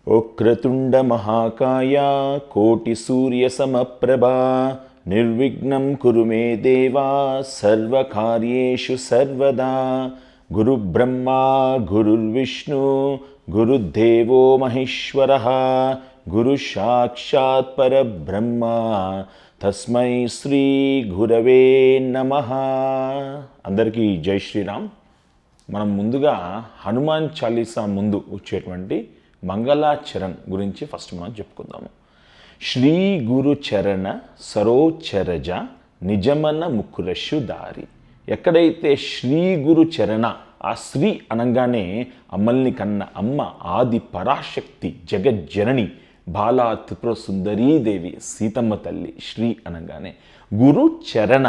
వక్రతుండ మహాకాయ కోటి సూర్య సమప్రభా నిర్విఘ్నం కురు మే దేవా సర్వకార్యేషు సర్వదా గురు బ్రహ్మా గురుర్విష్ణు గురుదేవో మహేశ్వరః గురు సాక్షాత్ పరబ్రహ్మ తస్మై శ్రీ గురవే నమః. అందరికీ జై శ్రీరామ్. మనం ముందుగా హనుమాన్ చాలీసా ముందు వచ్చేటువంటి మంగళాచరణ్ గురించి ఫస్ట్ మనం చెప్పుకుందాము. శ్రీ గురు చరణ సరోచరజ నిజమన ముకురషు దారి. ఎక్కడైతే శ్రీ గురు చరణ, ఆ శ్రీ అనగానే అమ్మల్ని కన్న అమ్మ ఆది పరాశక్తి జగజ్జనని బాలా త్రిపుర సుందరీదేవి సీతమ్మ తల్లి. శ్రీ అనగానే గురు చరణ,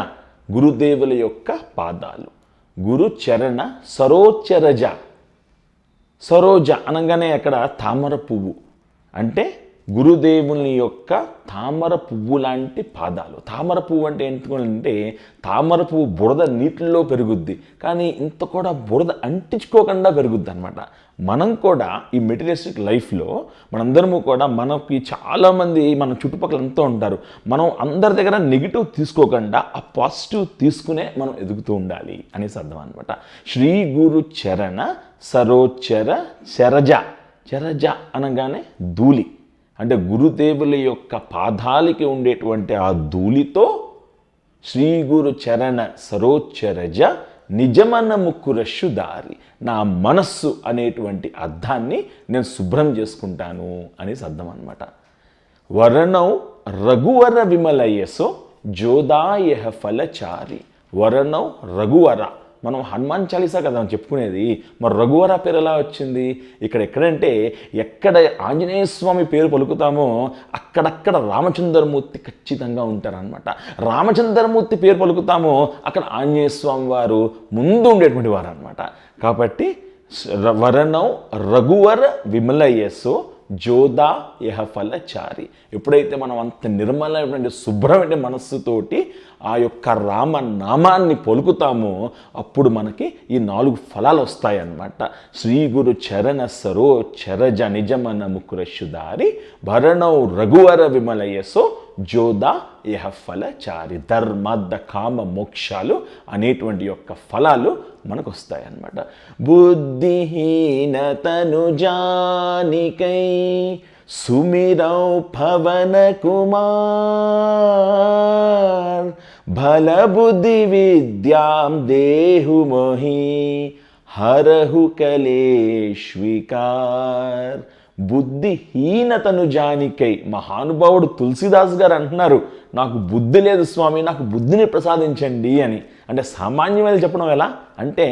గురుదేవుల యొక్క పాదాలు. గురు చరణ సరోచరజ, సరోజ అనగానే అక్కడ తామర పువ్వు, అంటే గురుదేవుని యొక్క తామర పువ్వు లాంటి పాదాలు. తామర పువ్వు అంటే ఎందుకంటే తామర పువ్వు బురద నీటిలో పెరుగుద్ది, కానీ ఇంత కూడా బురద అంటించుకోకుండా పెరుగుద్ది అనమాట. మనం కూడా ఈ మెటీరియలిస్టిక్ లైఫ్లో మనందరము కూడా, మనకి చాలామంది మన చుట్టుపక్కల ఎంతో ఉంటారు, మనం అందరి దగ్గర నెగిటివ్ తీసుకోకుండా ఆ పాజిటివ్ తీసుకునే మనం ఎదుగుతూ ఉండాలి అనేసి అర్థం అనమాట. శ్రీ గురు చరణ సరోచర చరజ. చరజ అనగానే ధూళి, అంటే గురుదేవుల యొక్క పాదాలకి ఉండేటువంటి ఆ ధూళితో శ్రీ గురు చరణ సరోచరజ నిజమన ముకురషు దారి, నా మనస్సు అనేటువంటి అర్థాన్ని నేను శుభ్రం చేసుకుంటాను అనేసి అర్థం అనమాట. వరణౌ రఘువర విమలయసో జోదాయహ ఫలచారి. వరణౌ రఘువర, మనం హనుమాన్ చాలీసా కదా మనం చెప్పుకునేది, మరి రఘువర పేరు ఎలా వచ్చింది? ఎక్కడంటే ఎక్కడ ఆంజనేయ స్వామి పేరు పలుకుతామో అక్కడక్కడ రామచంద్రమూర్తి ఖచ్చితంగా ఉంటారనమాట. రామచంద్రమూర్తి పేరు పలుకుతామో అక్కడ ఆంజనేయ స్వామి వారు ముందు ఉండేటువంటి వారు అనమాట. కాబట్టి వరణౌ రఘువర విమలయసో జోదా యహ ఫలచారి. ఎప్పుడైతే మనం అంత నిర్మలమైనటువంటి శుభ్రమైన మనస్సుతోటి ఆ యొక్క రామనామాన్ని పలుకుతామో అప్పుడు మనకి ఈ 4 ఫలాలు వస్తాయన్నమాట. శ్రీ గురు చరణ సరో చరజ నిజమన ముకురషు దారి భరణౌ రఘువర విమలయసో జోదా యహ ఫలచారి. ధర్మార్థ కామ మోక్షాలు అనేటువంటి యొక్క ఫలాలు మనకు వస్తాయన్నమాట. బుద్ధిహీనతను జానికై సుమిరౌ పవన కుమార్ భల బుద్ధి విద్యాం దేహు మోహి హరహు కలేష్వికార్. బుద్ధిహీనతను జానికై, మహానుభావుడు తులసిదాస్ గారు అంటున్నారు, నాకు బుద్ధి లేదు స్వామి, నాకు బుద్ధిని ప్రసాదించండి అని. అంటే సామాన్యమైన చెప్పడం ఎలా అంటే,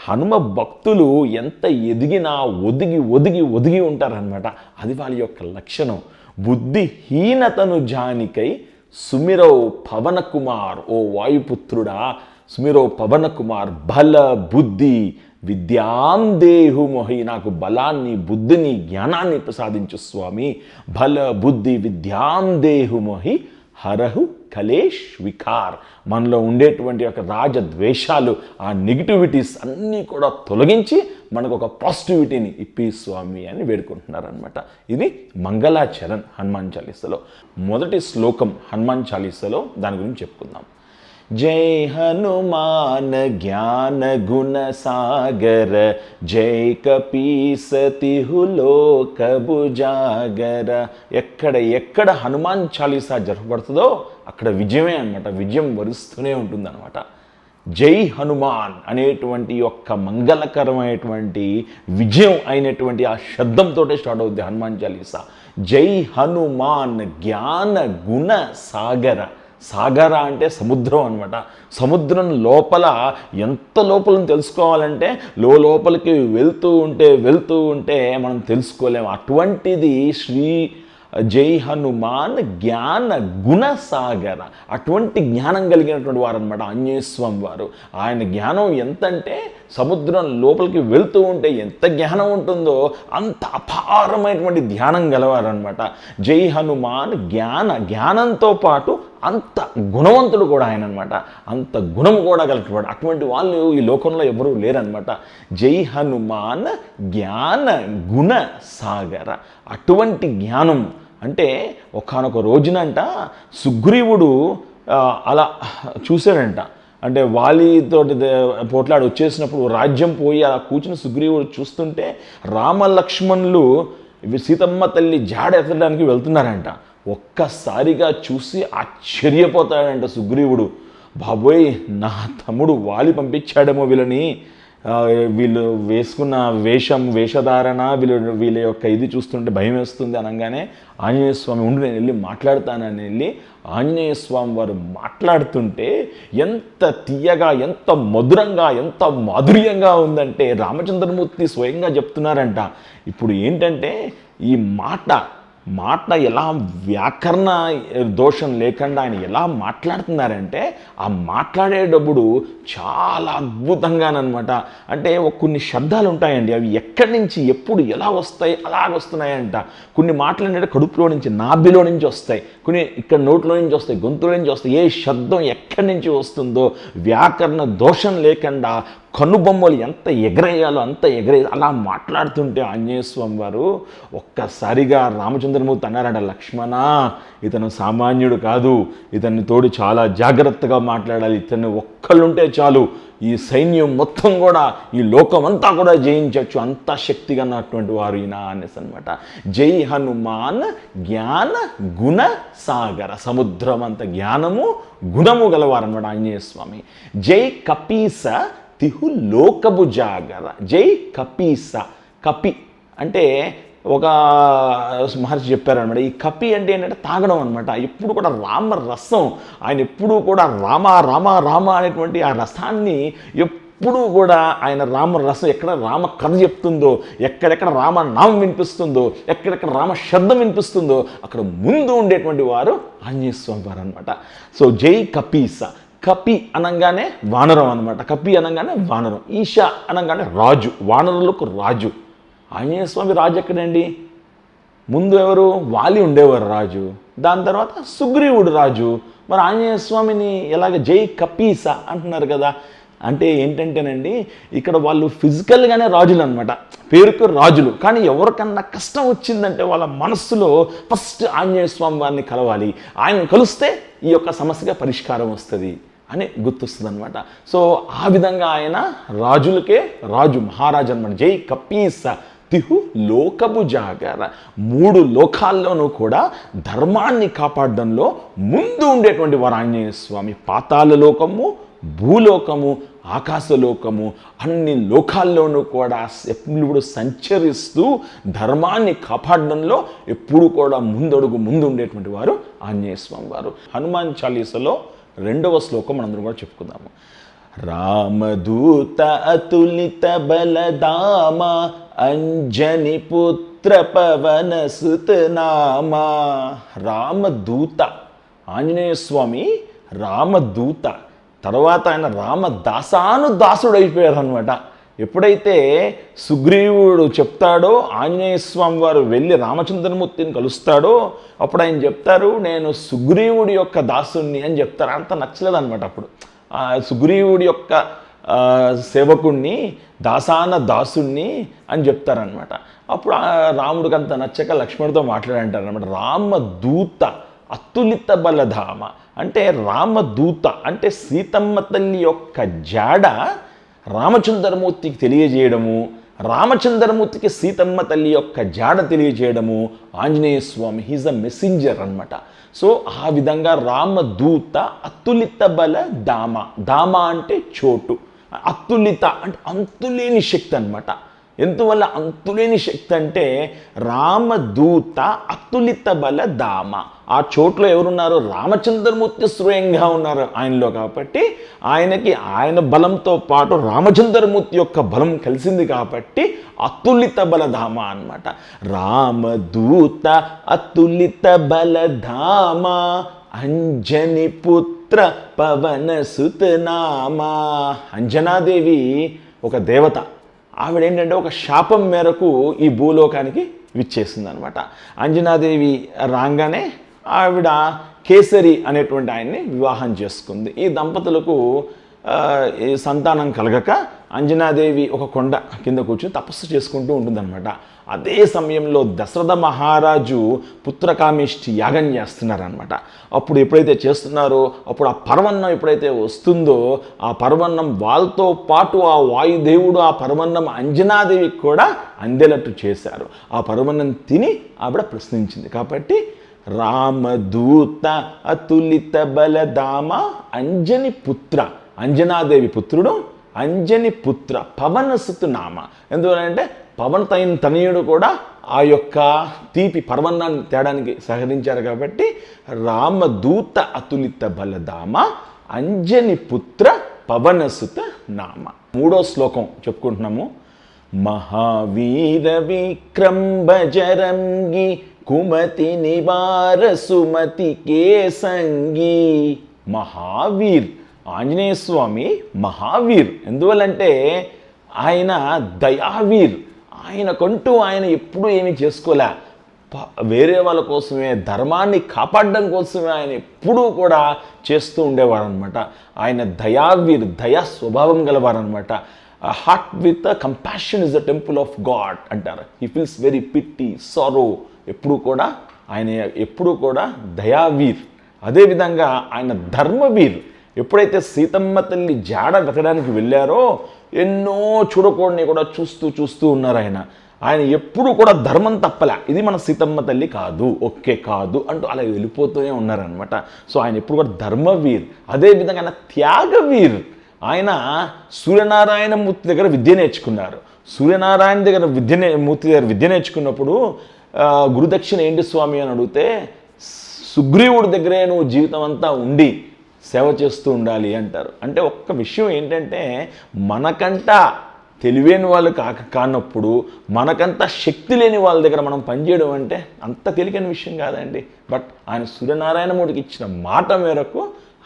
హనుమ భక్తులు ఎంత ఎదిగినా ఒదిగి ఒదిగి ఒదిగి ఉంటారనమాట. అది వాళ్ళ యొక్క లక్షణం. బుద్ధిహీనతను జానికై సుమిరౌ పవన కుమార్. ఓ వాయుపుత్రుడా, సుమిరౌ పవన కుమార్ బల బుద్ధి విద్యాం దేహు మొహి. నాకు బలాన్ని, బుద్ధిని, జ్ఞానాన్ని ప్రసాదించు స్వామి. బల బుద్ధి విద్యాం దేహు మొహి హరహు కలేష్ వికార్. మనలో ఉండేటువంటి ఒక రాజద్వేషాలు, ఆ నెగిటివిటీస్ అన్నీ కూడా తొలగించి మనకు ఒక పాజిటివిటీని ఇప్పి స్వామి అని వేడుకుంటున్నారనమాట. ఇది మంగళాచరణ్ హనుమాన్ చాలీసాలో. మొదటి శ్లోకం హనుమాన్ చాలీసాలో, దాని గురించి చెప్పుకుందాం. జై హనుమాన్ జ్ఞాన గుణ సాగర జై కపీసతిహు లోక భుజాగర. ఎక్కడ హనుమాన్ చాలీసా జరపబడుతుందో అక్కడ విజయమే అనమాట. విజయం వరుస్తూనే ఉంటుందన్నమాట. జై హనుమాన్ అనేటువంటి యొక్క మంగళకరమైనటువంటి విజయం అయినటువంటి ఆ శబ్దంతో స్టార్ట్ అవుద్ది హనుమాన్ చాలీసా. జై హనుమాన్ జ్ఞాన గుణ సాగర. సాగర అంటే సముద్రం అనమాట. సముద్రం లోపల ఎంత లోపలని తెలుసుకోవాలంటే లోపలికి వెళ్తూ ఉంటే మనం తెలుసుకోలేము. అటువంటిది శ్రీ జై హనుమాన్ జ్ఞాన గుణ సాగర. అటువంటి జ్ఞానం కలిగినటువంటి వారు అనమాట ఆంజనేయ స్వామి వారు. ఆయన జ్ఞానం ఎంతంటే సముద్రం లోపలికి వెళ్తూ ఉంటే ఎంత జ్ఞానం ఉంటుందో అంత అపారమైనటువంటి ధ్యానం గలవారనమాట. జై హనుమాన్ జ్ఞానంతో పాటు అంత గుణవంతుడు కూడా ఆయన అనమాట. అంత గుణం కూడా కలిగినవాడు. అటువంటి వాళ్ళు ఈ లోకంలో ఎవరూ లేరనమాట. జై హనుమాన్ జ్ఞాన గుణ సాగర. అటువంటి జ్ఞానం అంటే ఒకానొక రోజునంట సుగ్రీవుడు అలా చూశాడంట. అంటే వాలితోటి పోట్లాడి వచ్చేసినప్పుడు రాజ్యం పోయి అలా కూర్చుని సుగ్రీవుడు చూస్తుంటే రామలక్ష్మణులు సీతమ్మ తల్లి జాడ ఎత్తడానికి వెళ్తున్నారంట. ఒక్కసారిగా చూసి ఆశ్చర్యపోతాడంట సుగ్రీవుడు. బాబోయ్, నా తమ్ముడు వాలి పంపించాడేమో వీళ్ళని, వీళ్ళు వేసుకున్న వేషధారణ, వీళ్ళ యొక్క ఇది చూస్తుంటే భయం వేస్తుంది అనగానే ఆంజనేయ స్వామి ఉండి నేను వెళ్ళి మాట్లాడతానని వెళ్ళి ఆంజనేయ స్వామి వారు మాట్లాడుతుంటే ఎంత తీయగా, ఎంత మధురంగా, ఎంత మాధుర్యంగా ఉందంటే రామచంద్రమూర్తి స్వయంగా చెప్తున్నారంట. ఇప్పుడు ఏంటంటే ఈ మాట ఎలా వ్యాకరణ దోషం లేకుండా ఆయన ఎలా మాట్లాడుతున్నారంటే ఆ మాట్లాడేటప్పుడు చాలా అద్భుతంగానమాట. అంటే కొన్ని శబ్దాలు ఉంటాయండి, అవి ఎక్కడి నుంచి ఎప్పుడు ఎలా వస్తాయి అలాగొస్తున్నాయంట. కొన్ని మాటలు ఏంటంటే కడుపులో నుంచి, నాభిలో నుంచి వస్తాయి, కొన్ని ఇక్కడ నోట్లో నుంచి వస్తాయి, గొంతులో నుంచి వస్తాయి. ఏ శబ్దం ఎక్కడి నుంచి వస్తుందో వ్యాకరణ దోషం లేకుండా కనుబొమ్మలు ఎంత ఎగరేయాలో అంత అలా మాట్లాడుతుంటే ఆంజనేయ స్వామి వారు ఒక్కసారిగా రామచంద్రమూర్తి అన్నారంట, లక్ష్మణ ఇతను సామాన్యుడు కాదు, ఇతన్ని తోడు చాలా జాగ్రత్తగా మాట్లాడాలి, ఇతన్ని ఒక్కళ్ళుంటే చాలు ఈ సైన్యం మొత్తం కూడా, ఈ లోకం అంతా కూడా జయించవచ్చు, అంత శక్తిగా ఉన్నటువంటి వారు ఈయన అనేసి అనమాట. జై హనుమాన్ జ్ఞాన గుణ సాగర. సముద్రం అంత జ్ఞానము గుణము గలవారనమాట ఆంజనేయ స్వామి. జై కపీస తిహు లోకబు జాగర. జై కపీస. కపి అంటే ఒక మహర్షి చెప్పారనమాట. ఈ కపి అంటే ఏంటంటే తాగడం అనమాట. ఎప్పుడు కూడా రామరసం, ఆయన ఎప్పుడూ కూడా రామ రామ రామ అనేటువంటి ఆ రసాన్ని ఎప్పుడూ కూడా ఆయన రామరసం, ఎక్కడ రామ కథ చెప్తుందో, ఎక్కడెక్కడ రామనామం వినిపిస్తుందో, ఎక్కడెక్కడ రామ శబ్దం వినిపిస్తుందో అక్కడ ముందు ఉండేటువంటి వారు ఆంజనేయ స్వామి వారు అనమాట. సో జై కపీస. కపి అనగానే వానరం అనమాట. కపి అనగానే వానరం. ఈశ అనగానే రాజు, వానరులకు రాజు. ఆంజనేయ స్వామి రాజు ఎక్కడండి? ముందు ఎవరు? వాలి ఉండేవారు రాజు, దాని తర్వాత సుగ్రీవుడు రాజు. మరి ఆంజనేయ స్వామిని ఎలాగ జై కపీస అంటున్నారు కదా? అంటే ఏంటంటేనండి, ఇక్కడ వాళ్ళు ఫిజికల్గానే రాజులు అనమాట, పేరుకు రాజులు. కానీ ఎవరికన్నా కష్టం వచ్చిందంటే వాళ్ళ మనస్సులో ఫస్ట్ ఆంజనేయ స్వామి వారిని కలవాలి, ఆయన కలిస్తే ఈ యొక్క సమస్యగా పరిష్కారం వస్తుంది అని గుర్తొస్తుంది అనమాట. సో ఆ విధంగా ఆయన రాజులకే రాజు, మహారాజు అనమాట. జై కపీస తిహు లోకబు జాగర. 3 లోకాల్లోనూ కూడా ధర్మాన్ని కాపాడడంలో ముందు ఉండేటువంటి వారు ఆంజనేయ స్వామి. పాతాళ లోకము, భూలోకము, ఆకాశలోకము, అన్ని లోకాల్లోనూ కూడా ఎప్పుడు సంచరిస్తూ ధర్మాన్ని కాపాడడంలో ఎప్పుడు కూడా ముందు ఉండేటువంటి వారు ఆంజనేయ స్వామి వారు. హనుమాన్ చాలీసాలో 2వ శ్లోకం మనందరం కూడా చెప్పుకుందాము. రామదూత అతులిత బలదామ అంజని పుత్ర పవన సుత నామ. రామదూత, ఆంజనేయ స్వామి రామదూత, తర్వాత ఆయన రామదాసానుదాసుడు అయిపోయారు అనమాట. ఎప్పుడైతే సుగ్రీవుడు చెప్తాడో, ఆంజనేయ స్వామి వారు వెళ్ళి రామచంద్రమూర్తిని కలుస్తాడో అప్పుడు ఆయన చెప్తారు, నేను సుగ్రీవుడి యొక్క దాసుణ్ణి అని చెప్తారు. అంత నచ్చలేదన్నమాట. అప్పుడు సుగ్రీవుడి యొక్క సేవకుణ్ణి, దాసుణ్ణి అని చెప్తారనమాట. అప్పుడు రాముడికి అంత నచ్చక లక్ష్మణుడితో మాట్లాడంటారు అనమాట. రామదూత అతులిత బలధామ అంటే రామదూత అంటే సీతమ్మ తల్లి యొక్క జాడ రామచంద్రమూర్తికి తెలియజేయడము, రామచంద్రమూర్తికి సీతమ్మ తల్లి యొక్క జాడ తెలియజేయడము ఆంజనేయ స్వామి. హీజ్ అ మెసెంజర్ అనమాట. సో ఆ విధంగా రామదూత అతులిత బల దామ. దామ అంటే చోటు, అతులిత అంటే అంతులేని శక్తి అనమాట. ఎందువల్ల అంతులేని శక్తి అంటే రామదూత అతులిత బల దామ. ఆ చోట్లో ఎవరున్నారు? రామచంద్రమూర్తి స్వయంగా ఉన్నారు ఆయనలో. కాబట్టి ఆయన బలంతో పాటు రామచంద్రమూర్తి యొక్క బలం కలిసింది కాబట్టి అతులిత బలధామ అన్నమాట. రామదూత అతులిత బలధామ అంజని పుత్ర పవన సుత నామ. అంజనాదేవి ఒక దేవత. ఆవిడ ఏంటంటే ఒక శాపం మేరకు ఈ భూలోకానికి విచ్చేసింది అనమాట. అంజనాదేవి రాగానే ఆవిడ కేసరి అనేటువంటి ఆయన్ని వివాహం చేసుకుంది. ఈ దంపతులకు ఈ సంతానం కలగక అంజనాదేవి ఒక కొండ కింద కూర్చొని తపస్సు చేసుకుంటూ ఉంటుందన్నమాట. అదే సమయంలో దశరథ మహారాజు పుత్రకామేష్టి యాగం చేస్తున్నారనమాట. అప్పుడు ఎప్పుడైతే చేస్తున్నారో అప్పుడు ఆ పరమన్నం ఎప్పుడైతే వస్తుందో ఆ పరమన్నం వాళ్ళతో పాటు ఆ వాయుదేవుడు ఆ పరమన్నం అంజనాదేవికి కూడా అందేటట్టు చేశారు. ఆ పరమన్నం తిని ఆవిడ ప్రశ్నించింది. కాబట్టి రామదూత అతులిత బలధామ అంజని పుత్ర, అంజనాదేవి పుత్రుడు అంజని పుత్ర పవనసుతు నామ. ఎందుకంటే పవన్ తనయుడు కూడా ఆ యొక్క తీపి పర్వన్నాన్ని తేడానికి సహకరించారు. కాబట్టి రామదూత అతులిత బలధామ అంజని పుత్ర పవనసుత నామ. 3వ శ్లోకం చెప్పుకుంటున్నాము. మహావీర విక్రం బజరంగి కుమతి నివార సుమతి కేసంగి. మహావీర్ ఆంజనేయ స్వామి మహావీర్. ఎందువల్లంటే ఆయన దయావీర్. ఆయనకంటూ ఆయన ఎప్పుడూ ఏమీ చేసుకోలే. వేరే వాళ్ళ కోసమే, ధర్మాన్ని కాపాడడం కోసమే ఆయన ఎప్పుడూ కూడా చేస్తూ ఉండేవారనమాట. ఆయన దయావీర్, దయా స్వభావం గలవారనమాట. Heart with compassion is the temple of god అంటారు. He feels very pity, sorrow. ఆయన ఎప్పుడూ కూడా దయావీర్. అదేవిధంగా ఆయన ధర్మవీర్. ఎప్పుడైతే సీతమ్మ తల్లి జాడ వెతడానికి వెళ్ళారో ఎన్నో చూడకూడని కూడా చూస్తూ ఉన్నారు ఆయన ఎప్పుడు కూడా ధర్మం తప్పలే. ఇది మన సీతమ్మ తల్లి కాదు, ఓకే కాదు అంటూ అలా వెళ్ళిపోతూనే ఉన్నారనమాట. సో ఆయన ఎప్పుడు కూడా ధర్మవీర్. అదేవిధంగా ఆయన త్యాగవీర్. ఆయన సూర్యనారాయణమూర్తి దగ్గర విద్య నేర్చుకున్నారు. సూర్యనారాయణ మూర్తి దగ్గర విద్య నేర్చుకున్నప్పుడు గురుదక్షిణ ఏంటి స్వామి అని అడిగితే సుగ్రీవుడి దగ్గరే నువ్వు జీవితం అంతా ఉండి సేవ చేస్తూ ఉండాలి అంటారు. అంటే ఒక్క విషయం ఏంటంటే మనకంట తెలివైన వాళ్ళు కానప్పుడు మనకంత శక్తి లేని వాళ్ళ దగ్గర మనం పనిచేయడం అంటే అంత తేలికైన విషయం కాదండి. బట్ ఆయన సూర్యనారాయణమూర్తికి ఇచ్చిన మాట మేరకు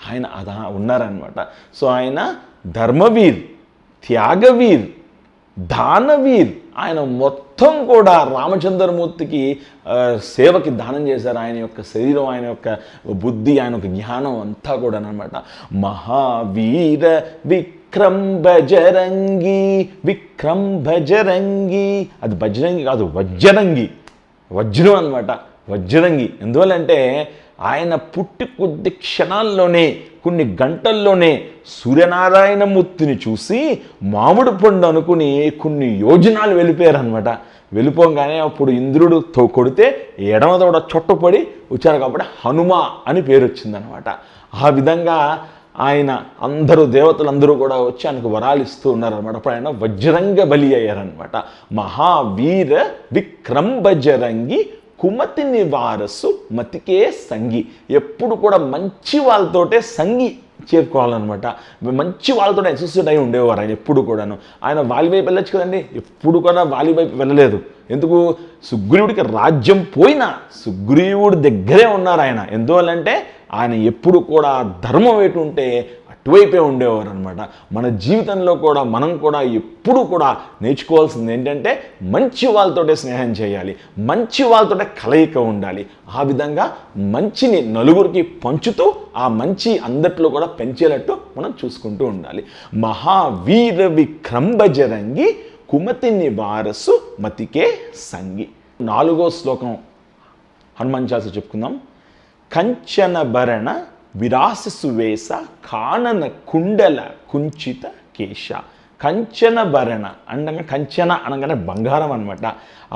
ఆయన అదా ఉన్నారనమాట. సో ఆయన ధర్మవీర్, త్యాగవీర్, దానవీర్. ఆయన మొత్తం కూడా రామచంద్రమూర్తికి సేవకి దానం చేశారు. ఆయన యొక్క శరీరం, ఆయన యొక్క బుద్ధి, ఆయన యొక్క జ్ఞానం అంతా కూడా అనమాట. మహావీర విక్రం బజరంగి. విక్రం బజరంగి, అది బజరంగి కాదు, వజ్రంగి. వజ్రం అనమాట, వజ్రంగి. ఎందువల్లంటే ఆయన పుట్టి కొద్ది క్షణాల్లోనే, కొన్ని గంటల్లోనే సూర్యనారాయణమూర్తిని చూసి మామిడి పండు అనుకుని కొన్ని యోజనాలు వెళ్ళిపోయారనమాట. వెళ్ళిపోగానే అప్పుడు ఇంద్రుడు కొడితే ఎడమదోడ చొట్టపడి వచ్చారు. కాబట్టి హనుమ అని పేరు వచ్చిందనమాట. ఆ విధంగా ఆయన అందరూ దేవతలందరూ కూడా వచ్చి ఆయనకు వరాలు ఇస్తూ ఉన్నారనమాట. అప్పుడు ఆయన వజ్రంగ బలి అయ్యారనమాట. మహావీర విక్రం బజరంగి కుమతి నివారసు మతికే సంగి. ఎప్పుడు కూడా మంచి వాళ్ళతోటే సంగి చేరుకోవాలన్నమాట. మంచి వాళ్ళతో అసోసియేట్ అయి ఉండేవారు ఆయన ఎప్పుడు కూడాను. ఆయన వాలి వైపు వెళ్ళొచ్చు కదండి, ఎప్పుడు కూడా వాలి వైపు వెళ్ళలేదు. ఎందుకు? సుగ్రీవుడికి రాజ్యం పోయినా సుగ్రీవుడి దగ్గరే ఉన్నారు ఆయన. ఎందువల్లంటే ఆయన ఎప్పుడు కూడా ధర్మం ఎటు ఉంటే అటువైపే ఉండేవారు అనమాట. మన జీవితంలో కూడా మనం కూడా ఎప్పుడు కూడా నేర్చుకోవాల్సింది ఏంటంటే మంచి వాళ్ళతోటే స్నేహం చేయాలి, మంచి వాళ్ళతోటే కలయిక ఉండాలి. ఆ విధంగా మంచిని నలుగురికి పంచుతూ ఆ మంచి అందట్లో కూడా పెంచేటట్టు మనం చూసుకుంటూ ఉండాలి. మహావీర విక్రంబజరంగి కుమతి నివారసు మతికే సంగి. 4వ శ్లోకం హనుమాన్ చాలీసా చెప్పుకుందాం. కంచన భరణ విరాససువేశ కానన కుండల కుంచిత కేశ. కంచన భరణ అనగా, కంచన అనగానే బంగారం అనమాట.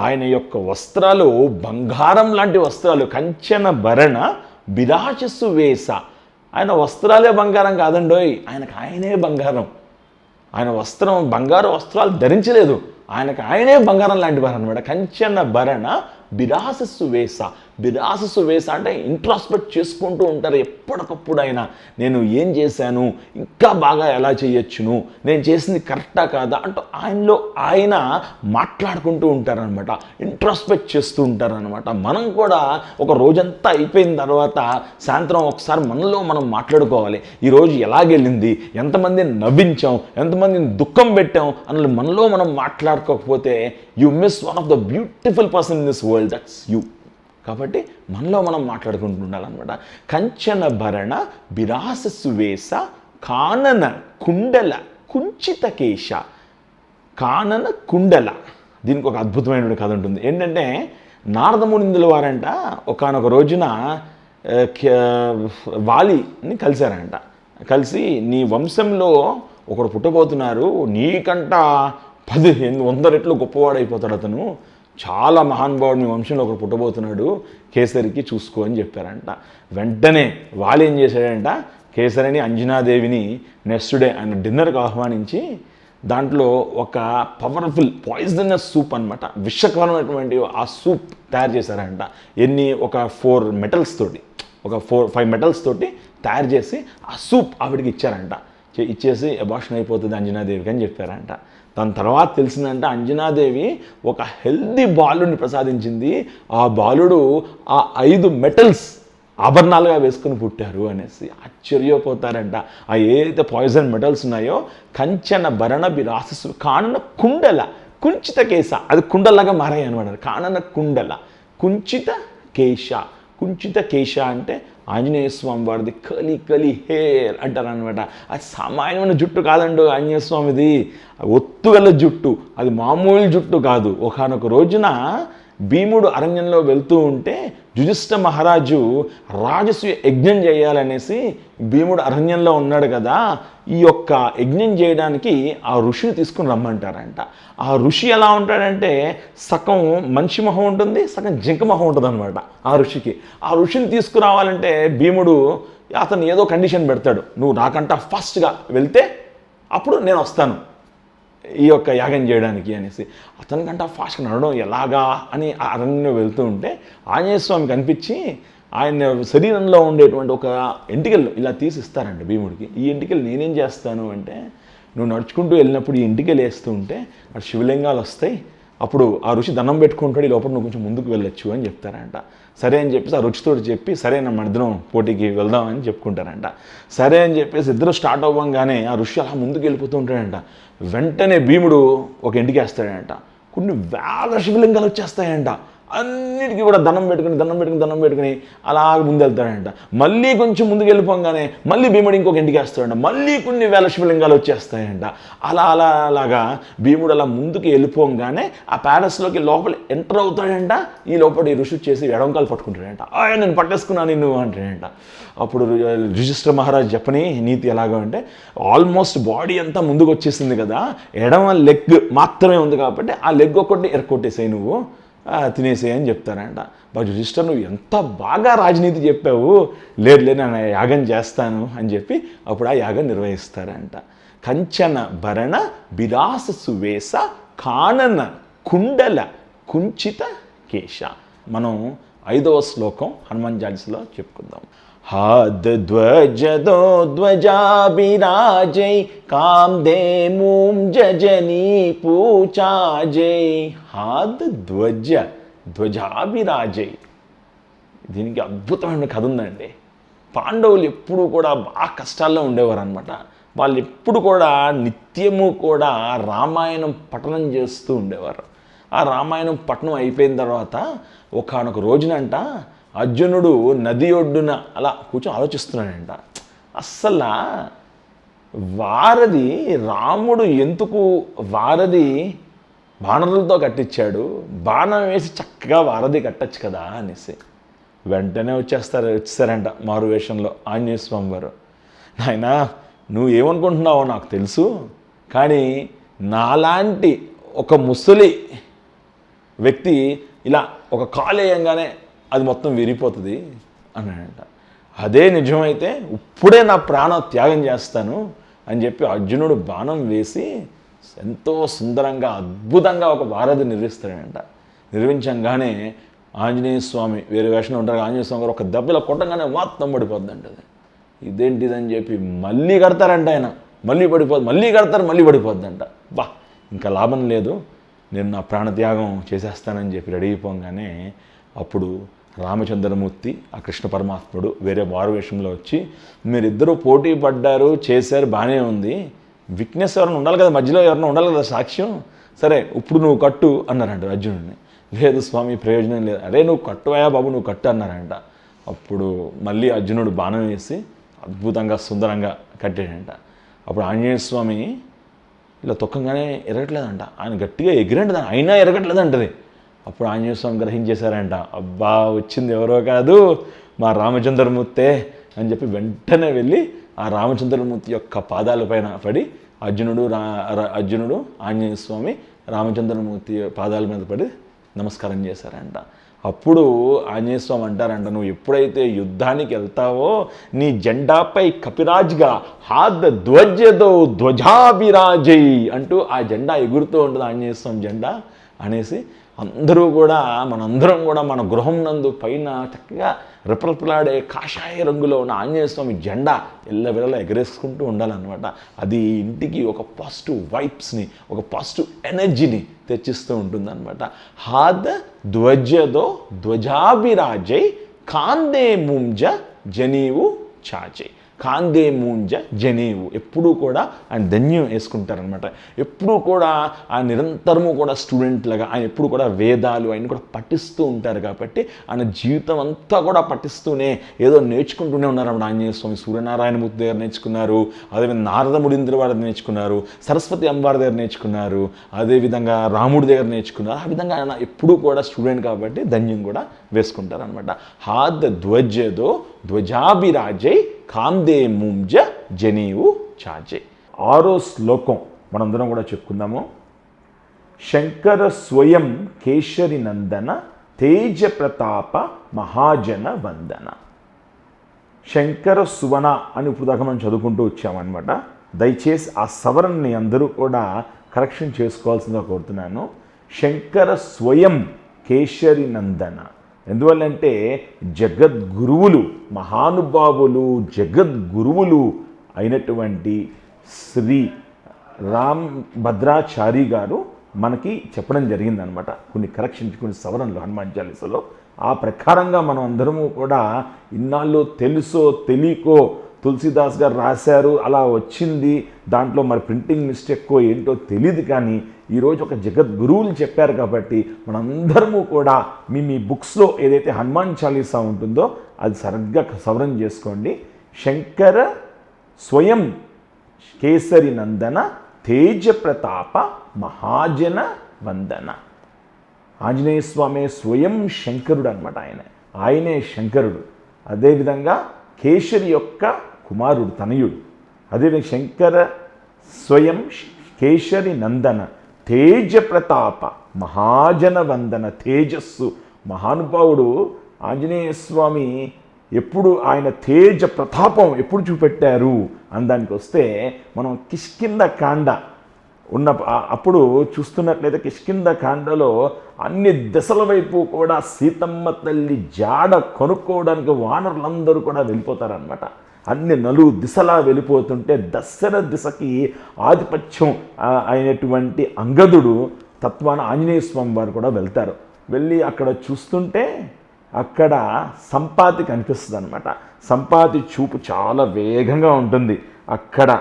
ఆయన యొక్క వస్త్రాలు బంగారం లాంటి వస్త్రాలు. కంచన భరణ విరాససువేశ. ఆయన వస్త్రాలే బంగారం కాదండోయ్, ఆయనే బంగారం. ఆయన బంగారు వస్త్రాలు ధరించలేదు, ఆయనకు ఆయనే బంగారం లాంటి వారు అనమాట. కంచన భరణ విరాసస్సు వేస. విరాస సువేశ అంటే ఇంట్రాస్పెక్ట్ చేసుకుంటూ ఉంటారు ఎప్పటికప్పుడైనా. నేను ఏం చేశాను, ఇంకా బాగా ఎలా చేయొచ్చును, నేను చేసింది కరెక్టా కాదా అంటూ ఆయనలో ఆయన మాట్లాడుకుంటూ ఉంటారనమాట, ఇంట్రాస్పెక్ట్ చేస్తూ ఉంటారనమాట. మనం కూడా ఒక రోజంతా అయిపోయిన తర్వాత సాయంత్రం ఒకసారి మనలో మనం మాట్లాడుకోవాలి. ఈరోజు ఎలాగెళ్ళింది, ఎంతమందిని నవ్వించాం, ఎంతమందిని దుఃఖం పెట్టాం అన్నది మనలో మనం మాట్లాడుకోకపోతే you miss one of the beautiful person in this world, that's you. కాబట్టి మనలో మనం మాట్లాడుకుంటూ ఉండాలన్నమాట. కంచన భరణ విరాస సువేశ కానన కుండల కుంచిత కేశ. కానన కుండల, దీనికి ఒక అద్భుతమైన కథ ఉంటుంది. ఏంటంటే నారదమునిందుల వారంట ఒకానొక రోజున వాలిని కలిశారంట. కలిసి నీ వంశంలో ఒకడు పుట్టబోతున్నారు, నీకంట 100 రెట్లు గొప్పవాడైపోతాడు అతను, చాలా మహానుభావుడు మీ వంశంలో ఒకరు పుట్టబోతున్నాడు, కేసరికి చూసుకో అని చెప్పారంట. వెంటనే వాళ్ళు ఏం చేశాడంట, కేసరిని అంజనాదేవిని నెక్స్ట్ డే ఆయన డిన్నర్కి ఆహ్వానించి దాంట్లో ఒక పవర్ఫుల్ పాయిజనస్ సూప్ అనమాట, విషకరమైనటువంటి ఆ సూప్ తయారు చేశారంట. ఒక 4 మెటల్స్ తోటి, ఒక 5 మెటల్స్ తోటి తయారు చేసి ఆ సూప్ ఆవిడికి ఇచ్చారంట. ఇచ్చేసి అబార్షన్ అయిపోతుంది అంజనాదేవికి అని చెప్పారంట. దాని తర్వాత తెలిసిందంటే అంజనాదేవి ఒక హెల్దీ బాలుడిని ప్రసాదించింది. ఆ బాలుడు ఆ 5 మెటల్స్ ఆభరణాలుగా వేసుకుని పుట్టారు అనేసి ఆశ్చర్యపోతారంట. ఆ ఏదైతే పాయిజన్ మెటల్స్ ఉన్నాయో కంచన భరణ విరాససు కానన కుండల కుంచిత కేశ, అది కుండలాగా మారాయి అనమాట. కానన కుండల కుంచిత కేశ. కుంచిత కేశ అంటే ఆంజనేయ స్వామి వారిది కలి హేర్ అంటారు అనమాట. అది సామాన్యమైన జుట్టు కాదండి ఆంజనేయ స్వామిది, ఒత్తుగల జుట్టు, అది మామూలు జుట్టు కాదు. ఒకానొక రోజున భీముడు అరణ్యంలో వెళ్తూ ఉంటే యుధిష్ఠ మహారాజు రాజసూయ యజ్ఞం చేయాలనేసి, భీముడు అరణ్యంలో ఉన్నాడు కదా, ఈ యొక్క యజ్ఞం చేయడానికి ఆ ఋషిని తీసుకుని రమ్మంటారంట. ఆ ఋషి ఎలా ఉంటాడంటే సగం మనిషి మొహం ఉంటుంది, సగం జింక మొహం ఉంటుంది అనమాట ఆ ఋషికి. ఆ ఋషిని తీసుకురావాలంటే భీముడు అతను ఏదో కండిషన్ పెడతాడు, నువ్వు నాకంట ఫాస్ట్గా వెళ్తే అప్పుడు నేను వస్తాను ఈ యొక్క యాగం చేయడానికి అనేసి. అతనికంట ఫాస్ట్గా నడవడం ఎలాగా అని ఆ అరణ్యంలో వెళ్తూ ఉంటే ఆంజనేయ స్వామి కనిపించి ఆయన శరీరంలో ఉండేటువంటి ఒక ఎంటికలు ఇలా తీసిస్తారంట భీముడికి. ఈ ఎంటికలు నేనేం చేస్తాను అంటే, నువ్వు నడుచుకుంటూ వెళ్ళినప్పుడు ఈ ఎంటికలు వేస్తూ ఉంటే అటు శివలింగాలు వస్తాయి, అప్పుడు ఆ ఋషి దండం పెట్టుకుంటాడు, ఈ లోపల నువ్వు కొంచెం ముందుకు వెళ్ళొచ్చు అని చెప్తారంట. సరే అని చెప్పేసి ఆ రుచితో చెప్పి సరే నా మధ్యలో పోటీకి వెళ్దామని చెప్పుకుంటారంట. సరే అని చెప్పేసి ఇద్దరు స్టార్ట్ అవ్వగానే ఆ ఋషి అలా ముందుకు వెళ్ళిపోతూ ఉంటాడంట. వెంటనే భీముడు ఒక ఇంటికి వేస్తాడంట, కొన్ని వేల శివలింగాలు వచ్చేస్తాయంట. అన్నిటికీ కూడా దండం పెట్టుకుని అలా ముందు వెళ్తాడంట. మళ్ళీ కొంచెం ముందుకు వెళ్ళిపోగానే మళ్ళీ భీముడు ఇంకొక ఇంటికి వేస్తాడంట, మళ్ళీ కొన్ని వేల శివలింగాలు వచ్చేస్తాయంట. అలాగా భీముడు అలా ముందుకు వెళ్ళిపోగానే ఆ ప్యాలెస్లోకి లోపల ఎంటర్ అవుతాడంట. ఈ లోపల ఈ ఋషి చేసి ఎడంకాలు పట్టుకుంటాడంట. నేను పట్టేసుకున్నాను నిన్ను అంటాడంట. అప్పుడు యుధిష్ఠిర మహారాజ్ చెప్పని నీతి ఎలాగో అంటే, ఆల్మోస్ట్ బాడీ అంతా ముందుకు వచ్చేసింది కదా, ఎడమ లెగ్ మాత్రమే ఉంది కాబట్టి ఆ లెగ్ ఒకటి ఎరకొట్టేసాయి, నువ్వు తినేసేయని చెప్తారంట. బట్ యుధిష్ఠిర నువ్వు ఎంత బాగా రాజనీతి చెప్పావు, లేదు నేను యాగం చేస్తాను అని చెప్పి అప్పుడు ఆ యాగం నిర్వహిస్తారంట. కంచన భరణ విరాస సువేశ కానన కుండల కుంచిత కేశ. మనం 5వ శ్లోకం హనుమాన్ చాలీసాలో చెప్పుకుందాం. हादध्वजदो ध्वजाभिराजै कामधेनुं जजनी पूजाजै. हादध्वज ధ్వజాభిరాజై. దీనికి అద్భుతమైన కథ ఉందండి. పాండవులు ఎప్పుడు కూడా బాగా కష్టాల్లో ఉండేవారు అనమాట. వాళ్ళు ఎప్పుడు కూడా నిత్యము కూడా రామాయణం పఠనం చేస్తూ ఉండేవారు. ఆ రామాయణం పఠనం అయిపోయిన తర్వాత ఒకానొక రోజునంట అర్జునుడు నది ఒడ్డున అలా కూర్చొని ఆలోచిస్తున్నాడంట, అస్సలు వారధి రాముడు ఎందుకు వారధి బాణరులతో కట్టించాడు, బాణం వేసి చక్కగా వారధి కట్టచ్చు కదా అనేసి. వెంటనే వచ్చేసారంట మారువేషంలో ఆంజనేయ స్వామి వారు. నాయనా నువ్వు ఏమనుకుంటున్నావో నాకు తెలుసు, కానీ నాలాంటి ఒక ముసలి వ్యక్తి ఇలా ఒక కాలేయంగానే అది మొత్తం విరిగిపోతుంది అన్నాడంట. అదే నిజమైతే ఇప్పుడే నా ప్రాణం త్యాగం చేస్తాను అని చెప్పి అర్జునుడు బాణం వేసి ఎంతో సుందరంగా అద్భుతంగా ఒక వారధి నిర్మిస్తాడంట. నిర్మించంగానే ఆంజనేయ స్వామి వేరే వేషంలో ఉంటారు, ఆంజనేయ స్వామి గారు ఒక దెబ్బలో కొట్టగానే మొత్తం పడిపోద్దంట అది. ఇదేంటిదని చెప్పి మళ్ళీ కడతారంట ఆయన, మళ్ళీ పడిపోద్ది, మళ్ళీ కడతారు, మళ్ళీ పడిపోద్దంట. బా ఇంకా లాభం లేదు, నేను నా ప్రాణత్యాగం చేసేస్తానని చెప్పి రెడీ అయిపోగానే అప్పుడు రామచంద్రమూర్తి ఆ కృష్ణ పరమాత్ముడు వేరే మారువేషంలో వచ్చి, మీరిద్దరూ పోటీ పడ్డారు, చేశారు, బాగానే ఉంది, విట్నెస్ ఎవరైనా ఉండాలి కదా, మధ్యలో ఎవరైనా ఉండాలి కదా సాక్ష్యం, సరే ఇప్పుడు నువ్వు కట్టు అన్నారంట అర్జునుడిని. లేదు స్వామి ప్రయోజనం లేదు. అరే నువ్వు కట్టువయా బాబు, నువ్వు కట్టు అన్నారంట. అప్పుడు మళ్ళీ అర్జునుడు బాణం వేసి అద్భుతంగా సుందరంగా కట్టాడంట. అప్పుడు ఆంజనేయ స్వామి ఇలా తొక్కగానే ఎరగట్లేదంట, ఆయన గట్టిగా ఎగిరంట, అయినా ఎరగట్లేదంటది. అప్పుడు ఆంజనేయ స్వామి గ్రహించేశారంట, అబ్బా వచ్చింది ఎవరో కాదు మా రామచంద్రమూర్తే అని చెప్పి వెంటనే వెళ్ళి ఆ రామచంద్రమూర్తి యొక్క పాదాలపైన పడి అర్జునుడు ఆంజనేయ స్వామి రామచంద్రమూర్తి పాదాల మీద పడి నమస్కారం చేశారంట. అప్పుడు ఆంజనేయ స్వామి అంటారంట, నువ్వు ఎప్పుడైతే యుద్ధానికి వెళ్తావో నీ జెండాపై కపిరాజ్గా హాద్ ధ్వజదో ధ్వజాభిరాజై అంటూ ఆ జెండా ఎగురుతూ ఉంటుంది ఆంజనేయ స్వామి జెండా అనేసి అందరూ కూడా మనందరం కూడా మన గృహం నందు పైన చక్కగా రెపరెపలాడే కాషాయ రంగులో ఉన్న ఆంజనేయ స్వామి జెండా ఎల్లవెల్లా ఎగరేసుకుంటూ ఉండాలన్నమాట. అది ఇంటికి ఒక పాజిటివ్ వైబ్స్ని, ఒక పాజిటివ్ ఎనర్జీని తెచ్చిస్తూ ఉంటుందన్నమాట. హాద్ ధ్వజదో ధ్వజాభిరాజై కాందే ముంజ జనీవు చాచై. కాందే ముంజ జనేవు ఎప్పుడూ కూడా ఆయన ధన్యం వేసుకుంటారనమాట. ఎప్పుడూ కూడా ఆయన నిరంతరము కూడా స్టూడెంట్ లాగా ఆయన ఎప్పుడు కూడా వేదాలు ఆయన కూడా పఠిస్తూ ఉంటారు. కాబట్టి ఆయన జీవితం అంతా కూడా పఠిస్తూనే ఏదో నేర్చుకుంటూనే ఉన్నారన్నమాట. ఆంజనేయ స్వామి సూర్యనారాయణమూర్తి దగ్గర నేర్చుకున్నారు, అదేవిధంగా నారద మునీంద్ర వారి దగ్గర నేర్చుకున్నారు, సరస్వతి అమ్మవారి దగ్గర నేర్చుకున్నారు, అదేవిధంగా రాముడి దగ్గర నేర్చుకున్నారు. ఆ విధంగా ఆయన ఎప్పుడూ కూడా స్టూడెంట్ కాబట్టి ధన్యం కూడా వేసుకుంటారనమాట. హాద్ ధ్వజదో ధ్వజాభిరాజై కాందే ముంజ జనీవు చాచే. 6వ శ్లోకం మనందరం కూడా చెప్పుకుందాము. శంకర స్వయం కేశరి నందన తేజ ప్రతాప మహాజన వందన. శంకర సువన అని ఇప్పుడు దాకా మనం చదువుకుంటూ వచ్చామన్నమాట. దయచేసి ఆ సవరణని అందరూ కూడా కరెక్షన్ చేసుకోవాల్సిందిగా కోరుతున్నాను. శంకర స్వయం కేశరి నందన. ఎందువల్లంటే జగద్గురువులు, మహానుభావులు, జగద్గురువులు అయినటువంటి శ్రీ రామ్ భద్రాచారి గారు మనకి చెప్పడం జరిగిందనమాట. కొన్ని కరెక్షన్స్, కొన్ని సవరణలు హనుమాన్ చాలీసాలో. ఆ ప్రకారంగా మనం అందరము కూడా ఇన్నాళ్ళు తెలుసో తెలియకో తులసిదాస్ గారు రాశారు, అలా వచ్చింది, దాంట్లో మరి ప్రింటింగ్ మిస్టేక్కో ఏంటో తెలియదు, కానీ ఈరోజు ఒక జగద్గురువులు చెప్పారు కాబట్టి మనందరము కూడా మీ బుక్స్లో ఏదైతే హనుమాన్ చాలీసా ఉంటుందో అది సరిగ్గా సవరణ చేసుకోండి. శంకర స్వయం కేసరి నందన తేజ ప్రతాప మహాజన వందన. ఆంజనేయ స్వామి స్వయం శంకరుడు అనమాట. ఆయనే శంకరుడు. అదేవిధంగా కేసరి యొక్క కుమారుడు, తనయుడు. అదేవిధంగా శంకర స్వయం కేసరి నందన తేజ ప్రతాప మహాజన వందన. తేజస్సు, మహానుభావుడు ఆంజనేయ స్వామి ఎప్పుడు ఆయన తేజ ప్రతాపం ఎప్పుడు చూపెట్టారు అనడానికి వస్తే మనం కిష్కింద కాండ ఉన్న అప్పుడు చూస్తున్నట్లయితే కిష్కింద కాండలో అన్ని దశల వైపు కూడా సీతమ్మ తల్లి జాడ కొనుక్కోవడానికి వానరులందరూ కూడా వెళ్ళిపోతారనమాట. అన్ని నలుగు దిశలా వెళ్ళిపోతుంటే దశర దిశకి ఆధిపత్యం అయినటువంటి అంగదుడు తత్వాన ఆంజనేయ స్వామి వారు కూడా వెళ్తారు. వెళ్ళి అక్కడ చూస్తుంటే అక్కడ సంపాతి కనిపిస్తుంది అనమాట. సంపాతి చూపు చాలా వేగంగా ఉంటుంది. అక్కడ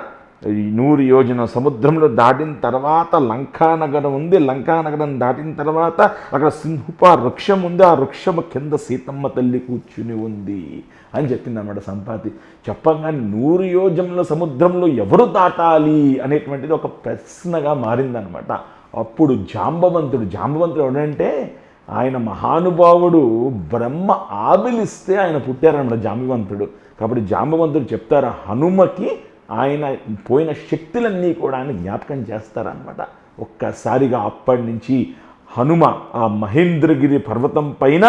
100 యోజన సముద్రంలో దాటిన తర్వాత లంకానగరం ఉంది. లంకానగరం దాటిన తర్వాత అక్కడ సింహుప వృక్షం ఉంది. ఆ వృక్షము కింద సీతమ్మ తల్లి కూర్చుని ఉంది అని చెప్పింది అన్నమాట సంపాతి. చెప్పగానే 100 యోజనల సముద్రంలో ఎవరు దాటాలి అనేటువంటిది ఒక ప్రశ్నగా మారిందనమాట. అప్పుడు జాంబవంతుడు ఎవడంటే ఆయన మహానుభావుడు, బ్రహ్మ ఆవిలిస్తే ఆయన పుట్టారన్నమాట జాంబవంతుడు. కాబట్టి జాంబవంతుడు చెప్తారు హనుమకి ఆయన పోయిన శక్తులన్నీ కూడా ఆయన జ్ఞాపకం చేస్తారనమాట. ఒక్కసారిగా అప్పటి నుంచి హనుమ ఆ మహేంద్రగిరి పర్వతం పైన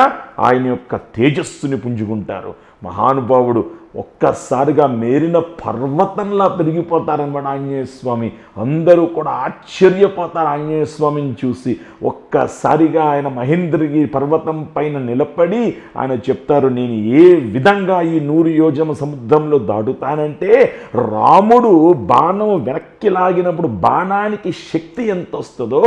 ఆయన యొక్క తేజస్సుని పుంజుకుంటారు. మహానుభావుడు ఒక్కసారిగా మేరిన పర్వతంలా పెరిగిపోతారనమాట ఆంజనేయ స్వామి. అందరూ కూడా ఆశ్చర్యపోతారు ఆంజనేయ స్వామిని చూసి. ఒక్కసారిగా ఆయన మహేంద్రగిరి పర్వతం పైన నిలబడి ఆయన చెప్తారు, నేను ఏ విధంగా ఈ 100 యోజన సముద్రంలో దాటుతానంటే, రాముడు బాణం వెనక్కి లాగినప్పుడు బాణానికి శక్తి ఎంత వస్తుందో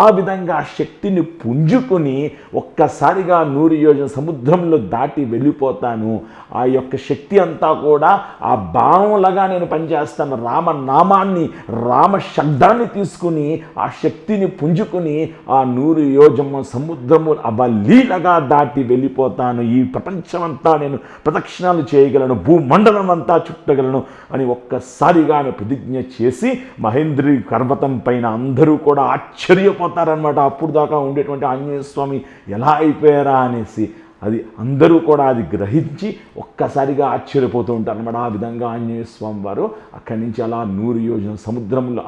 ఆ విధంగా ఆ శక్తిని పుంజుకొని ఒక్కసారిగా 100 యోజన సముద్రంలో దాటి వెళ్ళిపోతాను. ఆ యొక్క శక్తి అంతా కూడా ఆ బాణంలాగా నేను పనిచేస్తాను. రామనామాన్ని, రామ శబ్దాన్ని తీసుకుని ఆ శక్తిని పుంజుకుని ఆ 100 యోజన సముద్రము అవలీలగా దాటి వెళ్ళిపోతాను. ఈ ప్రపంచమంతా నేను ప్రదక్షిణాలు చేయగలను, భూమండలం అంతా చుట్టగలను అని ఒక్కసారిగా ఆమె ప్రతిజ్ఞ చేసి మహేంద్రి పర్వతం పైన అందరూ కూడా ఆశ్చర్యపోతారనమాట. అప్పుడు దాకా ఉండేటువంటి ఆంజనేయ స్వామి ఎలా అయిపోయారా అనేసి. అది అందరూ కూడా అది గ్రహించి ఒక్కసారిగా ఆశ్చర్యపోతూ ఉంటారు అన్నమాట. ఆ విధంగా ఆంజనేయ స్వామి వారు అక్కడి నుంచి అలా 100 యోజన సముద్రంలో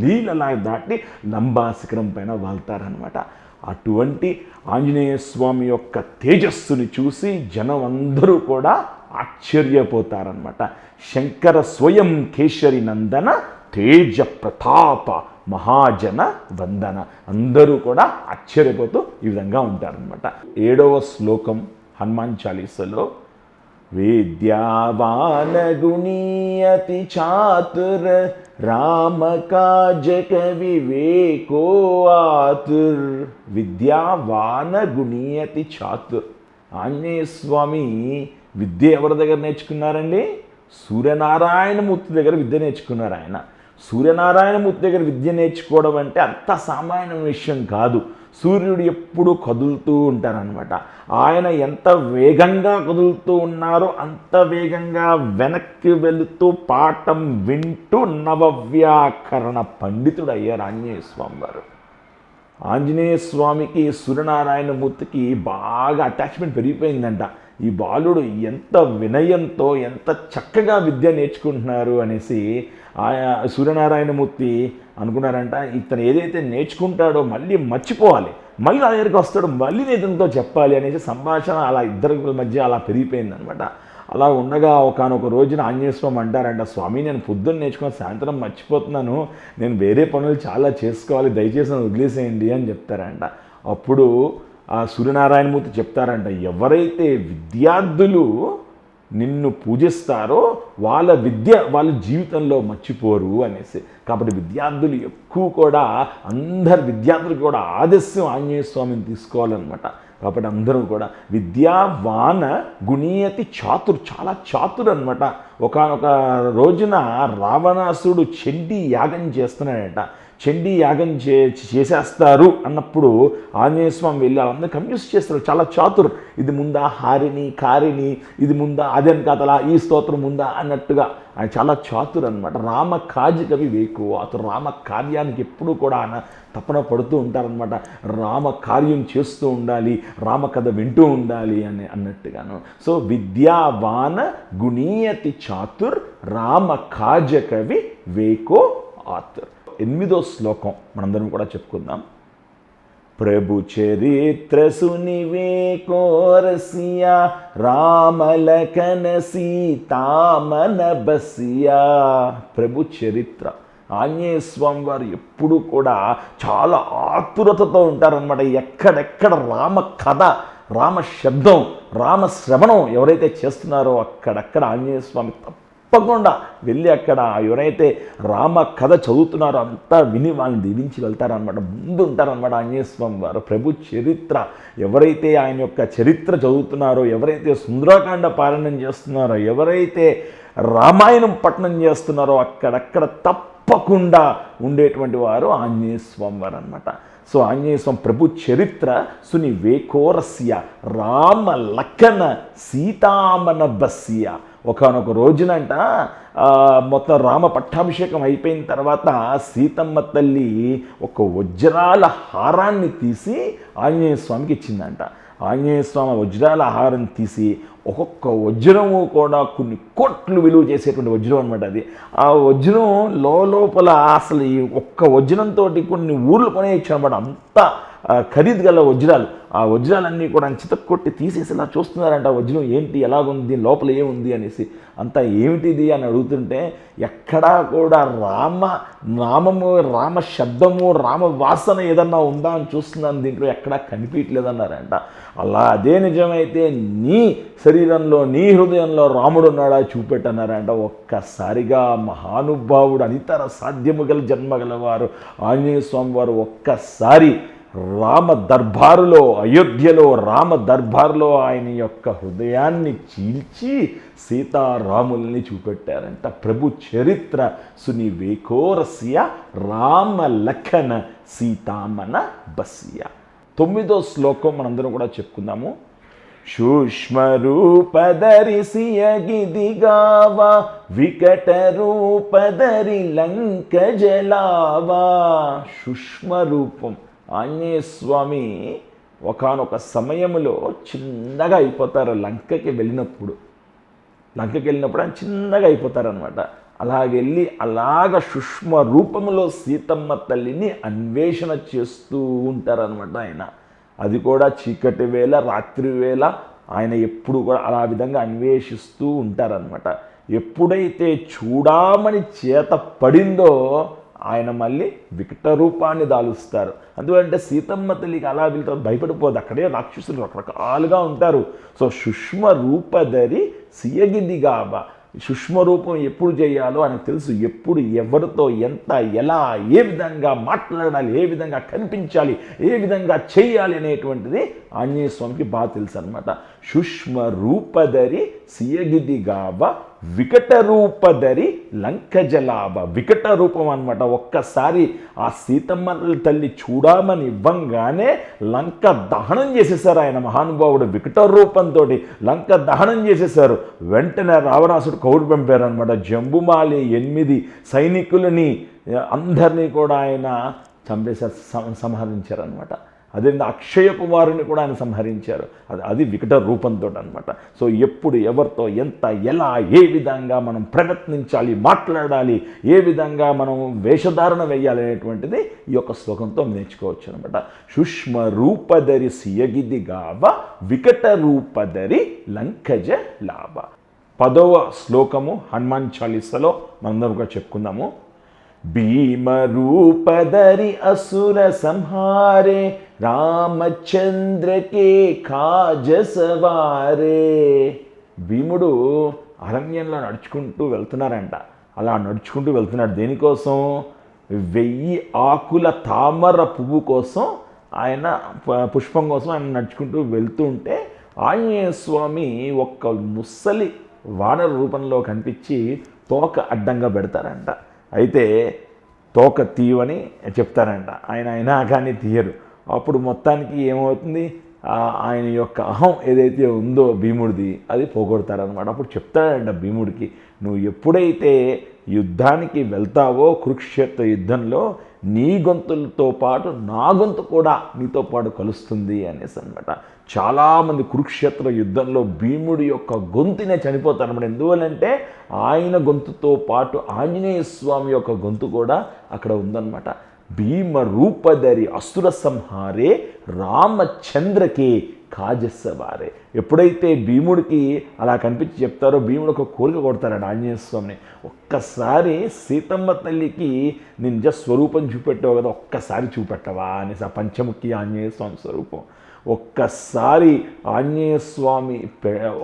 లీలలా దాటి లంబా శిఖరం పైన వాళ్తారనమాట. అటువంటి ఆంజనేయ స్వామి యొక్క తేజస్సుని చూసి జనం అందరూ కూడా ఆశ్చర్యపోతారనమాట. శంకర స్వయం కేశరి నందన తేజ ప్రతాప మహాజన వందన. అందరూ కూడా ఆశ్చర్యపోతూ ఈ విధంగా ఉంటారనమాట. 7వ శ్లోకం హనుమాన్ చాలీసాలో, విద్యావాన గుణీయతి చాతుర్ రామ కాజ వివేకో ఆతుర్. విద్యావాన గుణీయతి చాతుర్. ఆంజనేయ స్వామి విద్య ఎవరి దగ్గర నేర్చుకున్నారండి? సూర్యనారాయణమూర్తి దగ్గర విద్య నేర్చుకున్నారు ఆయన. సూర్యనారాయణమూర్తి దగ్గర విద్య నేర్చుకోవడం అంటే అంత సామాన్య విషయం కాదు. సూర్యుడు ఎప్పుడూ కదులుతూ ఉంటారనమాట. ఆయన ఎంత వేగంగా కదులుతూ ఉన్నారో అంత వేగంగా వెనక్కి వెళుతూ పాఠం వింటూ నవవ్యాకరణ పండితుడు అయ్యారు ఆంజనేయ స్వామి వారు. ఆంజనేయ స్వామికి సూర్యనారాయణమూర్తికి బాగా అటాచ్మెంట్ పెరిగిపోయిందంట. ఈ బాలుడు ఎంత వినయంతో ఎంత చక్కగా విద్య నేర్చుకుంటున్నారు అనేసి సూర్యనారాయణమూర్తి అనుకున్నారంట. ఇతను ఏదైతే నేర్చుకుంటాడో మళ్ళీ మర్చిపోవాలి, మళ్ళీ నా దగ్గరికి వస్తాడు, మళ్ళీ నేను ఇతనితో చెప్పాలి అనేసి సంభాషణ అలా ఇద్దరి మధ్య అలా పెరిగిపోయిందనమాట. అలా ఉండగా ఒకనొక రోజున ఆంజనేయ స్వామి అంటారంట, స్వామి నేను పొద్దున్న నేర్చుకుని సాయంత్రం మర్చిపోతున్నాను, నేను వేరే పనులు చాలా చేసుకోవాలి, దయచేసి నన్ను వదిలేసేయండి అని చెప్తారంట. అప్పుడు ఆ సూర్యనారాయణమూర్తి చెప్తారంట, ఎవరైతే విద్యార్థులు నిన్ను పూజిస్తారో వాళ్ళ విద్య వాళ్ళ జీవితంలో మర్చిపోరు అనేసి. కాబట్టి విద్యార్థులు ఎక్కువ కూడా అందరు విద్యార్థులు కూడా ఆదర్శం ఆంజనేయ స్వామిని తీసుకోవాలన్నమాట. కాబట్టి అందరూ కూడా విద్యావాన గుణీయతి చాతుర్, చాలా చాతుర్ అనమాట. ఒకనొక రోజున రావణాసుడు చండీ యాగం చేస్తున్నాడట. చండీ యాగం చేసేస్తారు అన్నప్పుడు ఆంజనేయ స్వామి వెళ్ళి వాళ్ళందరూ కన్ఫ్యూజ్ చేస్తారు, చాలా చాతుర్. ఇది ముందా హారిని కారిని, ఇది ముందా అదేం కథలా, ఈ స్తోత్రం ముందా అన్నట్టుగా ఆయన చాలా చాతుర్ అనమాట. రామ కాజి కవి వేకు అతను రామ కార్యానికి ఎప్పుడూ కూడా ఆయన తపన పడుతూ ఉంటారనమాట. రామ కార్యం చేస్తూ ఉండాలి, రామకథ వింటూ ఉండాలి అన్నట్టుగాను. సో విద్యావాన గుణీయతి చాతుర్ రామ కాజ కవి వేకో ఆతుర్. 8వ శ్లోకం మనందరం కూడా చెప్పుకుందాం. ప్రభు చరిత్ర సునివేకో రసియా రామలకన సీతామన బసియా. ప్రభు చరిత్ర, ఆంజనేయ స్వామి వారు ఎప్పుడు కూడా చాలా ఆతురతతో ఉంటారనమాట. ఎక్కడెక్కడ రామ కథ, రామ శబ్దం, రామ శ్రవణం ఎవరైతే చేస్తున్నారో అక్కడక్కడ ఆంజనేయ స్వామి తప్పకుండా వెళ్ళి అక్కడ ఎవరైతే రామ కథ చదువుతున్నారో అంతా విని వాళ్ళని దీవించి వెళ్తారనమాట. ముందు ఉంటారనమాట ఆంజనేయ స్వామి వారు. ప్రభు చరిత్ర, ఎవరైతే ఆయన యొక్క చరిత్ర చదువుతున్నారో, ఎవరైతే సుందరాకాండ పారాయణం చేస్తున్నారో, ఎవరైతే రామాయణం పఠనం చేస్తున్నారో అక్కడక్కడ తప్పకుండా ఉండేటువంటి వారు ఆంజనేయ స్వామి వారు అనమాట. సో ఆంజనేయ స్వామి ప్రభు చరిత్ర సుని వేకోరస్య రామ లక్కన సీతామన బస్య. ఒకనొక రోజునంట మొత్తం రామ పట్టాభిషేకం అయిపోయిన తర్వాత సీతమ్మ తల్లి ఒక వజ్రాల హారాన్ని తీసి ఆంజనేయ స్వామికి ఇచ్చిందంట. ఆంజనేయ స్వామి వజ్రాల హారం తీసి ఒక్కొక్క వజ్రము కూడా కొన్ని కోట్లు విలువ చేసేటువంటి వజ్రం అనమాట. అది ఆ వజ్రం లోపల అసలు ఈ ఒక్క వజ్రంతో కొన్ని ఊర్లు కొనేయచ్చు అనమాట. అంత ఖరీదు గల వజ్రాలు. ఆ వజ్రాలన్నీ కూడా చితక్కొట్టి తీసేసి ఇలా చూస్తున్నారంట. వజ్రం ఏంటి, ఎలాగుంది, లోపల ఏముంది అనేసి. అంతా ఏమిటిది అని అడుగుతుంటే ఎక్కడా కూడా నామము, రామ శబ్దము, రామ వాసన ఏదన్నా ఉందా అని చూస్తున్నాను, దీంట్లో ఎక్కడా కనిపించలేదన్నారంట. అలా అదే నిజమైతే నీ శరీరంలో, నీ హృదయంలో రాముడు ఉన్నాడా చూపెట్టన్నారంట. ఒక్కసారిగా మహానుభావుడు, అనితర సాధ్యము గల జన్మగల వారు ఆంజనేయ స్వామి వారు ఒక్కసారి రామ దర్బారులో, అయోధ్యలో రామ దర్బారులో ఆయన యొక్క హృదయాన్ని చీల్చి సీతారాముల్ని చూపెట్టారంట. ప్రభు చరిత్ర సునివేకోరస్య రామ లఖన సీతామన బస్య. 9వ శ్లోకం మనందరం కూడా చెప్పుకుందాము. సూక్ష్మరూపధరి సియగిదిగావా వికట రూపధరి లంక జలావా. సూక్ష్మరూపం ఆంజనేయ స్వామి ఒకానొక సమయంలో చిన్నగా అయిపోతారు. లంకకి వెళ్ళినప్పుడు ఆయన చిన్నగా అయిపోతారనమాట. అలాగెళ్ళి అలాగ సూక్ష్మ రూపంలో సీతమ్మ తల్లిని అన్వేషణ చేస్తూ ఉంటారనమాట ఆయన. అది కూడా చీకటి వేళ, రాత్రి వేళ ఆయన ఎప్పుడు కూడా అలా విధంగా అన్వేషిస్తూ ఉంటారనమాట. ఎప్పుడైతే చూడామని చేత పడిందో ఆయన మళ్ళీ వికట రూపాన్ని దాలుస్తారు. అందుకంటే సీతమ్మ తల్లికి అలా వెళ్తారు, భయపడిపోదు. అక్కడే రాక్షసులు రకరకాలుగా ఉంటారు. సో సూక్ష్మ రూపధరి సియగిదిగాబ. సూక్ష్మ రూపం ఎప్పుడు చేయాలో ఆయనకు తెలుసు. ఎప్పుడు, ఎవరితో, ఎంత, ఎలా, ఏ విధంగా మాట్లాడాలి, ఏ విధంగా కనిపించాలి, ఏ విధంగా చేయాలి అనేటువంటిది ఆంజనేయ స్వామికి బాగా తెలుసు అనమాట. సూక్ష్మ రూపధరి సియగిదిగాబ వికట రూపధరి లంక జలాభ. వికట రూపం అనమాట. ఒక్కసారి ఆ సీతమ్మ తల్లి చూడమని ఇవ్వంగానే లంక దహనం చేసేసారు ఆయన మహానుభావుడు. వికట రూపంతో లంక దహనం చేసేసారు. వెంటనే రావణాసుడు కౌరు పంపారు అనమాట. జంబుమాలి 8 సైనికులని అందరినీ కూడా ఆయన చంపేశారు, సంహరించారనమాట. అదే అక్షయపు వారిని కూడా ఆయన సంహరించారు. అది వికట రూపంతో అనమాట. సో ఎప్పుడు, ఎవరితో, ఎంత, ఎలా, ఏ విధంగా మనం ప్రయత్నించాలి, మాట్లాడాలి, ఏ విధంగా మనం వేషధారణ వేయాలి అనేటువంటిది ఈ యొక్క శ్లోకంతో నేర్చుకోవచ్చు అనమాట. సూక్ష్మ రూపధరి సియగిదిగావ వికట రూపధరి లంకజ లాభ. 10వ శ్లోకము హనుమాన్ చాలీసాలో మనందరం కూడా చెప్పుకుందాము. భీమరూపధరి అసుర సంహారే రామచంద్రకే కాజ సవారే. భీముడు అరణ్యంలో నడుచుకుంటూ వెళ్తున్నారంట. అలా నడుచుకుంటూ వెళ్తున్నాడు. దేనికోసం? 1000 ఆకుల తామర పువ్వు కోసం, ఆయన పుష్పం కోసం ఆయన నడుచుకుంటూ వెళ్తూ ఉంటే ఆంజనేయ స్వామి ఒక్క ముసలి వానర రూపంలో కనిపించి తోక అడ్డంగా పెడతారంట. అయితే తోక తీయని చెప్తారంట. అయినా కానీ తీయరు. అప్పుడు మొత్తానికి ఏమవుతుంది, ఆయన యొక్క అహం ఏదైతే ఉందో భీముడిది అది పోగొడతారనమాట. అప్పుడు చెప్తాడంట భీముడికి, నువ్వు ఎప్పుడైతే యుద్ధానికి వెళ్తావో కురుక్షేత్ర యుద్ధంలో నీ గొంతులతో పాటు నా గొంతు కూడా నీతో పాటు కలుస్తుంది అనేసి అనమాట. చాలామంది కురుక్షేత్ర యుద్ధంలో భీముడి యొక్క గొంతునే చనిపోతారన్నమాట. ఎందువల్లంటే ఆయన గొంతుతో పాటు ఆంజనేయ స్వామి యొక్క గొంతు కూడా అక్కడ ఉందన్నమాట. భీమ రూపధరి అసుర సంహారే రామచంద్రకే కాజస్సవారే. ఎప్పుడైతే భీముడికి అలా కనిపించి చెప్తారో భీముడు ఒక కోరిక కొడతారండి ఆంజనేయ స్వామిని. ఒక్కసారి సీతమ్మ తల్లికి నిజ స్వరూపం చూపెట్టావు కదా, ఒక్కసారి చూపెట్టవా అనేసి. ఆ పంచముఖి ఆంజనేయ స్వామి స్వరూపం ఒక్కసారి ఆంజనేయ స్వామి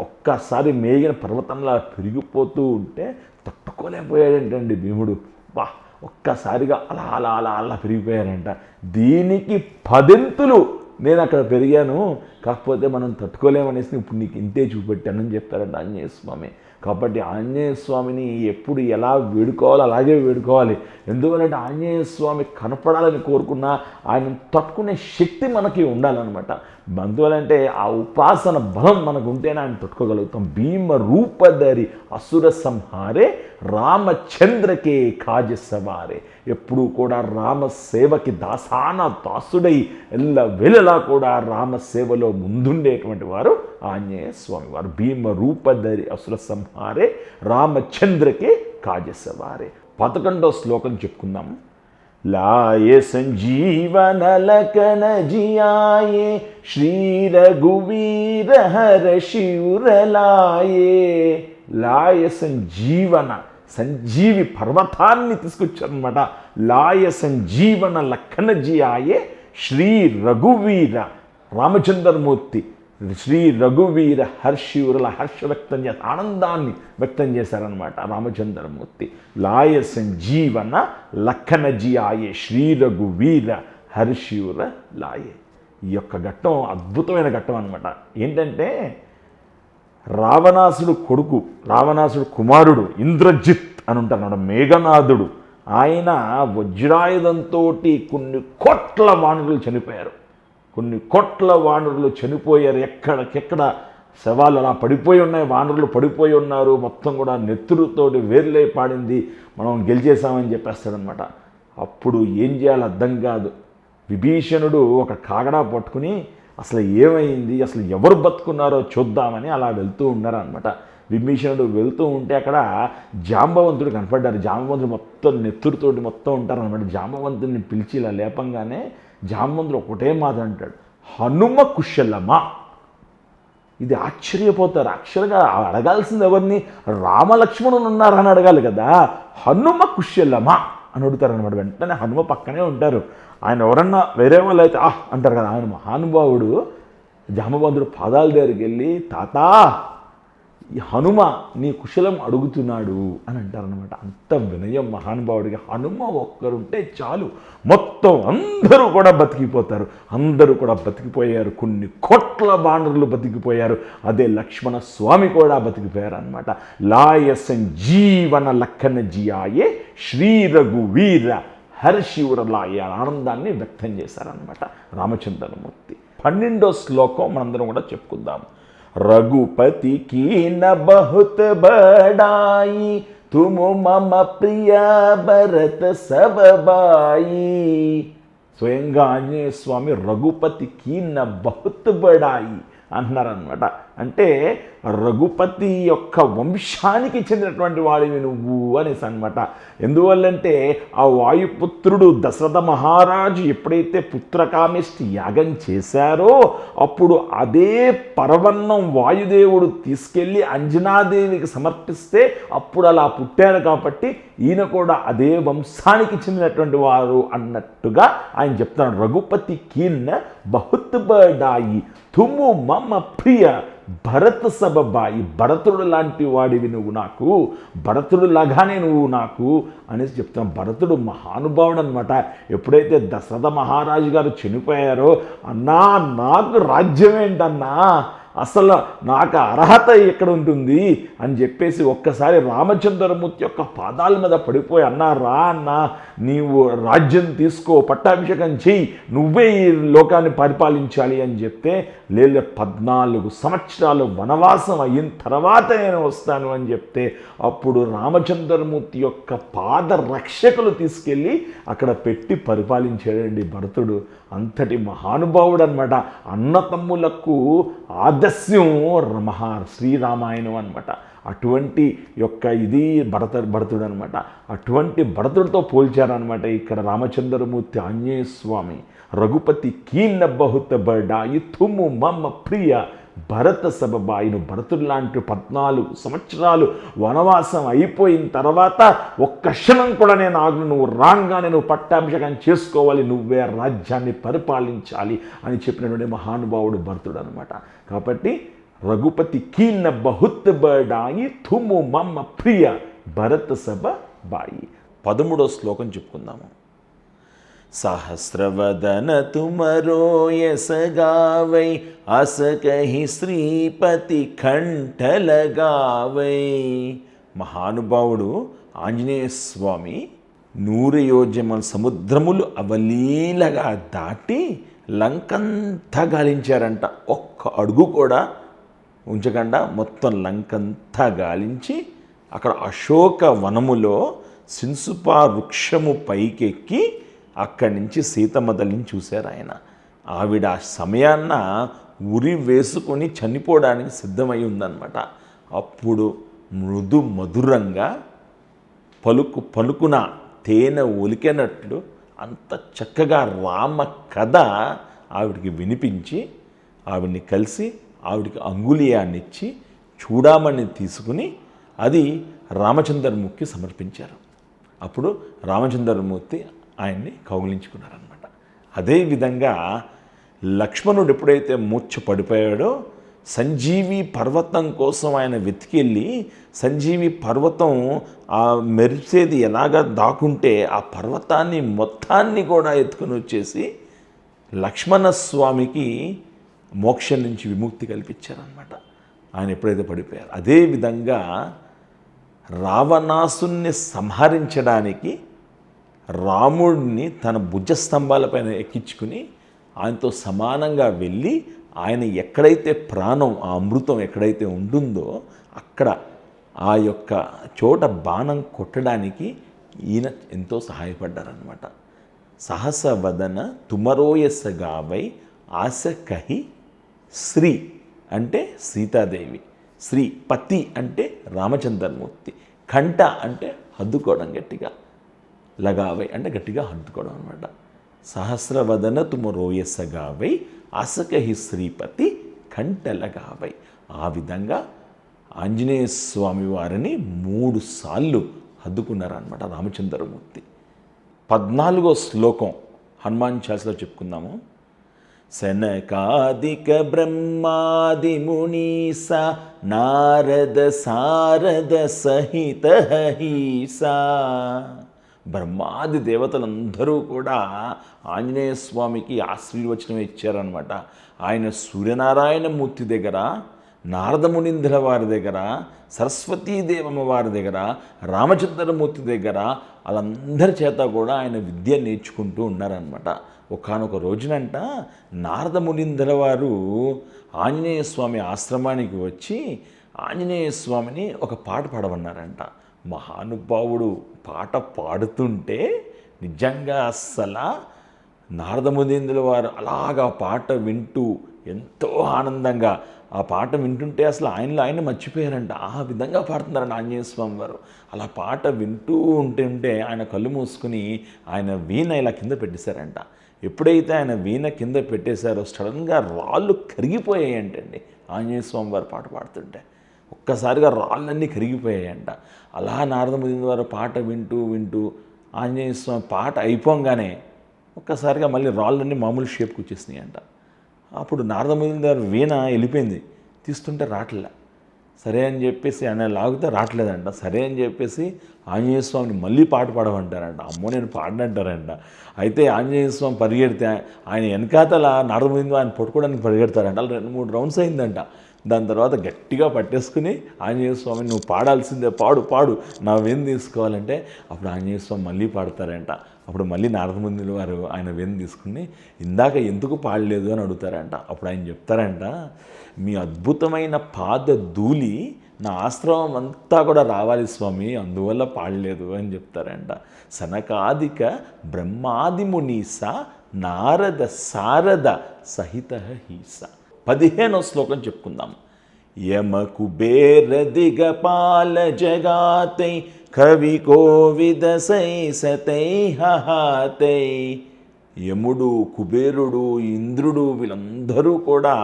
ఒక్కసారి మేగిన పర్వతంలా పెరిగిపోతూ ఉంటే తట్టుకోలేకపోయాడంటండి భీముడు. బా ఒక్కసారిగా అలా అలా అలా అలా పెరిగిపోయారంట. దీనికి 10 నేను అక్కడ పెరిగాను, కాకపోతే మనం తట్టుకోలేమనేసి ఇప్పుడు నీకు ఇంతే చూపెట్టానని చెప్తారంట ఆంజనేయ స్వామి. కాబట్టి ఆంజనేయ స్వామిని ఎప్పుడు ఎలా వేడుకోవాలో అలాగే వేడుకోవాలి. ఎందువల్లంటే ఆంజనేయ స్వామి కనపడాలని కోరుకున్నా ఆయన తట్టుకునే శక్తి మనకి ఉండాలన్నమాట. అందువలంటే ఆ ఉపాసన బలం మనకు ఉంటేనే ఆయన తట్టుకోగలుగుతాం. భీమ రూపధరి అసుర సంహారే రామచంద్రకే కాజసవారే. ఎప్పుడూ కూడా రామ సేవకి దాసుడై వెళ్ళలా కూడా రామ సేవలో ముందుండేటువంటి వారు ఆంజనేయ స్వామి వారు. భీమ రూపధరి అసుర సంహారే రామచంద్రకే కాజసవారే. 11వ శ్లోకం చెప్పుకుందాం. लाए संजीवन लखन जियाए श्री रघुवीर हर शिवर लाए लाय సంజీవన సంజీవి పర్వతాన్ని తీసుకొచ్చారనమాట. లాయ సంజీవన లఖన జియాయే శ్రీ రఘువీర రామచంద్రమూర్తి శ్రీ రఘువీర హర్షివుల హర్ష వ్యక్తం చేసి ఆనందాన్ని వ్యక్తం చేశారనమాట రామచంద్రమూర్తి. లాయ సంజీవన లఖన జియాయే శ్రీ రఘువీర హర్షివుల లాయే. ఈ యొక్క ఘట్టం అద్భుతమైన ఘట్టం అనమాట. ఏంటంటే రావణాసుడు కొడుకు, రావణాసుడు కుమారుడు ఇంద్రజిత్ అని ఉంటాడు, మేఘనాథుడు. ఆయన వజ్రాయుధంతో కొన్ని కోట్ల వానరులు చనిపోయారు. కొన్ని కోట్ల వానరులు చనిపోయారు. ఎక్కడెక్కడ శవాలు అలా పడిపోయి ఉన్నాయి, వానరులు పడిపోయి ఉన్నారు. మొత్తం కూడా నెత్తురుతోటి వేర్లే పాడింది, మనం గెలిచేసామని చెప్పేస్తాడనమాట. అప్పుడు ఏం చేయాలో అర్థం కాదు. విభీషణుడు ఒక కాగడా పట్టుకుని అసలు ఏమైంది, అసలు ఎవరు బతుకున్నారో చూద్దామని అలా వెళ్తూ ఉన్నారనమాట. విభీషణుడు వెళ్తూ ఉంటే అక్కడ జాంబవంతుడు కనపడ్డారు. జాంబవంతుడు మొత్తం నెత్తురుతోటి మొత్తం ఉంటారనమాట. జాంబవంతుడిని పిలిచి ఇలా లేపంగానే జాంబవంతుడు ఒకటే మాట అంటాడు, హనుమ కుశలమా. ఇది ఆశ్చర్యపోతారు. యాక్చువల్గా అడగాల్సింది ఎవరిని, రామలక్ష్మణులు ఉన్నారని అడగాలి కదా. హనుమ కుశలమా అని అడుగుతారనమాట. వెంటనే హనుమ పక్కనే ఉంటారు. ఆయన ఎవరన్నా వేరే వాళ్ళు అయితే అంటారు కదా. ఆయన మహానుభావుడు జాంబవంతుడు పాదాల దగ్గరికి వెళ్ళి, తాతా ఈ హనుమ నీ కుశలం అడుగుతున్నాడు అని అంటారనమాట. అంత వినయం మహానుభావుడికి. హనుమ ఒక్కరుంటే చాలు, మొత్తం అందరూ కూడా బతికిపోతారు. అందరూ కూడా బతికిపోయారు. కొన్ని కోట్ల వానరులు బతికిపోయారు. అదే లక్ష్మణ స్వామి కూడా బతికిపోయారు అనమాట. లాయ సంజీవన లఖన జియాయే శ్రీ రఘువీర హర్షివుర లాయ ఆనందాన్ని వ్యక్తం చేశారనమాట రామచంద్రమూర్తి. 12వ శ్లోకం మనందరం కూడా చెప్పుకుందాం. रघुपति की न बहुत बड़ाई तुम मम प्रिय भरत सब बाई. స్వయంగా ఆంజనేయ స్వామి రఘుపతి కీన బహుత్ బడాయి అంటున్నారనమాట. అంటే రఘుపతి యొక్క వంశానికి చెందినటువంటి వాడివి నువ్వు అనేసి అనమాట. ఎందువల్లంటే ఆ వాయుపుత్రుడు దశరథ మహారాజు ఎప్పుడైతే పుత్రకామేష్టి యాగం చేశారో అప్పుడు అదే పరవన్నం వాయుదేవుడు తీసుకెళ్ళి అంజనాదేవికి సమర్పిస్తే అప్పుడు అలా పుట్టారు. కాబట్టి ఈయన కూడా అదే వంశానికి చెందినటువంటి వారు అన్నట్టుగా ఆయన చెప్తున్నాడు. రఘుపతి కీన్ బహుత్ బడాయి తుము మమ ప్రియ భరత్ సబబాయి. భరతుడు లాంటి వాడివి నువ్వు నాకు, భరతుడు లాగానే నువ్వు నాకు అనేసి చెప్తాను. భరతుడు మహానుభావుడు అనమాట. ఎప్పుడైతే దశరథ మహారాజు గారు చనిపోయారో, అన్నా నాకు రాజ్యం ఏంటన్నా, అసలు నాకు అర్హత ఎక్కడ ఉంటుంది అని చెప్పేసి ఒక్కసారి రామచంద్రమూర్తి యొక్క పాదాల మీద పడిపోయి, అన్నా రా అన్నా నీవు రాజ్యం తీసుకో, పట్టాభిషేకం చెయ్యి, నువ్వే ఈ లోకాన్ని పరిపాలించాలి అని చెప్తే, లేదు 14 సంవత్సరాలు వనవాసం అయిన తర్వాత నేను వస్తాను అని చెప్తే అప్పుడు రామచంద్రమూర్తి యొక్క పాద రక్షకులు తీసుకెళ్ళి అక్కడ పెట్టి పరిపాలించాడండి భరతుడు. అంతటి మహానుభావుడు అనమాట. అన్నతమ్ములకు ఆదర్శం శ్రీరామాయణం అనమాట. అటువంటి యొక్క ఇది భరతుడు అనమాట. అటువంటి భరతుడితో పోల్చారనమాట ఇక్కడ రామచంద్రమూర్తి ఆంజనేయ స్వామి. రఘుపతి కీన బహుత బడాయి తుము మమ ప్రియ భరత సబబాయిను. భరతుడు లాంటి 14 సంవత్సరాలు వనవాసం అయిపోయిన తర్వాత ఒక్క క్షణం కూడా నేను ఆగు, నువ్వు రాగానే నువ్వు పట్టాభిషేకం చేసుకోవాలి, నువ్వే రాజ్యాన్ని పరిపాలించాలి అని చెప్పినటువంటి మహానుభావుడు భరతుడు అనమాట. కాబట్టి రఘుపతి కీన బహుత్ బడాయి తుము మమ ప్రియ భరత సబ బాయి. 13వ శ్లోకం చెప్పుకుందాము. सहस्रवदन तुमरो यस गावै अस कहि श्रीपति कंठ लगावै. మహానుభావుడు ఆంజనేయ స్వామి 100 యోజనముల సముద్రములు అవలీలగా దాటి లంకంతా గాలించారంట. ఒక్క అడుగు కూడా ఉంచకుండా మొత్తం లంకంతా గాలించి అక్కడ అశోక వనములో సిన్సుపా వృక్షము పైకెక్కి అక్కడి నుంచి సీతమ్మ తల్లిని చూశారు ఆయన. ఆవిడ ఆ సమయాన్న ఉరి వేసుకొని చనిపోవడానికి సిద్ధమై ఉందన్నమాట. అప్పుడు మృదు మధురంగా పలుకున తేనె ఒలికినట్లు అంత చక్కగా రామ కథ ఆవిడికి వినిపించి ఆవిడ్ని కలిసి ఆవిడికి అంగుళీయాన్ని ఇచ్చి చూడామణి తీసుకుని అది రామచంద్రమూర్తికి సమర్పించారు. అప్పుడు రామచంద్రమూర్తి ఆయన్ని కౌగిలించుకున్నారనమాట. అదేవిధంగా లక్ష్మణుడు ఎప్పుడైతే మూర్ఛ పడిపోయాడో సంజీవి పర్వతం కోసం ఆయన వెతికెళ్ళి సంజీవి పర్వతం ఆ మెరిసేది ఎలాగా దాక్కుంటే ఆ పర్వతాన్ని మొత్తాన్ని కూడా ఎత్తుకుని వచ్చేసి లక్ష్మణస్వామికి మోక్షం నుంచి విముక్తి కల్పించారనమాట ఆయన ఎప్పుడైతే పడిపోయారు. అదేవిధంగా రావణాసుని సంహరించడానికి రాముడిని తన భుజస్తంభాలపైన ఎక్కించుకుని ఆయనతో సమానంగా వెళ్ళి ఆయన ఎక్కడైతే ప్రాణం ఆ అమృతం ఎక్కడైతే ఉంటుందో అక్కడ ఆ యొక్క చోట బాణం కొట్టడానికి ఈయన ఎంతో సహాయపడ్డారనమాట. సహసవదన తుమరోయసగావై ఆశ కహి శ్రీ అంటే సీతాదేవి, శ్రీ పతి అంటే రామచంద్రమూర్తి, కంఠ అంటే హద్దుకోవడం గట్టిగా, లగావై అంటే గట్టిగా హద్దుకోవడం అనమాట. సహస్రవదన తుమరోయసగావై ఆసకహి శ్రీపతి కంటలగావై. ఆ విధంగా ఆంజనేయ స్వామి వారిని 3 సార్లు హద్దుకున్నారనమాట రామచంద్రమూర్తి. 14వ శ్లోకం హనుమాన్ చాలీసాలో చెప్పుకుందాము. సనకాదిక బ్రహ్మాది మునీస నారద సారద సహిత హీసా. బ్రహ్మాది దేవతలందరూ కూడా ఆంజనేయ స్వామికి ఆశీర్వచనం ఇచ్చారనమాట. ఆయన సూర్యనారాయణమూర్తి దగ్గర, నారదమునీంద్ర వారి దగ్గర, సరస్వతీదేవమ్మ వారి దగ్గర, రామచంద్రమూర్తి దగ్గర వాళ్ళందరి చేత కూడా ఆయన విద్య నేర్చుకుంటూ ఉన్నారనమాట. ఒకానొక రోజునంట నారదమునీంద్ర వారు ఆంజనేయ స్వామి ఆశ్రమానికి వచ్చి ఆంజనేయ స్వామిని ఒక పాట పాడమన్నారంట. మహానుభావుడు పాట పాడుతుంటే నిజంగా అస్సలు నారదమునీంద్రుల వారు అలాగా పాట వింటూ ఎంతో ఆనందంగా ఆ పాట వింటుంటే అసలు ఆయన మర్చిపోయారంట. ఆ విధంగా పాడుతున్నారంట ఆంజనేయ స్వామి వారు. అలా పాట వింటూ ఉంటుంటే ఆయన కళ్ళు మూసుకుని ఆయన వీణ ఇలా కింద పెట్టేశారంట. ఎప్పుడైతే ఆయన వీణ కింద పెట్టేశారో సడన్గా రాళ్ళు కరిగిపోయాయంటండి. ఆంజనేయ స్వామి వారు పాట పాడుతుంటే ఒక్కసారిగా రాళ్ళన్నీ కరిగిపోయాయంట. అలా నారదముని వారు పాట వింటూ వింటూ ఆంజనేయ స్వామి పాట అయిపోగానే ఒక్కసారిగా మళ్ళీ రాళ్ళన్నీ మామూలు షేప్కి వచ్చేసినాయి అంట. అప్పుడు నారదముని గారు వీణ వెళ్ళిపోయింది, తీస్తుంటే రావట్లే. సరే అని చెప్పేసి ఆయన లాగితే రావట్లేదంట. సరే అని చెప్పేసి ఆంజనేయ స్వామిని మళ్ళీ పాట పాడమంటారంట. అమ్మో నేను పాడనంటారంట. అయితే ఆంజనేయ స్వామి పరిగెడితే ఆయన వెనకాతల నారదముని ఆయన పట్టుకోవడానికి పరిగెడతారంట. అలా 2-3 రౌండ్స్ అయిందంట. దాని తర్వాత గట్టిగా పట్టేసుకుని ఆంజనేయ స్వామి నువ్వు పాడాల్సిందే, పాడు పాడు నా వేణు తీసుకోవాలంటే అప్పుడు ఆంజనేయ స్వామి మళ్ళీ పాడతారంట. అప్పుడు మళ్ళీ నారదముని వారు ఆయన వేణు తీసుకుని ఇందాక ఎందుకు పాడలేదు అని అడుగుతారంట. అప్పుడు ఆయన చెప్తారంట, మీ అద్భుతమైన పాద ధూళి నా ఆశ్రమం అంతా కూడా రావాలి స్వామి, అందువల్ల పాడలేదు అని చెప్తారంట. సనకాదిక బ్రహ్మాది మునీస నారద సారద సహిత హీస. 15వ శ్లోకం చెప్పుకుందాం. యమ కుబేర దిగపాల జగాతై కవి కోవిద సై సతై హహాతై. యముడు, కుబేరుడు, ఇంద్రుడు వీళ్ళందరూ కూడా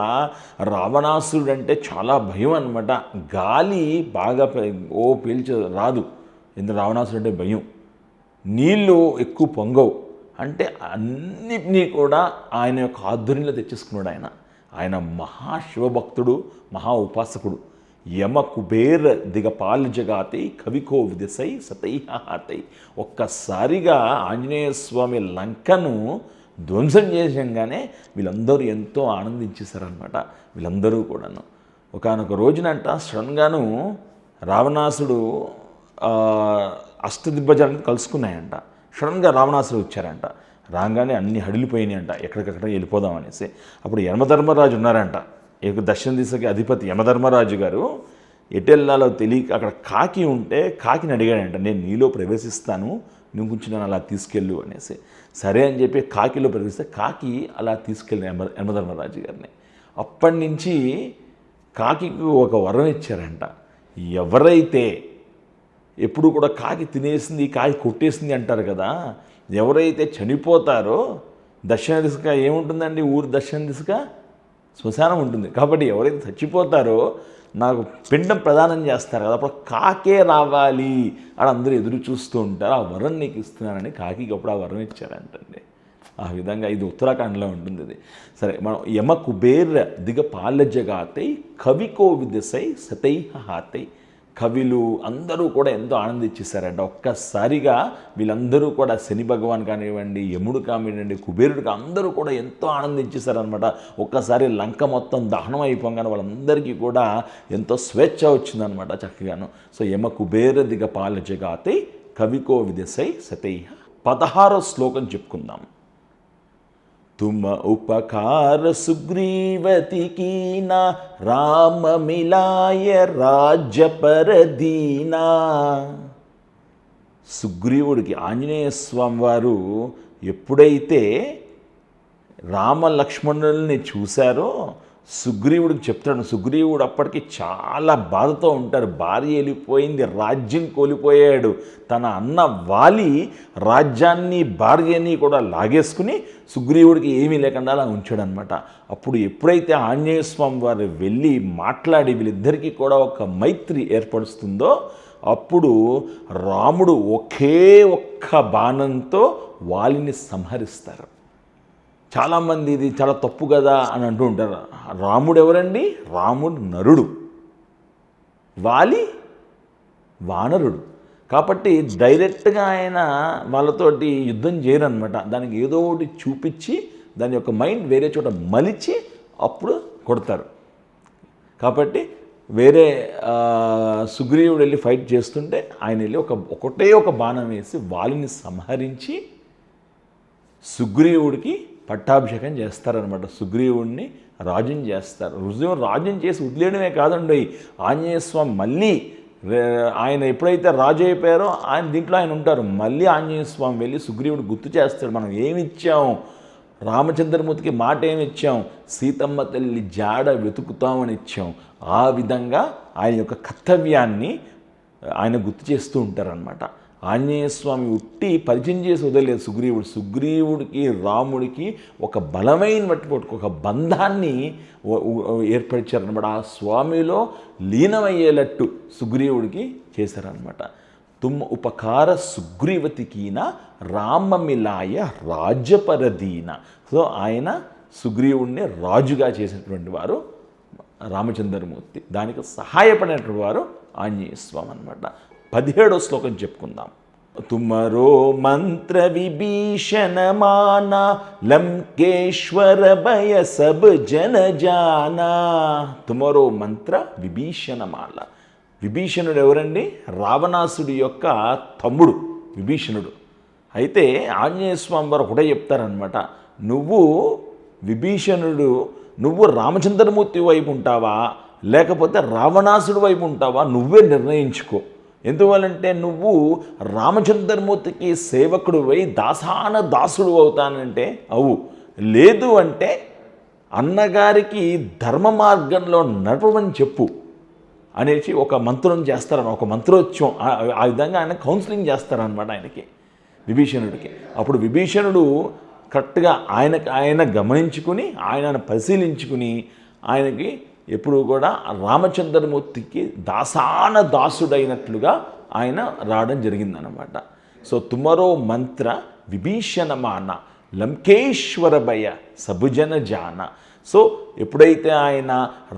రావణాసురుడు అంటే చాలా భయం అనమాట. గాలి బాగా పీల్చ రాదు, ఎందుకు రావణాసురుడు అంటే భయం. నీళ్ళు ఎక్కువ పొంగవు, అంటే అన్నిటినీ కూడా ఆయన యొక్క ఆధ్వర్యంలో తెచ్చేసుకున్నాడు ఆయన. ఆయన మహాశివభక్తుడు, మహా ఉపాసకుడు. యమ కుబేర దిగపాల జగాతై కవికో విదసై సతైహాతై. ఒక్కసారిగా ఆంజనేయ స్వామి లంకను ధ్వంసం చేసంగానే వీళ్ళందరూ ఎంతో ఆనందించేశారనమాట. వీళ్ళందరూ కూడాను ఒకానొక రోజునంట సడన్గాను రావణాసుడు అష్టదిగ్గజాలను కలుసుకున్నాయంట. సడన్గా రావణాసుడు వచ్చారంట. రాగానే అన్నీ హడిలిపోయినాయి అంట, ఎక్కడికక్కడ వెళ్ళిపోదాం అనేసి. అప్పుడు యమధర్మరాజు ఉన్నారంట, దక్షిణ దిశకి అధిపతి యమధర్మరాజు గారు. ఎటు వెళ్ళాలో తెలియక అక్కడ కాకి ఉంటే కాకిని అడిగాడంట, నేను నీలో ప్రవేశిస్తాను, నువ్వు కొంచెం నన్ను అలా తీసుకెళ్ళు అనేసి. సరే అని చెప్పి కాకిలో ప్రవేశిస్తే కాకి అలా తీసుకెళ్ళిన యమధర్మరాజు గారిని. అప్పటి నుంచి కాకికి ఒక వరం ఇచ్చారంట, ఎవరైతే ఎప్పుడు కూడా కాకి తినేసింది, కాకి కొట్టేసింది అంటారు కదా, ఎవరైతే చనిపోతారో దక్షిణ దిశగా ఏముంటుందండి, ఊరు దక్షిణ దిశగా శ్మశానం ఉంటుంది. కాబట్టి ఎవరైతే చచ్చిపోతారో నాకు పిండం ప్రదానం చేస్తారు కదా, అప్పుడు కాకే రావాలి అని అందరూ ఎదురు చూస్తూ ఉంటారు. ఆ వరం నీకు ఇస్తున్నానని కాకికి అప్పుడు ఆ వరం ఇచ్చారంటండి. ఆ విధంగా ఇది ఉత్తరాఖండ్లో ఉంటుంది. ఇది సరే, మనం యమ కుబేర దిగపాల జగాతై కవికో విదసై సతై హాతై. కవులు అందరూ కూడా ఎంతో ఆనందించేశారంట. ఒక్కసారిగా వీళ్ళందరూ కూడా శని భగవాన్ కానివ్వండి, యముడు కానివ్వండి, కుబేరుడు అందరూ కూడా ఎంతో ఆనందించేశారనమాట. ఒక్కసారి లంక మొత్తం దహనం అయిపోగానే వాళ్ళందరికీ కూడా ఎంతో స్వేచ్ఛ వచ్చిందనమాట చక్కగాను. సో యమ కుబేర దిగపాల జగాతై కవికో విదసై సతై. 16వ శ్లోకం చెప్పుకుందాం. तुम उपकार सुग्रीवति कीना राम मिलाय राज्य पर दीना. సుగ్రీవుడికి ఆంజనేయ స్వామి వారు ఎప్పుడైతే రామ లక్ష్మణుల్ని చూశారో సుగ్రీవుడికి చెప్తాడు. సుగ్రీవుడు అప్పటికి చాలా బాధతో ఉంటారు. భార్య వెళ్ళిపోయింది, రాజ్యం కోల్పోయాడు. తన అన్న వాలి రాజ్యాన్ని భార్యని కూడా లాగేసుకుని సుగ్రీవుడికి ఏమీ లేకుండా అలా ఉంచాడనమాట. అప్పుడు ఎప్పుడైతే ఆంజనేయ స్వామి వారు వెళ్ళి మాట్లాడి వీళ్ళిద్దరికీ కూడా ఒక మైత్రి ఏర్పరుస్తుందో అప్పుడు రాముడు ఒకే ఒక్క బాణంతో వాలిని సంహరిస్తారు. చాలామంది ఇది చాలా తప్పు కదా అని అంటూ ఉంటారు. రాముడు ఎవరండి? రాముడు నరుడు, వాలి వానరుడు. కాబట్టి డైరెక్ట్గా ఆయన వాళ్ళతోటి యుద్ధం చేయరనమాట. దానికి ఏదో ఒకటి చూపించి దాని యొక్క మైండ్ వేరే చోట మలిచి అప్పుడు కొడతారు. కాబట్టి వేరే సుగ్రీవుడు వెళ్ళి ఫైట్ చేస్తుంటే ఆయన వెళ్ళి ఒకటే ఒక బాణం వేసి వాలిని సంహరించి సుగ్రీవుడికి పట్టాభిషేకం చేస్తారనమాట. సుగ్రీవుడిని రాజుని చేస్తారు. రాజుని చేసి వదిలేయడమే కాదండి, ఆంజనేయ స్వామి మళ్ళీ ఆయన ఎప్పుడైతే రాజు అయిపోయారో దీంట్లో ఆయన ఉంటారు. మళ్ళీ ఆంజనేయ స్వామి వెళ్ళి సుగ్రీవుడు గుర్తు చేస్తాడు, మనం ఏమి ఇచ్చాం, రామచంద్రమూర్తికి మాట ఏమి ఇచ్చాం, సీతమ్మ తల్లి జాడ వెతుకుతామని ఇచ్చాం. ఆ విధంగా ఆయన యొక్క కర్తవ్యాన్ని ఆయన గుర్తు చేస్తూ ఉంటారనమాట. ఆంజనేయ స్వామి ఉట్టి పరిచయం చేసి వదిలేదు సుగ్రీవుడికి రాముడికి ఒక బలమైన ఒక బంధాన్ని ఏర్పరిచారనమాట. ఆ స్వామిలో లీనమయ్యేటట్టు సుగ్రీవుడికి చేశారనమాట. తుమ్ ఉపకార సుగ్రీవతికీన రామమిలాయ రాజ్యపరదీన. సో ఆయన సుగ్రీవుడిని రాజుగా చేసినటువంటి వారు రామచంద్రమూర్తి, దానికి సహాయపడినటువంటి వారు ఆంజనేయ స్వామి అనమాట. 17వ శ్లోకం చెప్పుకుందాం. తుమరో మంత్ర విభీషణ మానా లంకేశ్వర భయ సబ్ జన జానా. తుమరో మంత్ర విభీషణ మాల. విభీషణుడు ఎవరండి? రావణాసుడి యొక్క తమ్ముడు విభీషణుడు. అయితే ఆంజనేయ స్వామి వారు ఒకటే చెప్తారనమాట, విభీషణుడు నువ్వు రామచంద్రమూర్తి వైపు ఉంటావా లేకపోతే రావణాసుడి వైపు ఉంటావా, నువ్వే నిర్ణయించుకో. ఎందువల్లంటే నువ్వు రామచంద్రమూర్తికి సేవకుడు వై దాసుడు అవుతానంటే అవు, లేదు అంటే అన్నగారికి ధర్మ మార్గంలో నడపమని చెప్పు అనేసి ఒక మంత్రం చేస్తారని, ఒక మంత్రోత్సవం ఆ విధంగా ఆయన కౌన్సిలింగ్ చేస్తారనమాట ఆయనకి, విభీషణుడికి. అప్పుడు విభీషణుడు కరెక్ట్గా ఆయన గమనించుకుని ఆయనను పరిశీలించుకుని ఆయనకి ఎప్పుడు కూడా రామచంద్రమూర్తికి దాసుడైనట్లుగా ఆయన రావడం జరిగిందనమాట. సో తుమరో మంత్ర విభీషణమాన లంకేశ్వర భయ సభుజన జాన. సో ఎప్పుడైతే ఆయన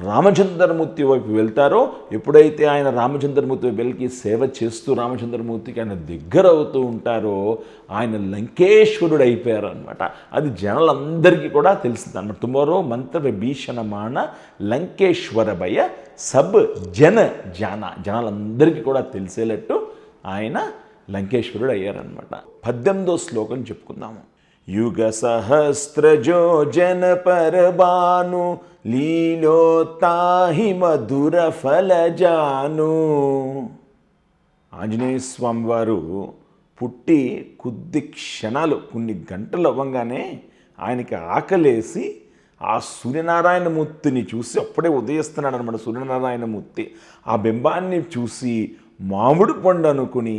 రామచంద్రమూర్తి వైపు వెళ్తారో, ఎప్పుడైతే ఆయన రామచంద్రమూర్తి వైపు వెళ్ళి సేవ చేస్తూ రామచంద్రమూర్తికి ఆయన దగ్గర అవుతూ ఉంటారో ఆయన లంకేశ్వరుడు అయిపోయారు అనమాట. అది జనాలందరికీ కూడా తెలిసింది అనమాట. తుమరో మంత్ర విభీషణమాన లంకేశ్వర భయ సబ్ జన జాన. జనాలందరికీ కూడా తెలిసేటట్టు ఆయన లంకేశ్వరుడు అయ్యారనమాట. 18వ శ్లోకం చెప్పుకుందాము. యుగ సహస్రజో జన పరబాను లీలోతాహి మధుర ఫలజాను. ఆంజనేయ స్వామి వారు పుట్టి కొద్ది క్షణాలు కొన్ని గంటలు అవ్వగానే ఆయనకి ఆకలేసి ఆ సూర్యనారాయణమూర్తిని చూసి అప్పుడే ఉదయిస్తున్నాడు అనమాట. సూర్యనారాయణమూర్తి ఆ బింబాన్ని చూసి మామిడి పండు అనుకుని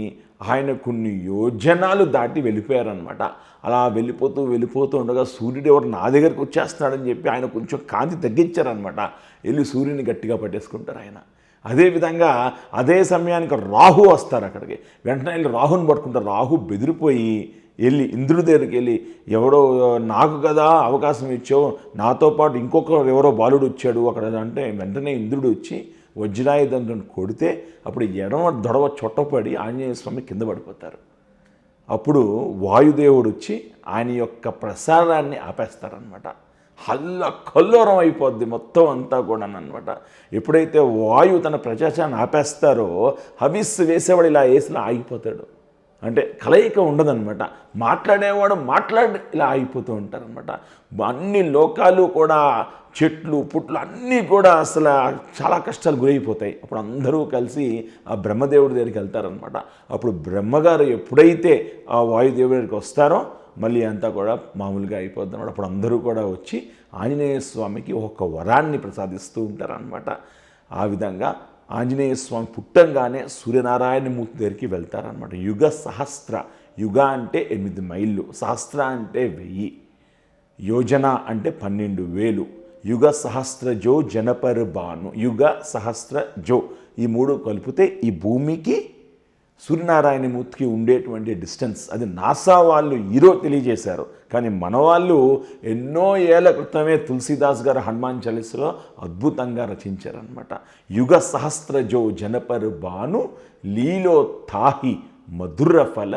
ఆయన కొన్ని యోజనాలు దాటి వెళ్ళిపోయారనమాట. అలా వెళ్ళిపోతూ ఉండగా సూర్యుడు ఎవరు నా దగ్గరికి వచ్చేస్తున్నాడని చెప్పి ఆయన కొంచెం కాంతి తగ్గించారనమాట. వెళ్ళి సూర్యుని గట్టిగా పట్టేసుకుంటారు ఆయన. అదేవిధంగా అదే సమయానికి రాహు వస్తారు అక్కడికి. వెంటనే వెళ్ళి రాహుని పట్టుకుంటారు. రాహు బెదిరిపోయి వెళ్ళి ఇంద్రుడి దగ్గరికి వెళ్ళి, ఎవరో నాకు కదా అవకాశం ఇచ్చావు, నాతో పాటు ఇంకొకరు ఎవరో బాలుడు వచ్చాడు అక్కడ అంటే, వెంటనే ఇంద్రుడు వచ్చి వజ్రాయుధంతో కొడితే అప్పుడు ఎడమ దొడవ చొట్టపడి ఆంజనేయ స్వామి కింద పడిపోతారు. అప్పుడు వాయుదేవుడు వచ్చి ఆయన యొక్క ప్రసారాన్ని ఆపేస్తారనమాట. కల్లోరం అయిపోద్ది మొత్తం అంతా కూడా అనమాట. ఎప్పుడైతే వాయువు తన ప్రచారాన్ని ఆపేస్తారో హవిస్సు వేసేవాడు ఇలా వేసిలా ఆగిపోతాడు. అంటే కలయిక ఉండదన్నమాట. మాట్లాడేవాడు ఇలా ఆగిపోతూ ఉంటారనమాట. అన్ని లోకాలు కూడా చెట్లు పుట్లు అన్నీ కూడా అసలు చాలా కష్టాలు గురైపోతాయి. అప్పుడు అందరూ కలిసి ఆ బ్రహ్మదేవుడి దగ్గరికి వెళ్తారనమాట. అప్పుడు బ్రహ్మగారు ఎప్పుడైతే ఆ వాయుదేవుడి దగ్గరికి వస్తారో మళ్ళీ అంతా కూడా మామూలుగా అయిపోద్ది అనమాట. అప్పుడు అందరూ కూడా వచ్చి ఆంజనేయ స్వామికి ఒక వరాన్ని ప్రసాదిస్తూ ఉంటారనమాట. ఆ విధంగా ఆంజనేయ స్వామి పుట్టంగానే సూర్యనారాయణమూర్తి దగ్గరికి వెళ్తారనమాట. యుగ సహస్ర, యుగ అంటే 8 మైళ్ళు, సహస్ర అంటే 1000, యోజన అంటే 12,000, యుగ సహస్ర జో జనపర్ బాను, యుగ సహస్ర జో ఈ 3 కలిపితే ఈ భూమికి సూర్యనారాయణమూర్తికి ఉండేటువంటి డిస్టెన్స్. అది నాసా వాళ్ళు ఈరోజు తెలియజేశారు. కానీ మన వాళ్ళు ఎన్నో ఏళ్ల క్రితమే తులసీదాస్ గారు హనుమాన్ చాలీసాలో అద్భుతంగా రచించారనమాట. యుగ సహస్రజో జనపర్ బాను లీలో తాహి మధుర ఫల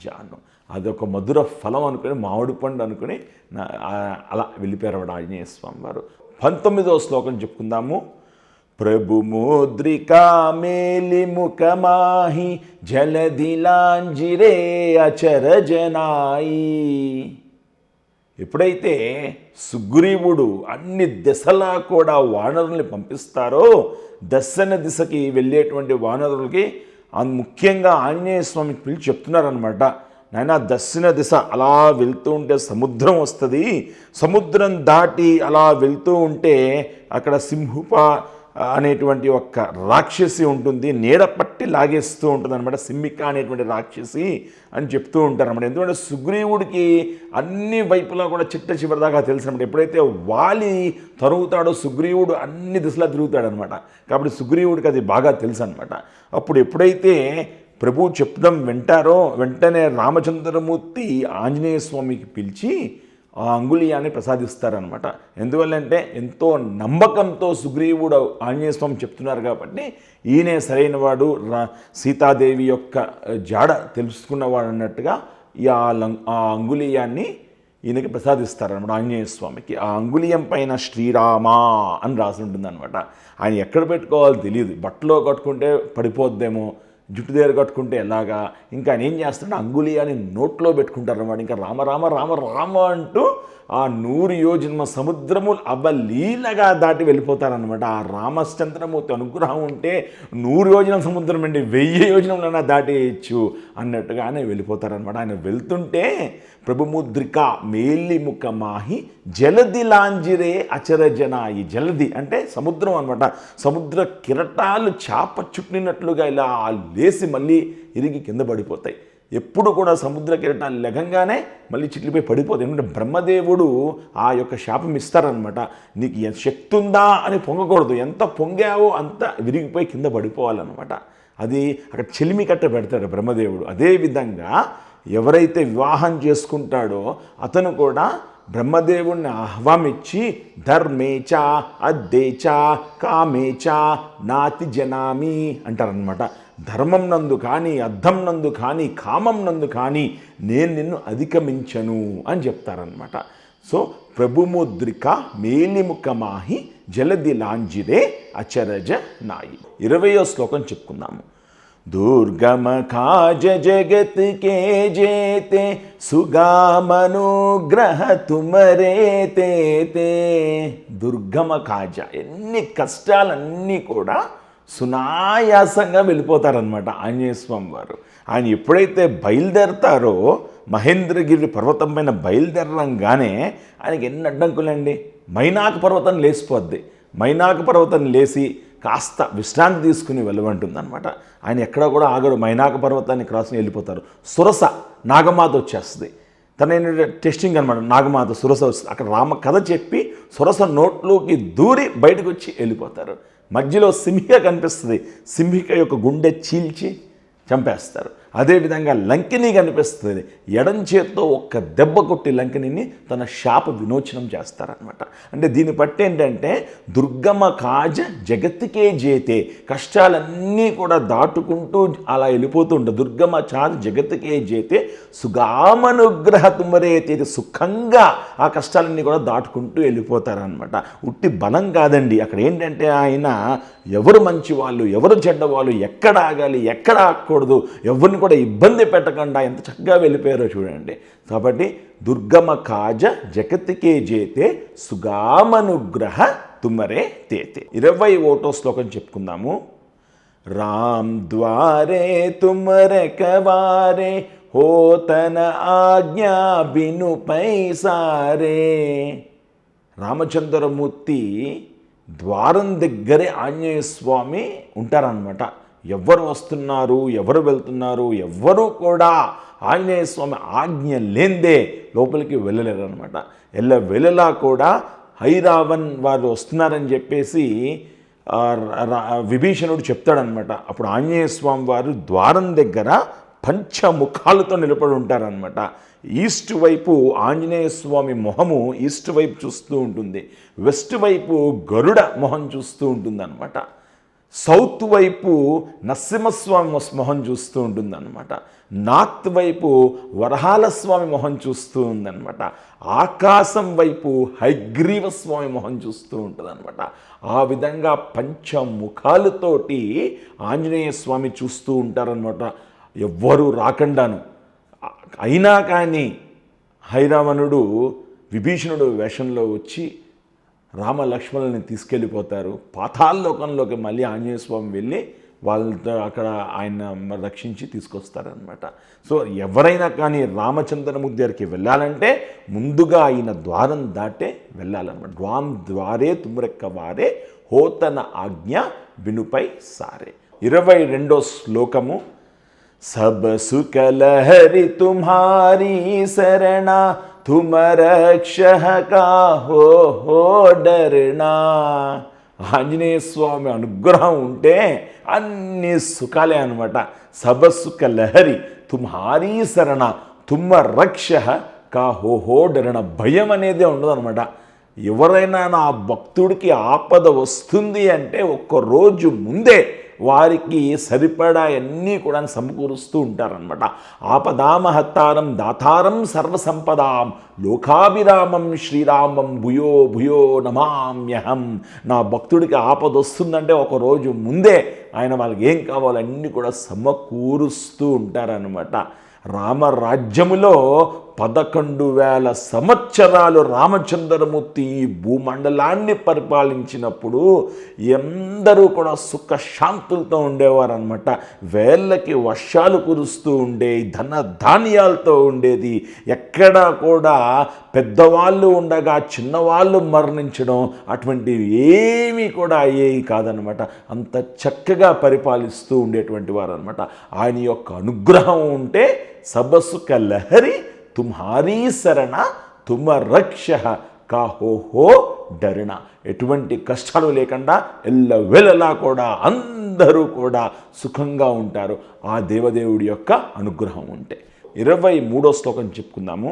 జాను. అదొక మధుర ఫలం అనుకుని, మామిడి పండు అనుకుని అలా వెళ్ళిపోయారు ఆంజనేయ స్వామి వారు. 19వ శ్లోకం చెప్పుకుందాము. ప్రభు ముద్రికా మేలి ముఖమాహి జలదిలాంజిరే అచరజనాయి. ఎప్పుడైతే సుగ్రీవుడు అన్ని దిశలా కూడా వానరుల్ని పంపిస్తారో, దర్శన దిశకి వెళ్ళేటువంటి వానరులకి ముఖ్యంగా ఆంజనేయ స్వామికి పిలిచి చెప్తున్నారనమాట. నాయన దర్శన దిశ అలా వెళ్తూ ఉంటే సముద్రం వస్తుంది, సముద్రం దాటి అలా వెళ్తూ ఉంటే అక్కడ సింహుప అనేటువంటి ఒక రాక్షసి ఉంటుంది, నీడ పట్టి లాగేస్తూ ఉంటుంది అనమాట. సింహిక అనేటువంటి రాక్షసి అని చెప్తూ ఉంటారు అన్నమాట. ఎందుకంటే సుగ్రీవుడికి అన్ని వైపులా కూడా చిట్ట చివరిదాకా తెలిసినప్పుడు ఎప్పుడైతే వాలి తరుగుతాడో సుగ్రీవుడు అన్ని దిశలా తిరుగుతాడనమాట. కాబట్టి సుగ్రీవుడికి అది బాగా తెలుసు అనమాట. అప్పుడు ఎప్పుడైతే ప్రభువు చెప్దాం వింటారో వెంటనే రామచంద్రమూర్తి ఆంజనేయ స్వామికి పిలిచి ఆ అంగుళీయాన్ని ప్రసాదిస్తారనమాట. ఎందువల్లంటే ఎంతో నమ్మకంతో సుగ్రీవుడు ఆంజనేయ స్వామి చెప్తున్నారు కాబట్టి ఈయనే సరైనవాడు, సీతాదేవి యొక్క జాడ తెలుసుకున్నవాడు అన్నట్టుగా ఆ అంగుళీయాన్ని ఈయనకి ప్రసాదిస్తారనమాట ఆంజనేయ స్వామికి. ఆ అంగుళీయం పైన శ్రీరామ అని రాసి ఉంటుందన్నమాట. ఆయన ఎక్కడ పెట్టుకోవాలో తెలియదు. బట్టలో కట్టుకుంటే పడిపోద్దేమో, జుట్టు దగ్గర కట్టుకుంటే ఎలాగా, ఇంకా ఆయన ఏం చేస్తాడు అంగుళీయాన్ని నోట్లో పెట్టుకుంటారన్నమాట. ఇంకా రామ రామ రామ రామ అంటూ ఆ 100 యోజన సముద్రము అవలీలగా దాటి వెళ్ళిపోతారనమాట. ఆ రామచంద్రమూర్తి అనుగ్రహం ఉంటే 100 యోజన సముద్రం అండి 1000 యోజనలైనా దాటేయచ్చు అన్నట్టుగానే వెళ్ళిపోతారనమాట. ఆయన వెళ్తుంటే ప్రభుముద్రిక మేలిముఖ మాహి జలది లాంజిరే అచరజనాయి. జలది అంటే సముద్రం అనమాట. సముద్ర కిరటాలు చాప చుట్టినట్లుగా ఇలా లేసి మళ్ళీ ఇరిగి కింద పడిపోతాయి. ఎప్పుడు కూడా సముద్ర కిరటాలు లెగంగానే మళ్ళీ చిట్లిపోయి పడిపోతాయి. ఎందుకంటే బ్రహ్మదేవుడు ఆ యొక్క శాపం ఇస్తారనమాట. నీకు శక్తి ఉందా అని పొంగకూడదు, ఎంత పొంగావో అంత విరిగిపోయి కింద పడిపోవాలన్నమాట. అది అక్కడ చెలిమి కట్ట పెడతాడు బ్రహ్మదేవుడు. అదేవిధంగా ఎవరైతే వివాహం చేసుకుంటాడో అతను కూడా బ్రహ్మదేవుణ్ణి ఆహ్వానించి ధర్మేచ అద్దేచ కామేచ నాతి జనామి అంటారనమాట. ధర్మం నందు కానీ, అర్థం నందు కానీ, కామం నందు కానీ నేను నిన్ను అధిగమించను అని చెప్తారనమాట. సో ప్రభుముద్రిక మేలిముఖమాహి జలది లాంజిరే అచరజ నాయి. 20వ శ్లోకం చెప్పుకుందాము. दुर्गम काज जगत के जेते सुगामनुग्रह तुमरे ते. దుర్గమ కాజ ఎన్ని కష్టాలన్నీ కూడా సునాయాసంగా వెళ్ళిపోతారనమాట ఆంజనేయ స్వామి వారు. ఆయన ఎప్పుడైతే బయలుదేరతారో మహేంద్రగిరి పర్వతం పైన బయలుదేరంగానే ఆయనకి ఎన్ని అడ్డంకులండి. మైనాక పర్వతం లేసిపోద్ది. మైనాక పర్వతం లేచి కాస్త విశ్రాంతి తీసుకుని వెళ్ళమంటుందన్నమాట. ఆయన ఎక్కడ కూడా ఆగరు, మైనాక పర్వతాన్ని క్రాస్ని వెళ్ళిపోతారు. సురస నాగమాత వచ్చేస్తుంది, తన టెస్టింగ్ అనమాట. నాగమాత సురస వస్తుంది, అక్కడ రామ కథ చెప్పి సురస నోట్లోకి దూరి బయటకు వచ్చి వెళ్ళిపోతారు. మధ్యలో సింహిక కనిపిస్తుంది, సింహిక యొక్క గుండె చీల్చి చంపేస్తారు. అదేవిధంగా లంకిని కనిపిస్తుంది, ఎడం చేత్తో ఒక్క దెబ్బ కొట్టి లంకిని తన శాప విమోచనం చేస్తారనమాట. అంటే దీన్ని బట్టి ఏంటంటే దుర్గమ కాజ జగత్తుకే జేతే, కష్టాలన్నీ కూడా దాటుకుంటూ అలా వెళ్ళిపోతూ ఉంటాయి. దుర్గమ కాజ జగత్తుకే జేతే సుగామనుగ్రహ తుమరేతే, సుఖంగా ఆ కష్టాలన్నీ కూడా దాటుకుంటూ వెళ్ళిపోతారనమాట. ఉట్టి బలం కాదండి, అక్కడ ఏంటంటే ఆయన ఎవరు మంచి వాళ్ళు ఎవరు చెడ్డవాళ్ళు, ఎక్కడ ఆగాలి ఎక్కడ ఆగకూడదు, ఎవరిని కూడా ఇబ్బంది పెట్టకుండా ఎంత చక్కగా వెళ్ళిపోయారో చూడండి. కాబట్టి దుర్గమ కాజ జగత్తుకే జేతే సుగామనుగ్రహ తుమరే తేతే. 21వ శ్లోకం చెప్పుకుందాము. రామ్ ద్వారే తుమరే కవారే హోతన ఆజ్ఞా బిను పైసారే. రామచంద్రమూర్తి ద్వారం దగ్గరే ఆంజనేయ స్వామి ఉంటారనమాట. ఎవరు వస్తున్నారు ఎవరు వెళ్తున్నారు ఎవ్వరూ కూడా ఆంజనేయ స్వామి ఆజ్ఞ లేందే లోపలికి వెళ్ళలేరు అనమాట. వెళ్ళలా కూడా హైరావన్ వారు వస్తున్నారని చెప్పేసి విభీషణుడు చెప్తాడనమాట. అప్పుడు ఆంజనేయ స్వామి వారు ద్వారం దగ్గర పంచముఖాలతో నిలబడి ఉంటారనమాట. ఈస్ట్ వైపు ఆంజనేయ స్వామి మొహము ఈస్ట్ వైపు చూస్తూ ఉంటుంది, వెస్ట్ వైపు గరుడ మొహం చూస్తూ ఉంటుందన్నమాట, సౌత్ వైపు నరసింహస్వామి మొహం చూస్తూ ఉంటుందన్నమాట, నార్త్ వైపు వరహాల స్వామి మొహం చూస్తూ ఉందన్నమాట, ఆకాశం వైపు హయగ్రీవ స్వామి మొహం చూస్తూ ఉంటుందన్నమాట. ఆ విధంగా పంచముఖాలతోటి ఆంజనేయ స్వామి చూస్తూ ఉంటారనమాట. ఎవ్వరూ రాకుండాను. అయినా కానీ హైరావణుడు విభీషణుడు వేషంలో వచ్చి రామ లక్ష్మణుల్ని తీసుకెళ్ళిపోతారు. పాతాళలోకంలోకి మళ్ళీ ఆంజనేయ స్వామి వెళ్ళి వాళ్ళతో అక్కడ ఆయన రక్షించి తీసుకొస్తారనమాట. సో ఎవరైనా కానీ రామచంద్రమూర్తి దగ్గరికి వెళ్ళాలంటే ముందుగా ఆయన ద్వారం దాటే వెళ్ళాలన్నమాట. ద్వారే తుమ్రెక్కవారే హోతన ఆజ్ఞ బినుపై సారే. 22వ శ్లోకము. सब सुख लहरी तुम्हारी शरणा तुम रक्षः काहो हो डरना. ఆంజనేయ స్వామి అనుగ్రహం ఉంటే అన్ని సుఖాలే అనమాట. సబ సుఖ లహరి తుమ్హారీ శరణ తుమ్మ రక్షః కాహో హో డరణ. భయం అనేదే ఉండదు అనమాట. ఎవరైనా నా భక్తుడికి ఆపద వస్తుంది అంటే ఒక్కరోజు ముందే వారికి సరిపడా అన్నీ కూడా సమకూరుస్తూ ఉంటారనమాట. ఆపదామహత్తారం దాతారం సర్వసంపదాం లోకాభిరామం శ్రీరామం భూయో భూయో నమామ్యహం. నా భక్తుడికి ఆపద వస్తుందంటే ఒకరోజు ముందే ఆయన వాళ్ళకి ఏం కావాలో అన్నీ కూడా సమకూరుస్తూ ఉంటారనమాట. రామరాజ్యములో 11,000 సంవత్సరాలు రామచంద్రమూర్తి ఈ భూమండలాన్ని పరిపాలించినప్పుడు ఎందరూ కూడా సుఖశాంతులతో ఉండేవారు అనమాట. వేళ్ళకి వర్షాలు కురుస్తూ ఉండేవి, ధన ధాన్యాలతో ఉండేది. ఎక్కడా కూడా పెద్దవాళ్ళు ఉండగా చిన్నవాళ్ళు మరణించడం అటువంటివి ఏమీ కూడా అయ్యేవి కాదనమాట. అంత చక్కగా పరిపాలిస్తూ ఉండేటువంటి వారు అనమాట. ఆయన యొక్క అనుగ్రహం ఉంటే సబసుక లహరి తుమ్హారీ శరణ తుమ రక్షః కాహో హో డరణ. ఎటువంటి కష్టాలు లేకుండా ఎల్లవేళలా కూడా అందరూ కూడా సుఖంగా ఉంటారు ఆ దేవదేవుడి యొక్క అనుగ్రహం ఉంటే. 23వ శ్లోకం చెప్పుకుందాము.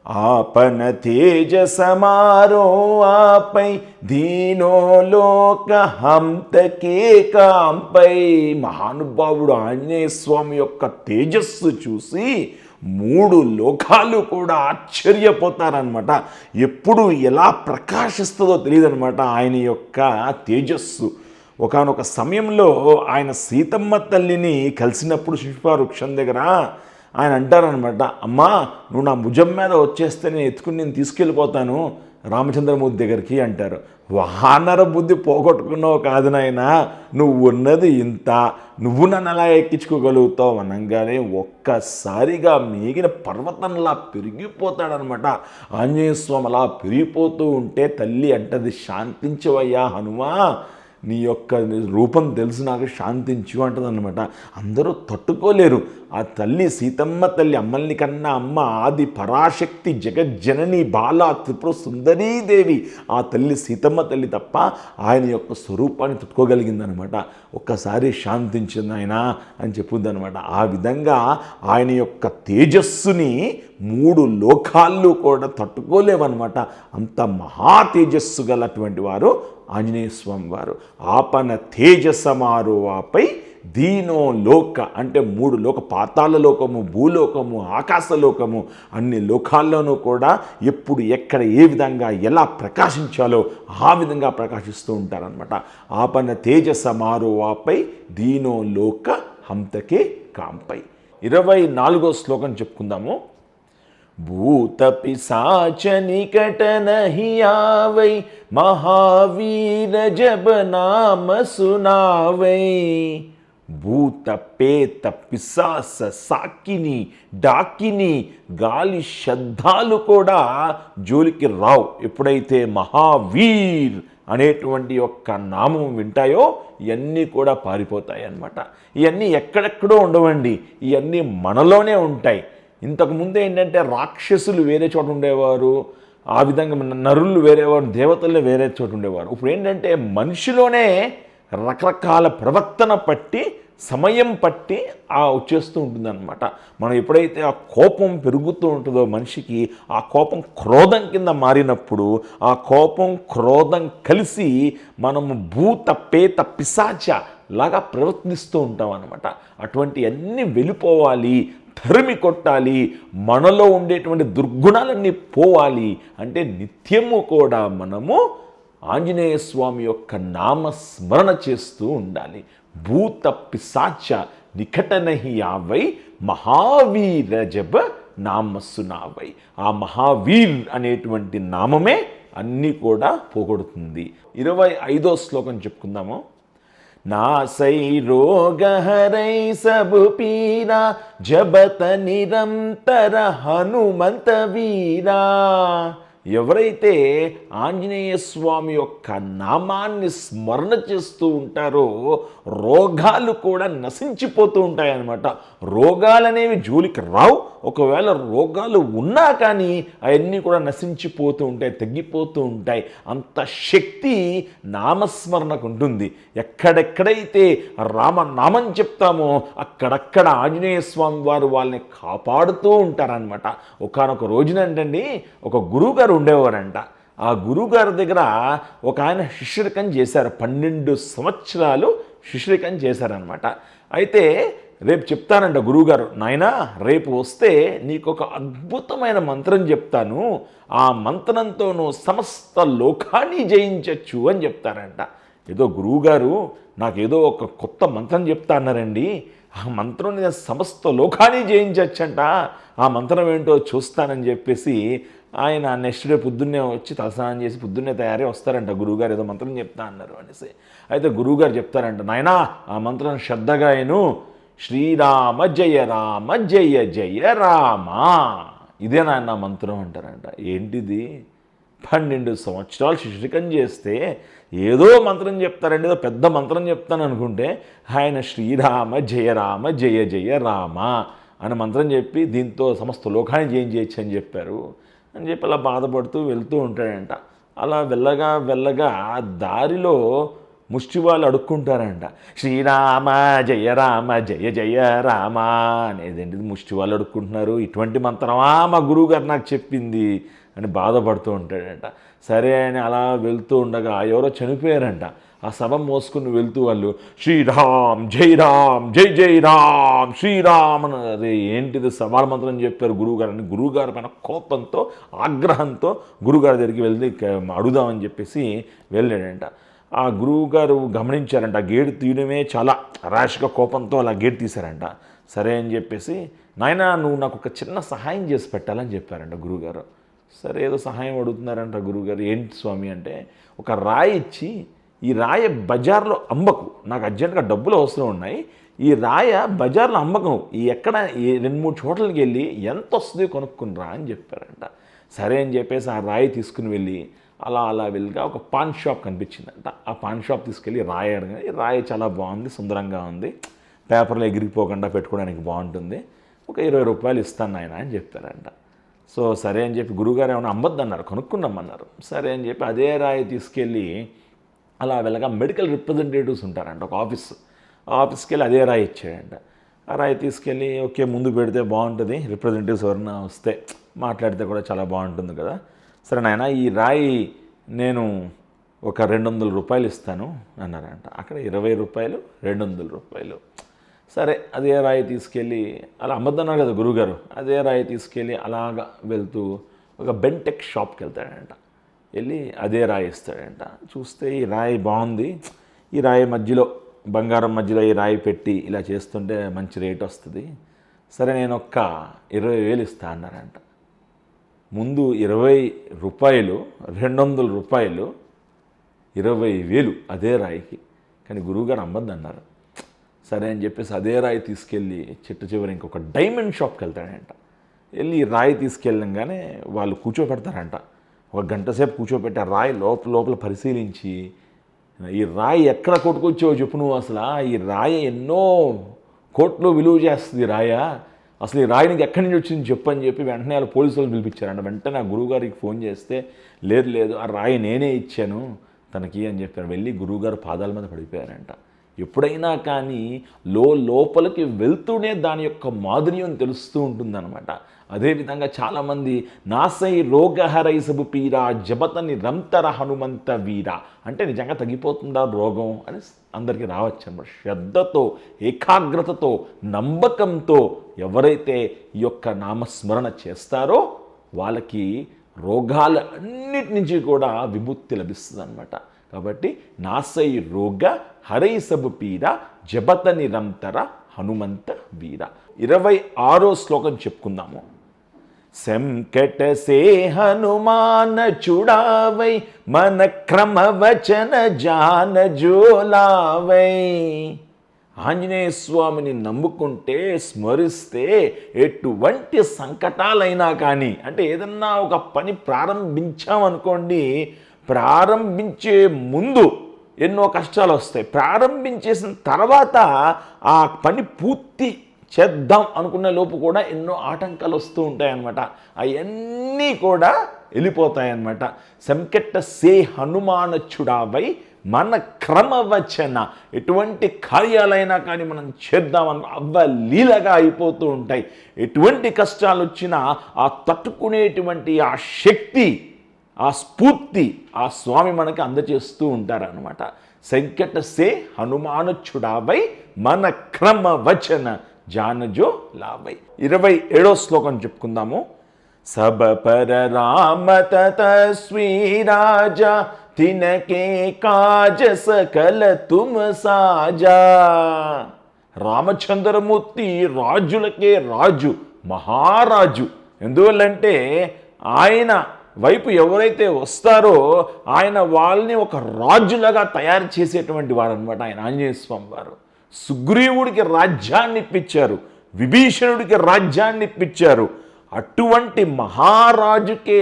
आपन तेज समारो आपै दीनो लोक हम तके कांपै. మహానుభావుడు ఆంజనేయ స్వామి యొక్క తేజస్సు చూసి 3 లోకాలు కూడా ఆశ్చర్యపోతారనమాట. ఎప్పుడు ఎలా ప్రకాశిస్తుందో తెలియదనమాట ఆయన యొక్క తేజస్సు. ఒకానొక సమయంలో ఆయన సీతమ్మ తల్లిని కలిసినప్పుడు శిశుపావృక్షం దగ్గర ఆయన అంటారనమాట, అమ్మా నువ్వు నా భుజం మీద వచ్చేస్తే నేను ఎత్తుకుని నేను తీసుకెళ్ళిపోతాను రామచంద్రమూర్తి దగ్గరికి అంటారు. వానర బుద్ధి పోగొట్టుకున్నావు కాదు నాయన, నువ్వు ఉన్నది ఇంత, నువ్వు నన్ను అలా ఎక్కించుకోగలుగుతావు అనగానే ఒక్కసారిగా మిగిలిన పర్వతంలా పెరిగిపోతాడనమాట. ఆంజనేయ స్వామి అలా పెరిగిపోతూ ఉంటే తల్లి అంటది, శాంతించవయ్యా హనుమా, నీ యొక్క రూపం తెలుసు, నాకు శాంతించు అంటదన్నమాట. అందరూ తట్టుకోలేరు. ఆ తల్లి సీతమ్మ తల్లి, అమ్మల్ని కన్నా అమ్మ, ఆది పరాశక్తి, జగజ్జనని, బాల త్రిపుర సుందరీదేవి ఆ తల్లి సీతమ్మ తల్లి తప్ప ఆయన యొక్క స్వరూపాన్ని తట్టుకోగలిగిందనమాట. ఒక్కసారి శాంతించింది ఆయన అని చెప్పుద్దనమాట. ఆ విధంగా ఆయన యొక్క తేజస్సుని 3 లోకాలు కూడా తట్టుకోలేవన్నమాట. అంత మహా తేజస్సు గలటువంటి వారు ఆంజనేయ స్వామి వారు. ఆపన తేజసమారోవాపై దీనో లోక అంటే 3 లోక, పాతాళ లోకము, భూలోకము, ఆకాశలోకము, అన్ని లోకాల్లోనూ కూడా ఎప్పుడు ఎక్కడ ఏ విధంగా ఎలా ప్రకాశించాలో ఆ విధంగా ప్రకాశిస్తూ ఉంటారనమాట. ఆపన తేజసమారోవాపై దీనో లోక హంతకే కాంపై. 24వ శ్లోకం చెప్పుకుందాము. భూత పిశాచ నికట నహి आवै महावीर जब नाम सुनावै. భూత పేత పిశాస సాకిని డాకిని గాలి శబ్దాలు కూడా జోలికి రావు ఎప్పుడైతే మహావీర్ అనేటువంటి యొక్క నామం వింటాయో ఇవన్నీ కూడా పారిపోతాయి అన్నమాట. ఇవన్నీ ఎక్కడెక్కడో ఉండవండి, ఇవన్నీ మనలోనే ఉంటాయి. ఇంతకుముందు ఏంటంటే రాక్షసులు వేరే చోట ఉండేవారు, ఆ విధంగా నరులు వేరేవారు, దేవతలు వేరే చోట ఉండేవారు. ఇప్పుడు ఏంటంటే మనిషిలోనే రకరకాల ప్రవర్తన పట్టి సమయం పట్టి వచ్చేస్తూ ఉంటుందన్నమాట. మనం ఎప్పుడైతే ఆ కోపం పెరుగుతూ ఉంటుందో మనిషికి, ఆ కోపం క్రోధం కింద మారినప్పుడు ఆ కోపం క్రోధం కలిసి మనము భూత పేత పిశాచ లాగా ప్రవర్తిస్తూ ఉంటాం అన్నమాట. అటువంటి అన్నీ వెళ్ళిపోవాలి, తరిమి కొట్టాలి, మనలో ఉండేటువంటి దుర్గుణాలన్నీ పోవాలి అంటే నిత్యము కూడా మనము ఆంజనేయ స్వామి యొక్క నామస్మరణ చేస్తూ ఉండాలి. భూత పిశాచ నికట నహి आवै మహావీర జబ నామ సునావై. ఆ మహావీర్ అనేటువంటి నామమే అన్నీ కూడా పోగొడుతుంది. 25వ శ్లోకం చెప్పుకుందాము. नासै रोग हरै सब पीरा जबत निरंतर हनुमंत वीरा. ఎవరైతే ఆంజనేయ స్వామి యొక్క నామాన్ని స్మరణ చేస్తూ ఉంటారో రోగాలు కూడా నశించిపోతూ ఉంటాయన్నమాట. రోగాలు అనేవి జోలికి రావు. ఒకవేళ రోగాలు ఉన్నా కానీ అవన్నీ కూడా నశించిపోతూ ఉంటాయి, తగ్గిపోతూ ఉంటాయి. అంత శక్తి నామస్మరణకు ఉంటుంది. ఎక్కడెక్కడైతే రామనామం చెప్తామో అక్కడక్కడ ఆంజనేయ స్వామి వారు వాళ్ళని కాపాడుతూ ఉంటారనమాట. ఒకానొక రోజునంటండి ఒక గురువుగారు ఉండేవారంట. ఆ గురువుగారి దగ్గర ఒక ఆయన శిష్యరికం చేశారు. 12 సంవత్సరాలు శిష్యరికం చేశారనమాట. అయితే రేపు చెప్తానంట గురువుగారు, నాయనా రేపు వస్తే నీకు ఒక అద్భుతమైన మంత్రం చెప్తాను, ఆ మంత్రంతో నువ్వు సమస్త లోకాన్ని జయించచ్చు అని చెప్తారంట. ఏదో గురువుగారు నాకేదో ఒక కొత్త మంత్రం చెప్తా అన్నారండి, ఆ మంత్రం నేను సమస్త లోకాన్ని జయించచ్చంట, ఆ మంత్రం ఏంటో చూస్తానని చెప్పేసి ఆయన నెక్స్ట్ డే పొద్దున్నే వచ్చి తలస్నానం చేసి పొద్దున్నే తయారీ వస్తారంట. గురువుగారు ఏదో మంత్రం చెప్తా అన్నారు అనేసి. అయితే గురువుగారు చెప్తారంట, నాయనా ఆ మంత్రం శ్రద్ధగా అయిను, శ్రీరామ జయ రామ జయ జయ రామ. ఇదే నాయన మంత్రం అంటారంట. ఏంటిది? 12 సంవత్సరాలు శిష్యరికం చేస్తే ఏదో మంత్రం చెప్తారండి, ఏదో పెద్ద మంత్రం చెప్తాను అనుకుంటే ఆయన శ్రీరామ జయ రామ జయ జయ రామ అనే మంత్రం చెప్పి దీంతో సమస్త లోకాన్ని జయించవచ్చు అని చెప్పారు అని చెప్పి అలా బాధపడుతూ వెళ్తూ ఉంటాడంట. అలా వెళ్ళగా వెళ్ళగా దారిలో ముష్టి వాళ్ళు అడుక్కుంటారంట, శ్రీరామ జయ రామ జయ జయ రామ అనేదేంటిది ముష్టి వాళ్ళు అడుక్కుంటున్నారు, ఇటువంటి మంత్రమా మా గురువుగారు నాకు చెప్పింది అని బాధపడుతూ ఉంటాడంట. సరే అని అలా వెళ్తూ ఉండగా ఎవరో చనిపోయారంట. ఆ సభ మోసుకుని వెళ్తూ వాళ్ళు శ్రీరామ్ జై రామ్ జై జై రామ్ శ్రీరామ్ అని, అదే ఏంటిది సవాల్ మంత్రం చెప్పారు గురువుగారు అని గురువుగారి పైన కోపంతో ఆగ్రహంతో గురువుగారి దగ్గరికి వెళ్ళి అడుగుదామని చెప్పేసి వెళ్ళాడంట. ఆ గురువుగారు గమనించారంట, గేటు తీయడమే చాలా ర్యాష్గా కోపంతో అలా గేటు తీశారంట. సరే అని చెప్పేసి, నాయనా నువ్వు నాకు ఒక చిన్న సహాయం చేసి పెట్టాలని చెప్పారంట గురువుగారు. సరే ఏదో సహాయం అడుగుతున్నారంట గురువుగారు. ఏంటి స్వామి అంటే, ఒక రాయి ఇచ్చి ఈ రాయ బజార్లో అమ్మకు, నాకు అర్జెంటుగా డబ్బులు అవసరం ఉన్నాయి, ఈ రాయ బజార్లో అమ్మకం, ఈ ఎక్కడ 2-3 చోట్లకి వెళ్ళి ఎంత వస్తుంది కొనుక్కుని రా అని చెప్పారంట. సరే అని చెప్పేసి ఆ రాయి తీసుకుని వెళ్ళి అలా అలా వెళ్ళగా ఒక పాన్ షాప్ కనిపించిందంట. ఆ పాన్ షాప్ తీసుకెళ్ళి రాయి అడగా, ఈ రాయి చాలా బాగుంది, సుందరంగా ఉంది, పేపర్లో ఎగిరిపోకుండా పెట్టుకోవడానికి బాగుంటుంది, ఒక 20 రూపాయలు ఇస్తాను ఆయన అని చెప్పారంట. సో సరే అని చెప్పి గురువుగారు ఏమైనా అమ్మొద్దన్నారు, కొనుక్కున్నామన్నారు. సరే అని చెప్పి అదే రాయి తీసుకెళ్ళి అలా వెళ్ళగా మెడికల్ రిప్రజెంటేటివ్స్ ఉంటారంట ఒక ఆఫీస్కి వెళ్ళి అదే రాయి ఇచ్చాడంట. ఆ రాయి తీసుకెళ్ళి ఓకే ముందు పెడితే బాగుంటుంది, రిప్రజెంటేటివ్స్ ఎవరైనా వస్తే మాట్లాడితే కూడా చాలా బాగుంటుంది కదా, సరే నాయన ఈ రాయి నేను ఒక 200 రూపాయలు ఇస్తాను అన్నారంట. అక్కడ 20 రూపాయలు, 200 రూపాయలు. సరే అదే రాయి తీసుకెళ్ళి అలా అమ్మద్దన్నారు కదా గురువుగారు, అదే రాయి తీసుకెళ్ళి అలాగా వెళ్తూ ఒక బెంటెక్ షాప్కి వెళ్తాడంట. వెళ్ళి అదే రాయి ఇస్తాడంట. చూస్తే ఈ రాయి బాగుంది, ఈ రాయి మధ్యలో బంగారం మధ్యలో ఈ రాయి పెట్టి ఇలా చేస్తుంటే మంచి రేట్ వస్తుంది, సరే నేను ఒక్క 20,000 ఇస్తా అన్నారంట. ముందు 20 రూపాయలు, 200 రూపాయలు, 20,000 అదే రాయికి. కానీ గురువుగారు అమ్మద్దన్నారు. సరే అని చెప్పేసి అదే రాయి తీసుకెళ్ళి చెట్టు చివరి ఇంకొక డైమండ్ షాప్కి వెళ్తాడంట. వెళ్ళి ఈ రాయి తీసుకెళ్ళంగానే వాళ్ళు కూర్చోపెడతారంట. ఒక గంట సేపు కూర్చోపెట్టి ఆ రాయి లోపల పరిశీలించి, ఈ రాయి ఎక్కడ కొట్టుకొచ్చావో చెప్పు నువ్వు, అసలు ఈ రాయి ఎన్నో కోట్లు విలువ చేస్తుంది రాయ, అసలు ఈ రాయి నీకు ఎక్కడి నుంచి వచ్చింది చెప్పు అని చెప్పి వెంటనే వాళ్ళు పోలీసు వాళ్ళు పిలిపించారంట. వెంటనే ఆ గురువుగారికి ఫోన్ చేస్తే లేదు ఆ రాయి నేనే ఇచ్చాను తనకి అని చెప్పారు. వెళ్ళి గురువుగారు పాదాల మీద పడిపోయారంట. ఎప్పుడైనా కానీ లోపలికి వెళ్తూనే దాని యొక్క మాధుర్యం తెలుస్తూ ఉంటుందన్నమాట. అదేవిధంగా చాలామంది నాసై రోగహరై సబు పీరా జబతని రంతర హనుమంత వీరా అంటే నిజంగా తగ్గిపోతుందా రోగం అని అందరికీ రావచ్చు అన్నమాట. శ్రద్ధతో, ఏకాగ్రతతో, నమ్మకంతో ఎవరైతే ఈ యొక్క నామస్మరణ చేస్తారో వాళ్ళకి రోగాల అన్నిటి నుంచి కూడా విముక్తి లభిస్తుంది అన్నమాట. కాబట్టి నాసై రోగ హరై సబు పీర జబత నిరంతర హనుమంత వీర. 26వ శ్లోకం చెప్పుకుందాము. సంకట సే హనుమాన చుడావై మన క్రమవచన జాన జోలావై. ఆంజనేయ స్వామిని నమ్ముకుంటే, స్మరిస్తే ఎటువంటి సంకటాలైనా కానీ, అంటే ఏదన్నా ఒక పని ప్రారంభించామనుకోండి, ప్రారంభించే ముందు ఎన్నో కష్టాలు వస్తాయి, ప్రారంభించేసిన తర్వాత ఆ పని పూర్తి చేద్దాం అనుకున్న లోపు కూడా ఎన్నో ఆటంకాలు వస్తూ ఉంటాయన్నమాట. అవన్నీ కూడా వెళ్ళిపోతాయన్నమాట. సంకెట్ట సే హనుమానచ్చుడావై మన క్రమవచన, ఎటువంటి కార్యాలైనా కానీ మనం చేద్దామని అవ్వలీలగా అయిపోతూ ఉంటాయి. ఎటువంటి కష్టాలు వచ్చినా ఆ తట్టుకునేటువంటి ఆ శక్తి, ఆ స్ఫూర్తి ఆ స్వామి మనకి అందజేస్తూ ఉంటారనమాట. సంకట సే హనుమానచ్చుడావై మన క్రమవచన జానజో లావై. 27వ శ్లోకం చెప్పుకుందాము. సబ పర రామ తతస్వీ రాజా తినకే కాజ సకల తుమ సాజా. రామచంద్రమూర్తి రాజులకే రాజు, మహారాజు. ఎందువల్లంటే ఆయన వైపు ఎవరైతే వస్తారో ఆయన వాళ్ళని ఒక రాజులాగా తయారు చేసేటువంటి వారు అనమాట ఆయన ఆంజనేయ స్వామి వారు. సుగ్రీవుడికి రాజ్యాన్ని ఇప్పించారు, విభీషణుడికి రాజ్యాన్ని ఇప్పించారు. అటువంటి మహారాజుకే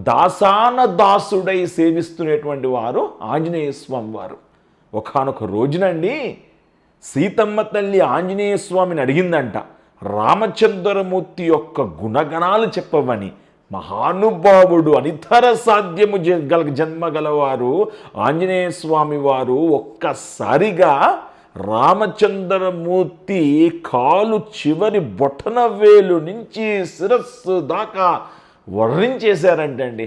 దాసాన దాసుడై సేవిస్తున్నటువంటి వారు ఆంజనేయ స్వామి వారు. ఒకానొక రోజునండి సీతమ్మ తల్లి ఆంజనేయ స్వామిని అడిగిందంట, రామచంద్రమూర్తి యొక్క గుణగణాలు చెప్పవని. మహానుభావుడు, అనితర సాధ్యము జన్మగలవారు ఆంజనేయ స్వామి వారు ఒక్కసారిగా రామచంద్రమూర్తి కాలు చివరి బొటన వేలు నుంచి శిరస్సు దాకా వర్ణించేశారంటండి.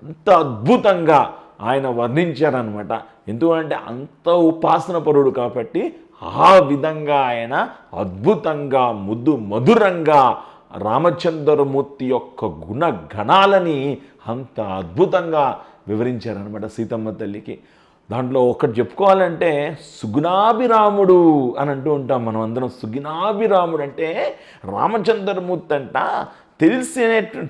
అంత అద్భుతంగా ఆయన వర్ణించారనమాట. ఎందుకంటే అంత ఉపాసన పరుడు కాబట్టి ఆ విధంగా ఆయన అద్భుతంగా మధురంగా రామచంద్రమూర్తి యొక్క గుణగణాలని అంత అద్భుతంగా వివరించారనమాట సీతమ్మ తల్లికి. దాంట్లో ఒకటి చెప్పుకోవాలంటే సుగుణాభిరాముడు అని అంటూ ఉంటాం మనం అందరం. సుగుణాభిరాముడు అంటే రామచంద్రమూర్తి అంట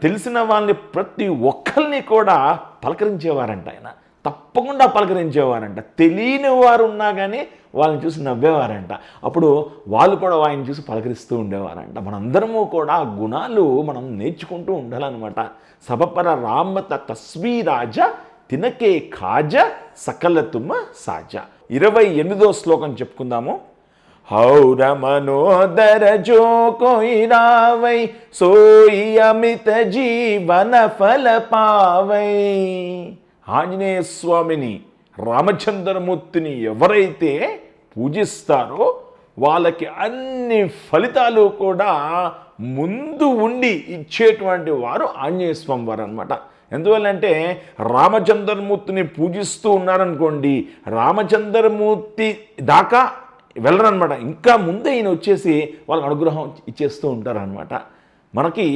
తెలిసిన వాళ్ళని ప్రతి ఒక్కరిని కూడా పలకరించేవారంట ఆయన. తప్పకుండా పలకరించేవారంట. తెలియని వారు ఉన్నా కానీ వాళ్ళని చూసి నవ్వేవారంట. అప్పుడు వాళ్ళు కూడా ఆయన చూసి పలకరిస్తూ ఉండేవారంట. మనందరము కూడా ఆ గుణాలు మనం నేర్చుకుంటూ ఉండాలన్నమాట. సభపర రామత తస్వీ రాజా తినకే ఖాజ సకల తుమ సాజ. 28వ శ్లోకం చెప్పుకుందాము. హౌర మనోదర జో కోయి రావై సోయి అమిత జీవన ఫల పావై. ఆంజనేయ స్వామిని, రామచంద్రమూర్తిని ఎవరైతే పూజిస్తారో వాళ్ళకి అన్ని ఫలితాలు కూడా ముందు ఉండి ఇచ్చేటువంటి వారు ఆంజనేయ స్వామి వారు అనమాట. ఎందువల్లంటే రామచంద్రమూర్తిని పూజిస్తూ ఉన్నారనుకోండి, రామచంద్రమూర్తి దాకా వెళ్ళరనమాట, ఇంకా ముందే ఈయన వచ్చేసి వాళ్ళకి అనుగ్రహం ఇచ్చేస్తూ ఉంటారనమాట. మనకి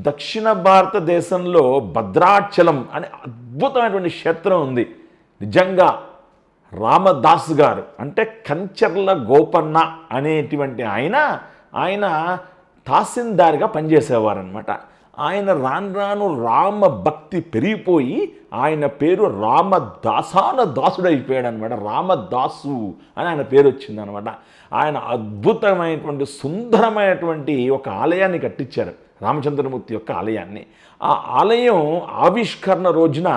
దక్షిణ భారతదేశంలో భద్రాచలం అనే అద్భుతమైనటువంటి క్షేత్రం ఉంది. నిజంగా రామదాస్ గారు అంటే కంచర్ల గోపన్న అనేటువంటి ఆయన తహసీల్దార్గా పనిచేసేవారనమాట. ఆయన రాను రామ భక్తి పెరిగిపోయి ఆయన పేరు రామదాసాన దాసుడు అయిపోయాడు అనమాట. రామదాసు అని ఆయన పేరు వచ్చిందనమాట. ఆయన అద్భుతమైనటువంటి సుందరమైనటువంటి ఒక ఆలయాన్ని కట్టించారు, రామచంద్రమూర్తి యొక్క ఆలయాన్ని. ఆ ఆలయం ఆవిష్కరణ రోజున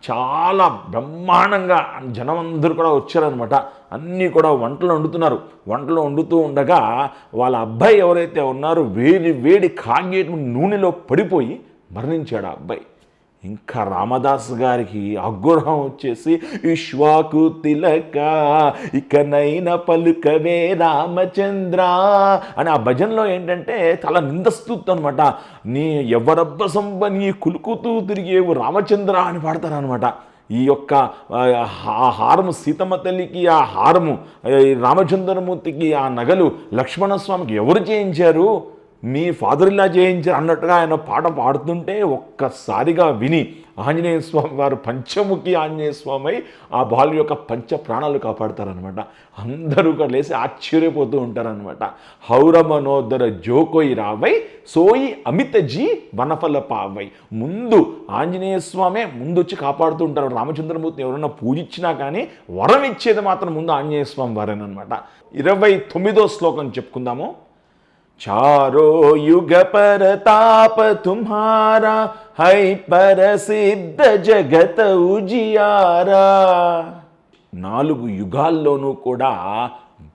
చాలా బ్రహ్మాండంగా జనమందరూ కూడా వచ్చారనమాట. అన్నీ కూడా వంటలు వండుతూ ఉండగా వాళ్ళ అబ్బాయి ఎవరైతే ఉన్నారో వేడి కాగేటువంటి నూనెలో పడిపోయి మరణించాడు ఆ అబ్బాయి. ఇంకా రామదాస్ గారికి ఆగ్రహం వచ్చేసి, ఇష్వాకు తిలక ఇకనైనా పలుకవే రామచంద్ర అని ఆ భజనలో ఏంటంటే చాలా నిందస్తూత్ అనమాట. నీ ఎవరబ్బ సంబ నీ కులుకుతూ తిరిగేవు రామచంద్ర అని పాడతారనమాట. ఈ యొక్క హారము సీతమ్మ తల్లికి, ఆ హారము రామచంద్రమూర్తికి, ఆ నగలు లక్ష్మణస్వామికి ఎవరు చేయించారు? మీ ఫాదర్ ఇలా చేయించారు అన్నట్టుగా ఆయన పాట పాడుతుంటే ఒక్కసారిగా విని ఆంజనేయ స్వామి వారు పంచముఖి ఆంజనేయ స్వామి ఆ బాలు యొక్క పంచ ప్రాణాలు కాపాడతారనమాట. అందరూ కూడా లేసి ఆశ్చర్యపోతూ ఉంటారనమాట. హౌర మనోదర జోకోయి రావై సోయి అమిత జీ వనఫల పావై. ముందు ఆంజనేయ స్వామే ముందు వచ్చి కాపాడుతూ ఉంటారు. రామచంద్రమూర్తిని ఎవరన్నా పూజించినా కానీ వరం ఇచ్చేది మాత్రం ముందు ఆంజనేయ స్వామి వారేనమాట. 29వ శ్లోకం చెప్పుకుందాము. चारो युग परताप तुम्हारा है परसिद्ध जगत उजियारा. 4 యుగాల్లోనూ కూడా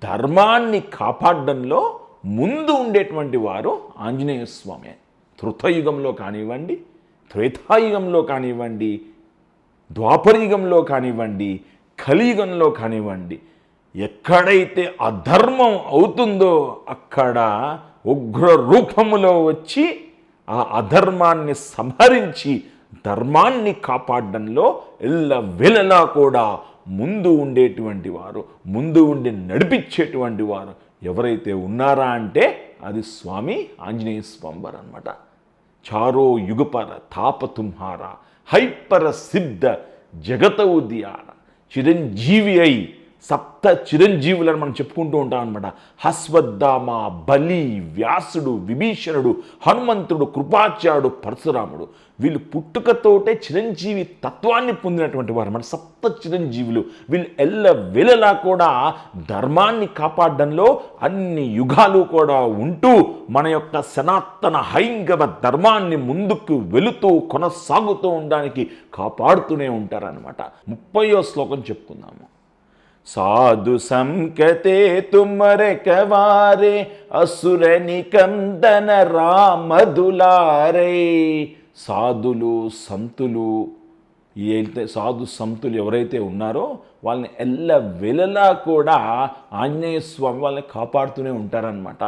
ధర్మాన్ని కాపాడడంలో ముందు ఉండేటువంటి వారు ఆంజనేయ స్వామి. త్రేతాయుగంలో కానివ్వండి, త్రేతాయుగంలో కానివ్వండి, ద్వాపరయుగంలో కానివ్వండి, కలియుగంలో కానివ్వండి, ఎక్కడైతే అధర్మం అవుతుందో అక్కడ ఉగ్ర రూపములో వచ్చి ఆ అధర్మాన్ని సంహరించి ధర్మాన్ని కాపాడడంలో ఎల్లవేళలా కూడా ముందు ఉండేటువంటి వారు, ముందు ఉండి నడిపించేటువంటి వారు ఎవరైతే ఉన్నారా అంటే అది స్వామి ఆంజనేయ స్వామి వారు అనమాట. చారో యుగపర తాప తుంహార హైపర సిద్ధ జగత ఉద్యాన. చిరంజీవి అయి సప్త చిరంజీవులను మనం చెప్పుకుంటూ ఉంటాం అనమాట. హస్వద్దామ, బలి, వ్యాసుడు, విభీషణుడు, హనుమంతుడు, కృపాచార్యుడు, పరశురాముడు వీళ్ళు పుట్టుకతోటే చిరంజీవి తత్వాన్ని పొందినటువంటి వారు అన్నమాట. సప్త చిరంజీవులు వీళ్ళు ఎల్లవేళలా కూడా ధర్మాన్ని కాపాడడంలో అన్ని యుగాలు కూడా ఉంటూ మన యొక్క సనాతన హైందవ ధర్మాన్ని ముందుకు వెళుతూ కొనసాగుతూ ఉండడానికి కాపాడుతూనే ఉంటారనమాట. 30వ శ్లోకం చెప్పుకుందాము. साधु संकते तुमरे कवारे असुर निकंदन राम दुलारे. సాధులు సంతులు సాధు సంతులు ఎవరైతే ఉన్నారో వాళ్ళని ఎల్లవేళలా కూడా ఆంజనేయ స్వామి వాళ్ళని కాపాడుతూనే ఉంటారనమాట.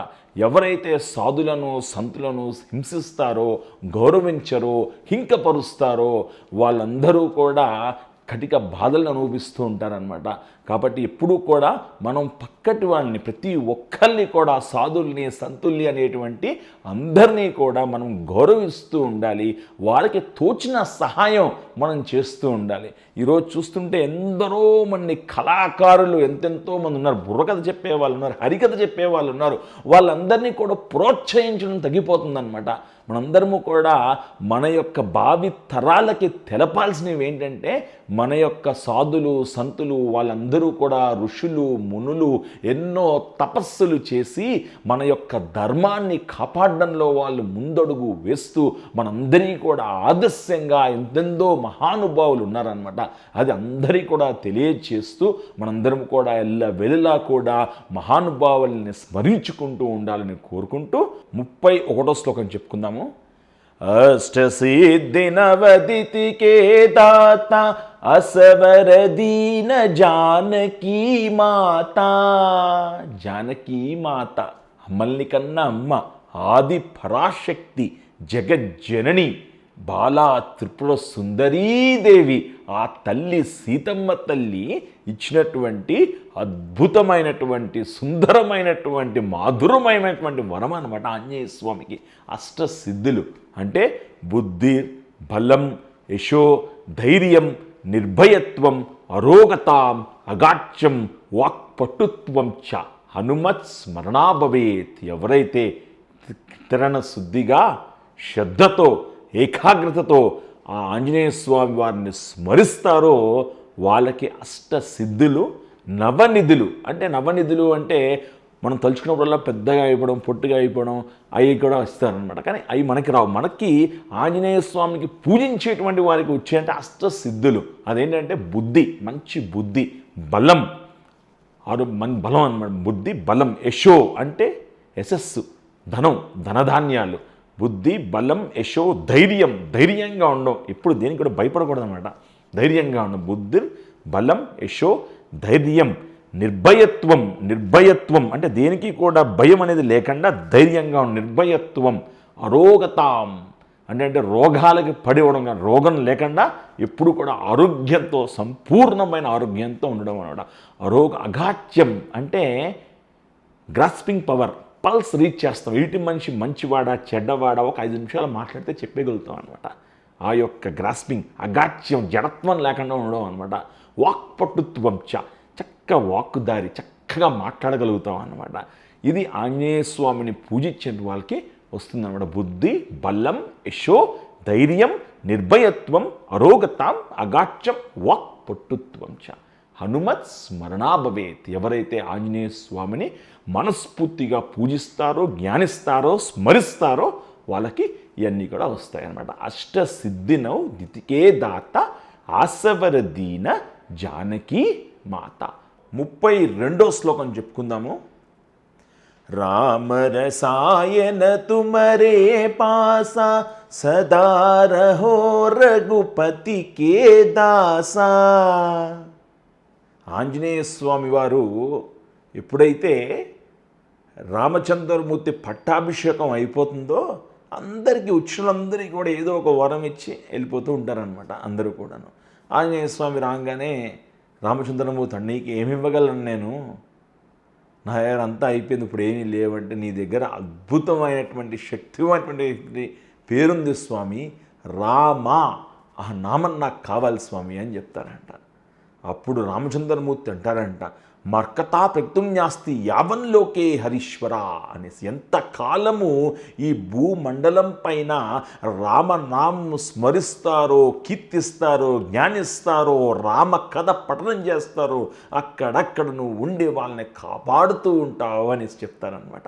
ఎవరైతే సాధులను సంతులను హింసిస్తారో, గౌరవించరో, హింకపరుస్తారో వాళ్ళందరూ కూడా కటిక బాధలను అనుభవిస్తూ ఉంటారనమాట. కాబట్టి ఎప్పుడూ కూడా మనం పక్కటి వాళ్ళని, ప్రతి ఒక్కరిని కూడా సాధుల్ని సంతుల్ని అనేటువంటి అందరినీ కూడా మనం గౌరవిస్తూ ఉండాలి. వాళ్ళకి తోచిన సహాయం మనం చేస్తూ ఉండాలి. ఈరోజు చూస్తుంటే ఎందరో మంది కళాకారులు ఎంతెంతో మంది ఉన్నారు. బుర్రకథ చెప్పేవాళ్ళు ఉన్నారు, హరికథ చెప్పేవాళ్ళు ఉన్నారు. వాళ్ళందరినీ కూడా ప్రోత్సహించడం తగ్గిపోతుందన్నమాట. మనందరము కూడా మన యొక్క భావి తరాలకి తెలపాల్సినవి ఏంటంటే మన యొక్క సాధులు సంతులు వాళ్ళందరూ అందరూ కూడా ఋషులు మునులు ఎన్నో తపస్సులు చేసి మన యొక్క ధర్మాన్ని కాపాడడంలో వాళ్ళు ముందడుగు వేస్తూ మనందరికీ కూడా ఆదర్శంగా ఎంతెందో మహానుభావులు ఉన్నారనమాట. అది అందరికీ కూడా తెలియచేస్తూ మనందరం కూడా వెళ్ళలా కూడా మహానుభావుల్ని స్మరించుకుంటూ ఉండాలని కోరుకుంటూ 31వ శ్లోకం చెప్పుకుందాము. అష్టసిద్ధినవదితికే దాత అసవర దీన జానకీ మాత. జానకీ మాత అమ్మల్ని కన్నా అమ్మ, ఆది పరాశక్తి, జగజ్జనని, బాలా త్రిపుర సుందరీదేవి, ఆ తల్లి సీతమ్మ తల్లి ఇచ్చినటువంటి అద్భుతమైనటువంటి సుందరమైనటువంటి మాధురమైనటువంటి వరం అనమాట ఆంజనేయ స్వామికి. అష్టసిద్ధులు అంటే బుద్ధి, బలం, యశో, ధైర్యం, నిర్భయత్వం, అరోగతాం, అగాఢ్యం, వాక్పటుత్వం చ హనుమత్ స్మరణాభవేత్. ఎవరైతే తిరణ శుద్ధిగా శ్రద్ధతో ఏకాగ్రతతో ఆ ఆంజనేయ స్వామి వారిని స్మరిస్తారో వాళ్ళకి అష్టసిద్ధులు, నవనిధులు. అంటే నవనిధులు అంటే మనం తలుచుకున్నప్పుడల్లా పెద్దగా అయిపోవడం, పొట్టుగా అయిపోవడం, అవి కూడా వస్తారనమాట. కానీ అవి మనకి రావు. మనకి ఆంజనేయ స్వామికి పూజించేటువంటి వారికి వచ్చేంటే అష్టసిద్ధులు. అదేంటంటే బుద్ధి, మంచి బుద్ధి, బలం, బలం అనమాట. బుద్ధి, బలం. యశో అంటే యశస్సు, ధనం, ధనధాన్యాలు. బుద్ధి, బలం, యశో, ధైర్యం, ధైర్యంగా ఉండడం. ఇప్పుడు దేనికి కూడా భయపడకూడదు అనమాట. ధైర్యంగా ఉండడం. బుద్ధి, బలం, యశో, ధైర్యం. నిర్భయత్వం, నిర్భయత్వం అంటే దేనికి కూడా భయం అనేది లేకుండా ధైర్యంగా ఉండడం. నిర్భయత్వం. అరోగతాం అంటే రోగాలకి పడివడం, కానీ రోగం లేకుండా ఎప్పుడు కూడా ఆరోగ్యంతో, సంపూర్ణమైన ఆరోగ్యంతో ఉండడం అనమాట. అగాఢ్యం అంటే గ్రాస్పింగ్ పవర్, పల్స్ రీచ్ చేస్తాం. ఎదుటి మనిషి మంచివాడా చెడ్డవాడా ఒక 5 నిమిషాలు మాట్లాడితే చెప్పగలుగుతాం అనమాట. ఆ యొక్క గ్రాస్పింగ్, అగాఢ్యం, జడత్వం లేకుండా ఉండడం అనమాట. వాక్పటుత్వం చ చక్క వాక్కుదారి, చక్కగా మాట్లాడగలుగుతాం అనమాట. ఇది ఆంజనేయ స్వామిని పూజించే వాళ్ళకి వస్తుందన్నమాట. బుద్ధి, బలం, యశో, ధైర్యం, నిర్భయత్వం, అరోగతాం, అగాఢ్యం, వాక్పటుత్వం చ హనుమత్ స్మరణాభవేత్. ఎవరైతే ఆంజనేయ స్వామిని మనస్ఫూర్తిగా పూజిస్తారో, జ్ఞానిస్తారో, స్మరిస్తారో వాళ్ళకి ఇవన్నీ కూడా వస్తాయన్నమాట. అష్టసిద్ధినౌ దితికే దాత ఆసవరదీన జానకీ మాత. 32వ శ్లోకం చెప్పుకుందాము. రామరసాయన తుమరే పాసా సదా రహో రఘుపతి కే దాసా. ఆంజనేయ స్వామి వారు ఎప్పుడైతే రామచంద్రమూర్తి పట్టాభిషేకం అయిపోతుందో అందరికీ ఉచ్చులందరికీ కూడా ఏదో ఒక వరం ఇచ్చి వెళ్ళిపోతూ ఉంటారనమాట. అందరూ కూడాను ఆంజనేయ స్వామి రాగానే రామచంద్రమూర్తి నీకు ఏమి ఇవ్వగలను, నేను నా దగ్గర అంతా అయిపోయింది, ఇప్పుడు ఏమీ లేవంటే నీ దగ్గర అద్భుతమైనటువంటి శక్తివంతమైనటువంటి పేరుంది స్వామి, రామా, ఆ నామం నాకు కావాలి స్వామి అని చెప్తారంట. అప్పుడు రామచంద్రమూర్తి అంటారంట, మర్కతా ప్రక్తుమ్యాస్తి యావన్లోకే హరీశ్వర అనేసి. ఎంతకాలము ఈ భూమండలం పైన రామనామం స్మరిస్తారో, కీర్తిస్తారో, జ్ఞానిస్తారో, రామ కథ పఠనం చేస్తారో అక్కడక్కడ నువ్వు ఉండి వాళ్ళని కాపాడుతూ ఉంటావు అనేసి చెప్తారనమాట.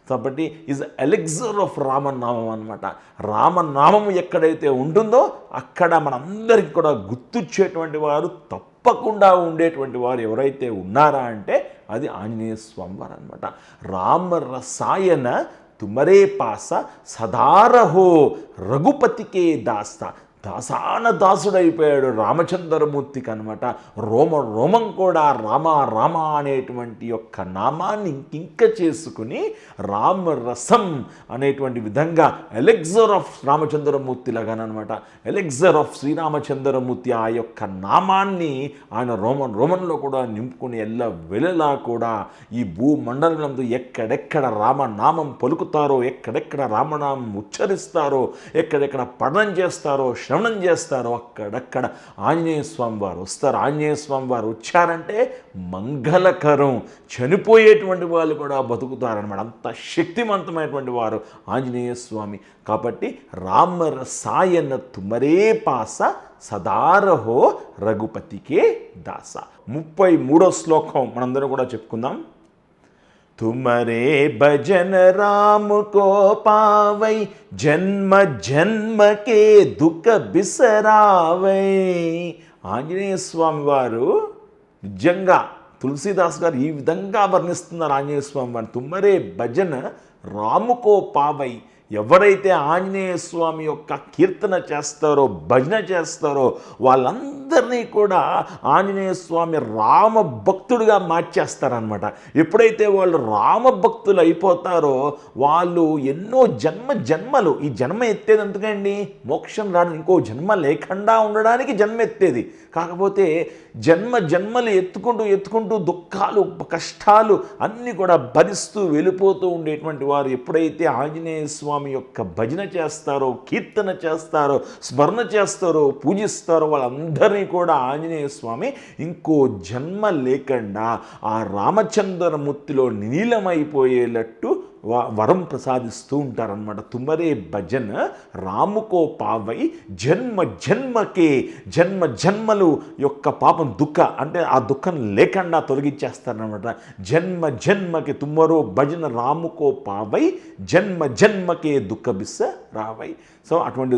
కాబట్టి ఈజ్ ఎలెక్సర్ ఆఫ్ రామనామం అనమాట. రామనామం ఎక్కడైతే ఉంటుందో అక్కడ మనందరికీ కూడా గుర్తొచ్చేటువంటి వారు తప్పకుండా ఉండేటువంటి వారు ఎవరైతే ఉన్నారా అంటే అది ఆంజనేయ స్వామి వారు అనమాట. రామరసాయన తుమరే పాస సదారహో రఘుపతికే దాస్త. దాసాన దాసుడైపోయాడు రామచంద్రమూర్తికి అనమాట. రోమం కూడా రామ రామ అనేటువంటి యొక్క నామాన్ని ఇంక చేసుకుని రామరసం అనేటువంటి విధంగా elixir of Ramachandramurthy లాగానమాట. Elixir of Sriramachandramurthy ఆ యొక్క నామాన్ని ఆయన రోమంలో కూడా నింపుకుని వెళ్ళలా కూడా ఈ భూమండలంలో ఎక్కడెక్కడ రామనామం పలుకుతారో, ఎక్కడెక్కడ రామనామం ఉచ్చరిస్తారో, ఎక్కడెక్కడ పఠనం చేస్తారో, శ్రవణం చేస్తారో అక్కడక్కడ ఆంజనేయ స్వామి వారు వస్తారు. ఆంజనేయ స్వామి వారు వచ్చారంటే మంగళకరం, చనిపోయేటువంటి వాళ్ళు కూడా బతుకుతారనమాట. అంత శక్తివంతమైనటువంటి వారు ఆంజనేయ స్వామి. కాబట్టి రామ రసాయన తుమరే పాస సదారహో రఘుపతికే దాస. 33వ శ్లోకం మనందరం కూడా చెప్పుకుందాం. తుమరే భజన రామ కో పావై జన్మ జన్మకే దుఃఖ బిసరావై. ఆంజనేయ స్వామి వారు నిజంగా తులసీదాస్ గారు ఈ విధంగా వర్ణిస్తున్నారు ఆంజనేయ స్వామి వారిని. తుమ్మరే భజన రాముకో పావై. ఎవరైతే ఆంజనేయ స్వామి యొక్క కీర్తన చేస్తారో, భజన చేస్తారో వాళ్ళందరినీ కూడా ఆంజనేయ స్వామి రామ భక్తుడిగా మార్చేస్తారనమాట. ఎప్పుడైతే వాళ్ళు రామ భక్తులు అయిపోతారో వాళ్ళు ఎన్నో జన్మలు, ఈ జన్మ ఎత్తేది ఎందుకండి? మోక్షం రావడం, ఇంకో జన్మ లేకుండా ఉండడానికి జన్మ ఎత్తేది. కాకపోతే జన్మలు ఎత్తుకుంటూ దుఃఖాలు, కష్టాలు అన్నీ కూడా భరిస్తూ వెళ్ళిపోతూ ఉండేటువంటి వారు ఎప్పుడైతే ఆంజనేయ స్వామి యొక్క భజన చేస్తారో, కీర్తన చేస్తారో, స్మరణ చేస్తారో, పూజిస్తారో వాళ్ళందరినీ కూడా ఆంజనేయ స్వామి ఇంకో జన్మ లేకుండా ఆ రామచంద్రమూర్తిలో నీలమైపోయేటట్టు వరం ప్రసాదిస్తూ ఉంటారనమాట. తుమరే భజన రాముకో పావై జన్మలు యొక్క పాపం అంటే ఆ దుఃఖం లేకుండా తొలగించేస్తారనమాట. జన్మకి తుమ్మరో భజన రాముకో పావై జన్మకే దుఃఖ బిస్స రావై. సో అటువంటి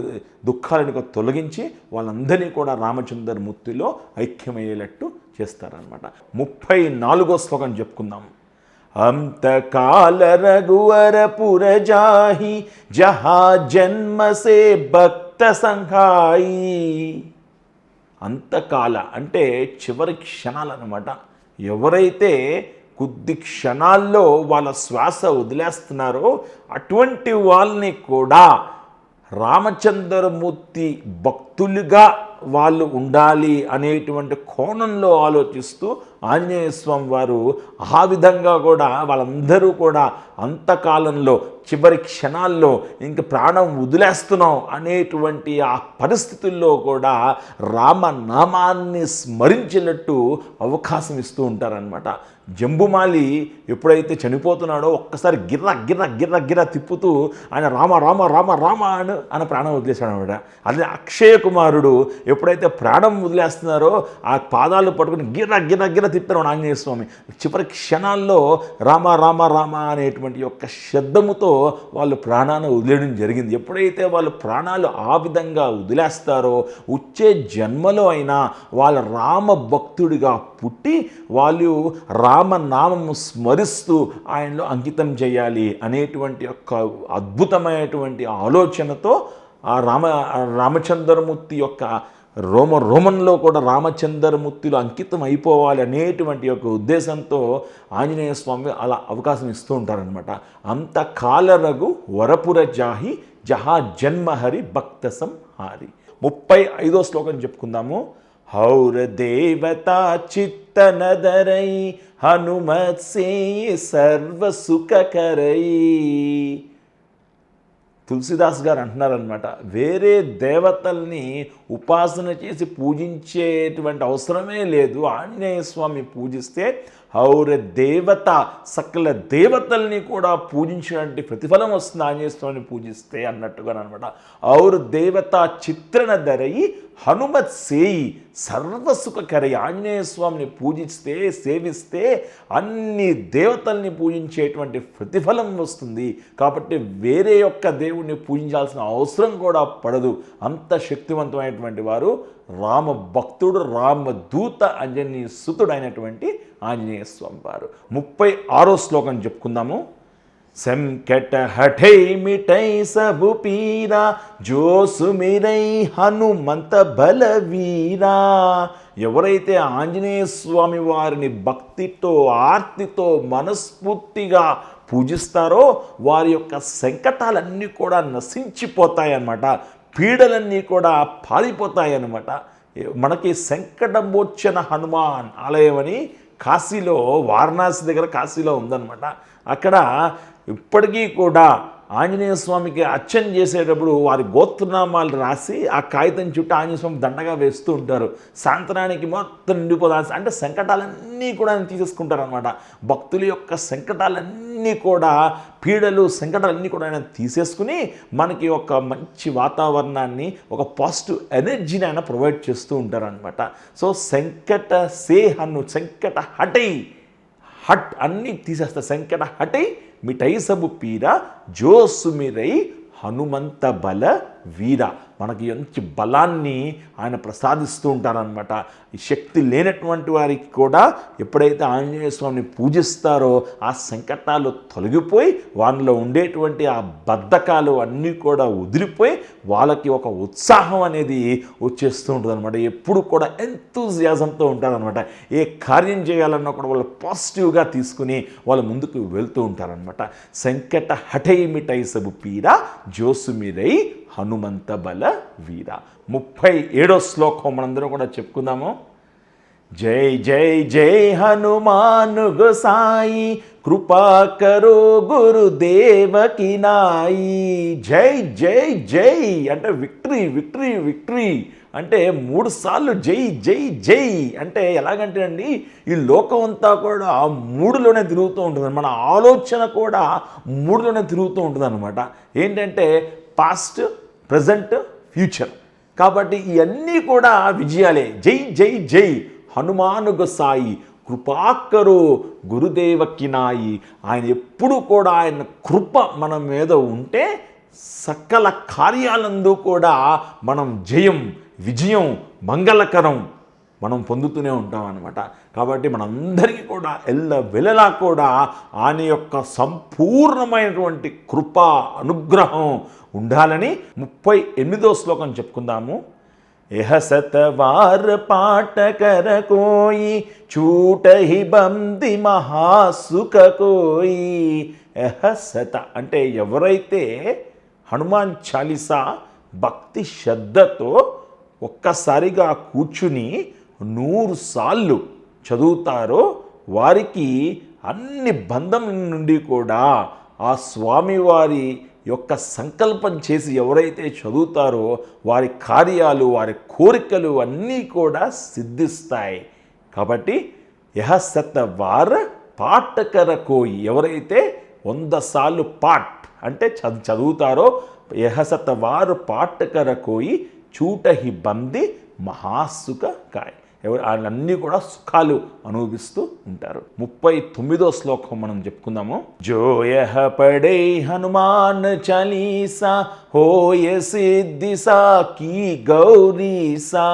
దుఃఖాలను తొలగించి వాళ్ళందరినీ కూడా రామచంద్రమూర్తిలో ఐక్యమయ్యేటట్టు చేస్తారనమాట. 34వ శ్లోకం చెప్పుకుందాం. అంతకాల రఘువర పురజాహి జహా జన్మసే భక్త సంఘాయి. అంతకాల అంటే చివరి క్షణాలన్నమాట. ఎవరైతే కొద్ది క్షణాల్లో వాళ్ళ శ్వాస వదిలేస్తున్నారో అటువంటి వాళ్ళని కూడా రామచంద్రమూర్తి భక్తులుగా వాళ్ళు ఉండాలి అనేటువంటి కోణంలో ఆలోచిస్తూ ఆంజనేయ స్వామి వారు ఆ విధంగా కూడా వాళ్ళందరూ కూడా అంతకాలంలో చివరి క్షణాల్లో ఇంక ప్రాణం వదిలేస్తున్నాం అనేటువంటి ఆ పరిస్థితుల్లో కూడా రామనామాన్ని స్మరించినట్టు అవకాశం ఇస్తూ ఉంటారనమాట. జంబుమాలి ఎప్పుడైతే చనిపోతున్నాడో ఒక్కసారి గిర్ర తిప్పుతూ ఆయన రామ అని ప్రాణం వదిలేశాడు అనమాట. అదే అక్షయ కుమారుడు ఎప్పుడైతే ప్రాణం వదిలేస్తున్నారో ఆ పాదాలు పట్టుకుని గిర్ర తిప్పారు ఆంజనేయ స్వామి. చివరి క్షణాల్లో రామ అనేటువంటి యొక్క శబ్దముతో వాళ్ళు ప్రాణాన్ని వదిలేయడం జరిగింది. ఎప్పుడైతే వాళ్ళు ప్రాణాలు ఆ విధంగా వదిలేస్తారో వచ్చే జన్మలో అయినా వాళ్ళ రామ భక్తుడిగా పుట్టి వాళ్ళు రామనామము స్మరిస్తూ ఆయనలో అంకితం చేయాలి అనేటువంటి యొక్క అద్భుతమైనటువంటి ఆలోచనతో ఆ రామచంద్రమూర్తి యొక్క రోమంలో కూడా రామచంద్రమూర్తిలో అంకితం అయిపోవాలి అనేటువంటి యొక్క ఉద్దేశంతో ఆంజనేయ స్వామి అలా అవకాశం ఇస్తూ ఉంటారనమాట. అంతకాల రఘు వరపుర జాహి జహా జన్మహరి భక్త సంహారి. 35వ శ్లోకం చెప్పుకుందాము. హౌర దేవతా చిత్తనదరై హనుమత్ సే సర్వ సుఖకరై. తులసిదాస్ గారు అంటున్నారనమాట, వేరే దేవతల్ని ఉపాసన చేసి పూజించేటువంటి అవసరమే లేదు. ఆంజనేయ స్వామి పూజిస్తే ఔర దేవత సకల దేవతల్ని కూడా పూజించినటువంటి ప్రతిఫలం వస్తుంది ఆంజనేయ స్వామిని పూజిస్తే అన్నట్టుగా అనమాట. ఔర్ దేవత చిత్రణ ధరయి హనుమత్ సేయి సర్వసుఖకరై. ఆంజనేయ స్వామిని పూజిస్తే, సేవిస్తే అన్ని దేవతల్ని పూజించేటువంటి ప్రతిఫలం వస్తుంది. కాబట్టి వేరే యొక్క దేవుణ్ణి పూజించాల్సిన అవసరం కూడా పడదు. అంత శక్తివంతమైనటువంటి వారు రామ భక్తుడు, రామదూత, అంజనీ సుతుడైనటువంటి ఆంజనేయ స్వామి వారు. 36వ శ్లోకం చెప్పుకుందాము. సంకట హఠై మిఠై సబు పీరా జో సుమిరై హనుమంత బలవీరా. ఎవరైతే ఆంజనేయ స్వామి వారిని భక్తితో, ఆర్తితో, మనస్ఫూర్తిగా పూజిస్తారో వారి యొక్క సంకటాలన్నీ కూడా నశించిపోతాయన్నమాట. పీడలన్నీ కూడా పారిపోతాయన్నమాట. మనకి సంకటమోచన హనుమాన్ ఆలయం అని కాశీలో, వారణాసి దగ్గర కాశీలో ఉందన్నమాట. అక్కడ ఇప్పటికీ కూడా ఆంజనేయ స్వామికి అర్చన చేసేటప్పుడు వారి గోత్రనామాలు రాసి ఆ కాగితం చుట్టూ ఆంజనేయ స్వామి దండగా వేస్తూ ఉంటారు. సాయంత్రానికి మొత్తం నిండిపోదాల్సి, అంటే సంకటాలన్నీ కూడా ఆయన తీసేసుకుంటారు అనమాట. భక్తుల యొక్క సంకటాలన్నీ కూడా, పీడలు సంకటాలన్నీ కూడా ఆయన తీసేసుకుని మనకి ఒక మంచి వాతావరణాన్ని, ఒక పాజిటివ్ ఎనర్జీని ఆయన ప్రొవైడ్ చేస్తూ ఉంటారనమాట. సో సంకట సే హను, సంకట హటై, హట్ అన్నీ తీసేస్తారు. సంకట హటై మిఠై సబు పీర జో సుమిరై హనుమంత బల వీర. మనకి మంచి బలాన్ని ఆయన ప్రసాదిస్తూ ఉంటారనమాట. ఈ శక్తి లేనటువంటి వారికి కూడా ఎప్పుడైతే ఆంజనేయ స్వామిని పూజిస్తారో ఆ సంకటాలు తొలగిపోయి వాళ్ళలో ఉండేటువంటి ఆ బద్ధకాలు అన్నీ కూడా వదిలిపోయి వాళ్ళకి ఒక ఉత్సాహం అనేది వచ్చేస్తూ ఉంటుంది అనమాట. ఎప్పుడు కూడా ఎంతూజియాజంతో ఉంటారనమాట. ఏ కార్యం చేయాలన్నా కూడా వాళ్ళు పాజిటివ్గా తీసుకుని వాళ్ళు ముందుకు వెళ్తూ ఉంటారనమాట. సంకట హఠై మిఠై సబు పీర జోసుమిరై హనుమంత బల వీర. 37వ శ్లోకం మనందరం కూడా చెప్పుకుందాము. జై జై జై హనుమాన్ గోసాయి, కృపా కరో గురుదేవకి నాయి. జై జై జై అంటే విక్టరీ విక్టరీ విక్టరీ అంటే 3 సార్లు జై జై జై అంటే ఎలాగంటే అండి, ఈ లోకం అంతా కూడా 3లోనే తిరుగుతూ ఉంటుంది. మన ఆలోచన కూడా 3లోనే తిరుగుతూ ఉంటుంది అనమాట. ఏంటంటే పాస్ట్, ప్రజెంట్, ఫ్యూచర్. కాబట్టి ఇవన్నీ కూడా విజయాలే. జై జై జై హనుమాన్ గోసాయి, కృపాకరు గురుదేవకి నాయి. ఆయన ఎప్పుడు కూడా ఆయన కృప మన మీద ఉంటే సకల కార్యాలందు కూడా మనం జయం, విజయం, మంగళకరం మనం పొందుతూనే ఉంటాం అన్నమాట. కాబట్టి మనందరికీ కూడా ఎల్లవెల్లలా కూడా ఆయన యొక్క సంపూర్ణమైనటువంటి కృప, అనుగ్రహం ఉండాలని 38వ శ్లోకం చెప్పుకుందాము. ఎహ సతవార్ పాటకర కోయి, చూటహి బంది మహాసుఖ కోయి. ఎహ సత అంటే ఎవరైతే హనుమాన్ చాలీసా భక్తి శ్రద్ధతో ఒక్కసారిగా కూర్చుని 100 సార్లు చదువుతారో వారికి అన్ని బంధం నుండి కూడా ఆ స్వామివారి యొక్క సంకల్పం చేసి ఎవరైతే చదువుతారో వారి కార్యాలు, వారి కోరికలు అన్నీ కూడా సిద్ధిస్తాయి. కాబట్టి యహ సతవార్ పాటకర కోయి, ఎవరైతే 100 సార్లు పాట్ అంటే చదువుతారో, యహ సతవార్ పాటకర కోయి, చూటహి బంది మహాసుఖ కాయ్, వాళ్ళన్నీ కూడా సుఖాలు అనుభవిస్తూ ఉంటారు. 39వ శ్లోకం మనం చెప్పుకుందాము. జోయహ పడే హనుమాన్ చాలీసా, హోయ సిద్ధిసా కీ గౌరీసా.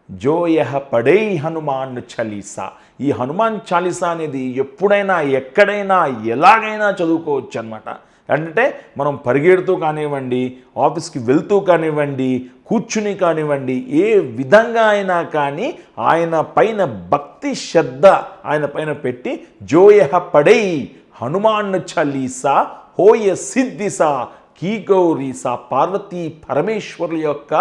జోయహ పడే హనుమాన్ చాలీసా. ఈ హనుమాన్ చాలీసా అనేది ఎప్పుడైనా, ఎక్కడైనా, ఎలాగైనా చదువుకోవచ్చు అన్నమాట. అంటే మనం పరిగెడుతూ కానివ్వండి, ఆఫీస్కి వెళ్తూ కానివ్వండి, కూర్చుని కానివ్వండి, ఏ విధంగా అయినా కానీ ఆయన పైన భక్తి శ్రద్ధ ఆయన పైన పెట్టి జోయహ పడై హనుమాన్ చాలీసా హోయ సిద్ధిసా కీ గౌరీసా, పార్వతీ పరమేశ్వరుల యొక్క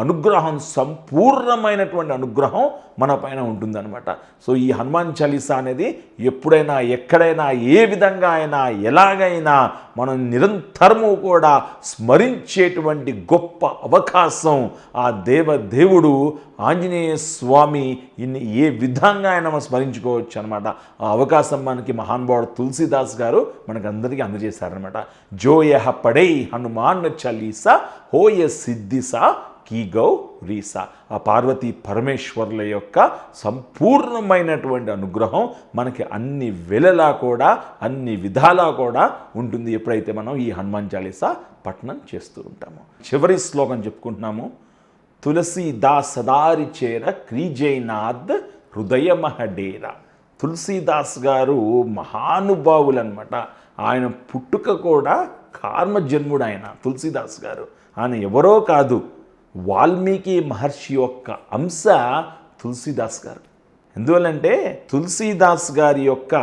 అనుగ్రహం, సంపూర్ణమైనటువంటి అనుగ్రహం మన పైన ఉంటుందన్నమాట. సో ఈ హనుమాన్ చాలీసా అనేది ఎప్పుడైనా, ఎక్కడైనా, ఏ విధంగా అయినా, ఎలాగైనా మనం నిరంతరము కూడా స్మరించేటువంటి గొప్ప అవకాశం ఆ దేవుడు ఆంజనేయ స్వామి ఏ విధంగా అయినా మనం స్మరించుకోవచ్చు అనమాట. ఆ అవకాశం మనకి మహానుభావుడు తులసీదాస్ గారు మనకందరికీ అందజేశారనమాట. జోయహ పడై హనుమాన్ చాలీసా హోయ సిద్ధిసా కీ గౌరీసా. ఆ పార్వతీ పరమేశ్వరుల యొక్క సంపూర్ణమైనటువంటి అనుగ్రహం మనకి అన్ని వేళలా కూడా, అన్ని విధాలా కూడా ఉంటుంది ఎప్పుడైతే మనం ఈ హనుమాన్ చాలీసా పఠనం చేస్తూ ఉంటాము. చివరి శ్లోకం చెప్పుకుంటున్నాము. తులసీదాస్ సదారి చేర క్రీజైనాథ్ హృదయ మహడేరా. తులసీదాస్ గారు మహానుభావులు అనమాట. ఆయన పుట్టుక కూడా కార్మజన్ముడు. ఆయన తులసీదాస్ గారు ఆయన ఎవరో కాదు, వాల్మీకి మహర్షి యొక్క అంశ తులసీదాస్ గారు. ఎందువల్లంటే తులసీదాస్ గారి యొక్క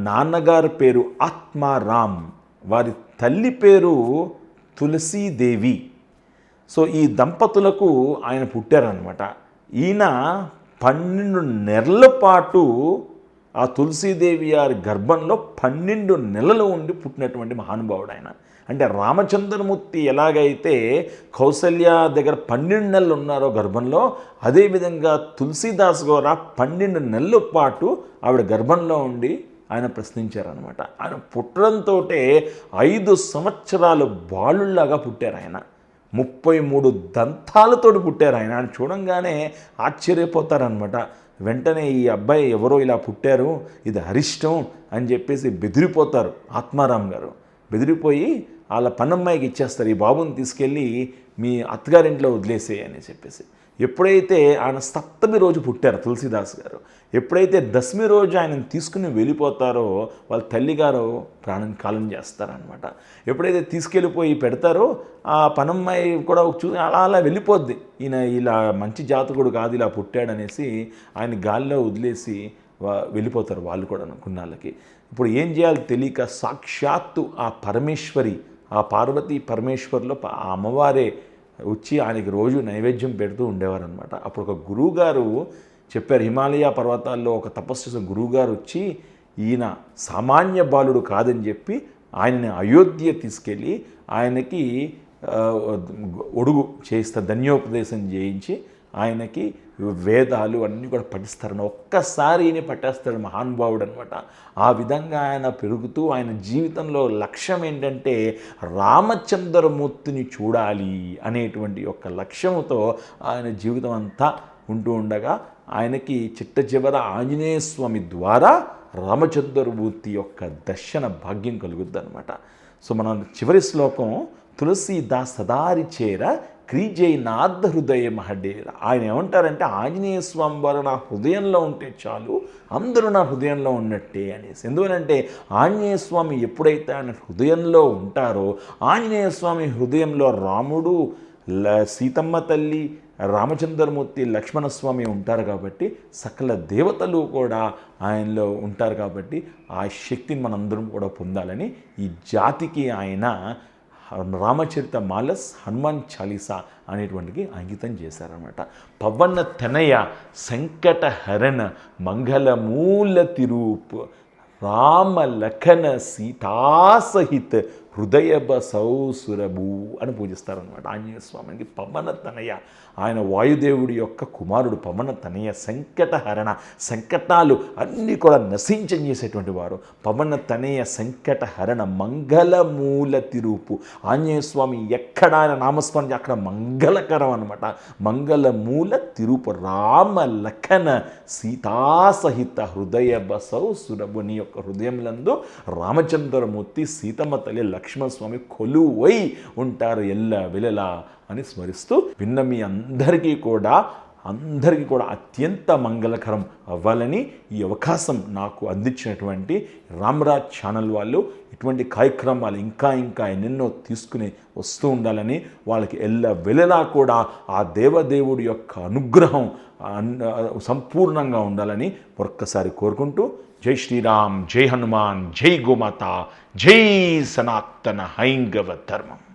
నాన్నగారి పేరు ఆత్మారామ్, వారి తల్లి పేరు తులసీదేవి. సో ఈ దంపతులకు ఆయన పుట్టారనమాట. ఈయన 12 నెలల పాటు ఆ తులసీదేవి గారి గర్భంలో 12 నెలలు ఉండి పుట్టినటువంటి మహానుభావుడు ఆయన. అంటే రామచంద్రమూర్తి ఎలాగైతే కౌసల్య దగ్గర 12 నెలలు ఉన్నారో గర్భంలో, అదేవిధంగా తులసీదాస్ గారు 12 నెలల పాటు ఆవిడ గర్భంలో ఉండి ఆయన ప్రశ్నించారనమాట. ఆయన పుట్టడంతో 5 సంవత్సరాలు బాలుళ్లాగా పుట్టారు ఆయన. 33 దంతాలతోటి పుట్టారు ఆయన. ఆయన చూడంగానే ఆశ్చర్యపోతారనమాట. వెంటనే ఈ అబ్బాయి ఎవరో ఇలా పుట్టారు, ఇది అరిష్టం అని చెప్పేసి బెదిరిపోతారు ఆత్మారాం గారు. బెదిరిపోయి వాళ్ళ పనమ్మాయికి ఇచ్చేస్తారు, ఈ బాబుని తీసుకెళ్ళి మీ అత్తగారింట్లో వదిలేసేయి అని చెప్పేసి. ఎప్పుడైతే ఆయన 7వ రోజు పుట్టారు తులసీదాస్ గారు, ఎప్పుడైతే 10వ రోజు ఆయనను తీసుకుని వెళ్ళిపోతారో వాళ్ళ తల్లిగారు ప్రాణం కాలం చేస్తారనమాట. ఎప్పుడైతే తీసుకెళ్ళిపోయి పెడతారో ఆ పనమ్మాయి కూడా అలా అలా వెళ్ళిపోద్ది. ఈయన ఇలా మంచి జాతకుడు కాదు, ఇలా పుట్టాడనేసి ఆయన గాలిలో వదిలేసి వెళ్ళిపోతారు వాళ్ళు కూడా కొన్నాళ్ళకి. ఇప్పుడు ఏం చేయాలో తెలియక సాక్షాత్తు ఆ పరమేశ్వరి, ఆ పార్వతీ పరమేశ్వర్లో ఆ అమ్మవారే వచ్చి ఆయనకి రోజు నైవేద్యం పెడుతూ ఉండేవారనమాట. అప్పుడు ఒక గురువుగారు చెప్పారు, హిమాలయ పర్వతాల్లో ఒక తపస్సు చేసిన గురువుగారు వచ్చి ఈయన సామాన్య బాలుడు కాదని చెప్పి ఆయనని అయోధ్య తీసుకెళ్ళి ఆయనకి ఒడుగు చేయిస్తారు, ధన్యోపదేశం చేయించి ఆయనకి వేదాలు అన్నీ కూడా పఠిస్తారని ఒక్కసారి ఈయన పట్టేస్తాడు మహానుభావుడు అనమాట. ఆ విధంగా ఆయన పెరుగుతూ ఆయన జీవితంలో లక్ష్యం ఏంటంటే రామచంద్రమూర్తిని చూడాలి అనేటువంటి ఒక లక్ష్యంతో ఆయన జీవితం అంతా ఉంటూ ఉండగా ఆయనకి చిట్ట చివర ఆంజనేయ స్వామి ద్వారా రామచంద్రమూర్తి యొక్క దర్శన భాగ్యం కలుగుద్ది అనమాట. సో మన చివరి శ్లోకం, తులసీదాస్ సదారి చేర క్రీజైనాథ హృదయ మహడేర. ఆయన ఏమంటారంటే ఆంజనేయ స్వామి వారు నా హృదయంలో ఉంటే చాలు, అందరూ నా హృదయంలో ఉన్నట్టే అనేసి. ఎందుకంటే ఆంజనేయ స్వామి ఎప్పుడైతే ఆయన హృదయంలో ఉంటారో, ఆంజనేయ స్వామి హృదయంలో రాముడు, సీతమ్మ తల్లి, రామచంద్రమూర్తి, లక్ష్మణస్వామి ఉంటారు కాబట్టి సకల దేవతలు కూడా ఆయనలో ఉంటారు కాబట్టి ఆ శక్తిని మనందరం కూడా పొందాలని ఈ జాతికి ఆయన రామచరిత మానస్, హనుమాన్ చాలీసా అనేటువంటిది అంకితం చేశారనమాట. పవన తనయ సంకట హరణ మంగళమూల తిరూప్ రామ లఖన సీతాసహిత్ హృదయ బసౌసురభూ అని పూజిస్తారనమాట ఆంజనేయ స్వామికి. పవన తనయ, ఆయన వాయుదేవుడి యొక్క కుమారుడు. పవన తనయ సంకట హరణ, సంకటాలు అన్నీ కూడా నశించేసేటువంటి వారు. పవన తనయ సంకట హరణ మంగళమూల తిరూపు. ఆంజనేయ స్వామి ఎక్కడ ఆయన నామస్మరణ అక్కడ మంగళకరం అనమాట. మంగళమూల తిరూపు రామ లఖన సీతాసహిత హృదయ బసౌ సురభు. నీ యొక్క హృదయంలందు రామచంద్రమూర్తి, సీతమ్మ తల్లి, లక్ష్మణస్వామి కొలువై ఉంటారు ఎల్ల వెలలా అని స్మరిస్తూ విన్న మీ అందరికీ కూడా అత్యంత మంగళకరం అవ్వాలని ఈ అవకాశం నాకు అందించినటువంటి రామ్రాజ్ ఛానల్ వాళ్ళు ఇటువంటి కార్యక్రమాలు ఇంకా ఎన్నెన్నో తీసుకుని వస్తూ ఉండాలని, వాళ్ళకి ఎల్ల వెలలా కూడా ఆ దేవదేవుడి యొక్క అనుగ్రహం సంపూర్ణంగా ఉండాలని ఒక్కసారి కోరుకుంటూ, జై శ్రీరామ్, జై హనుమాన్, జై గోమాత, జై సనాతన హైందవ ధర్మం.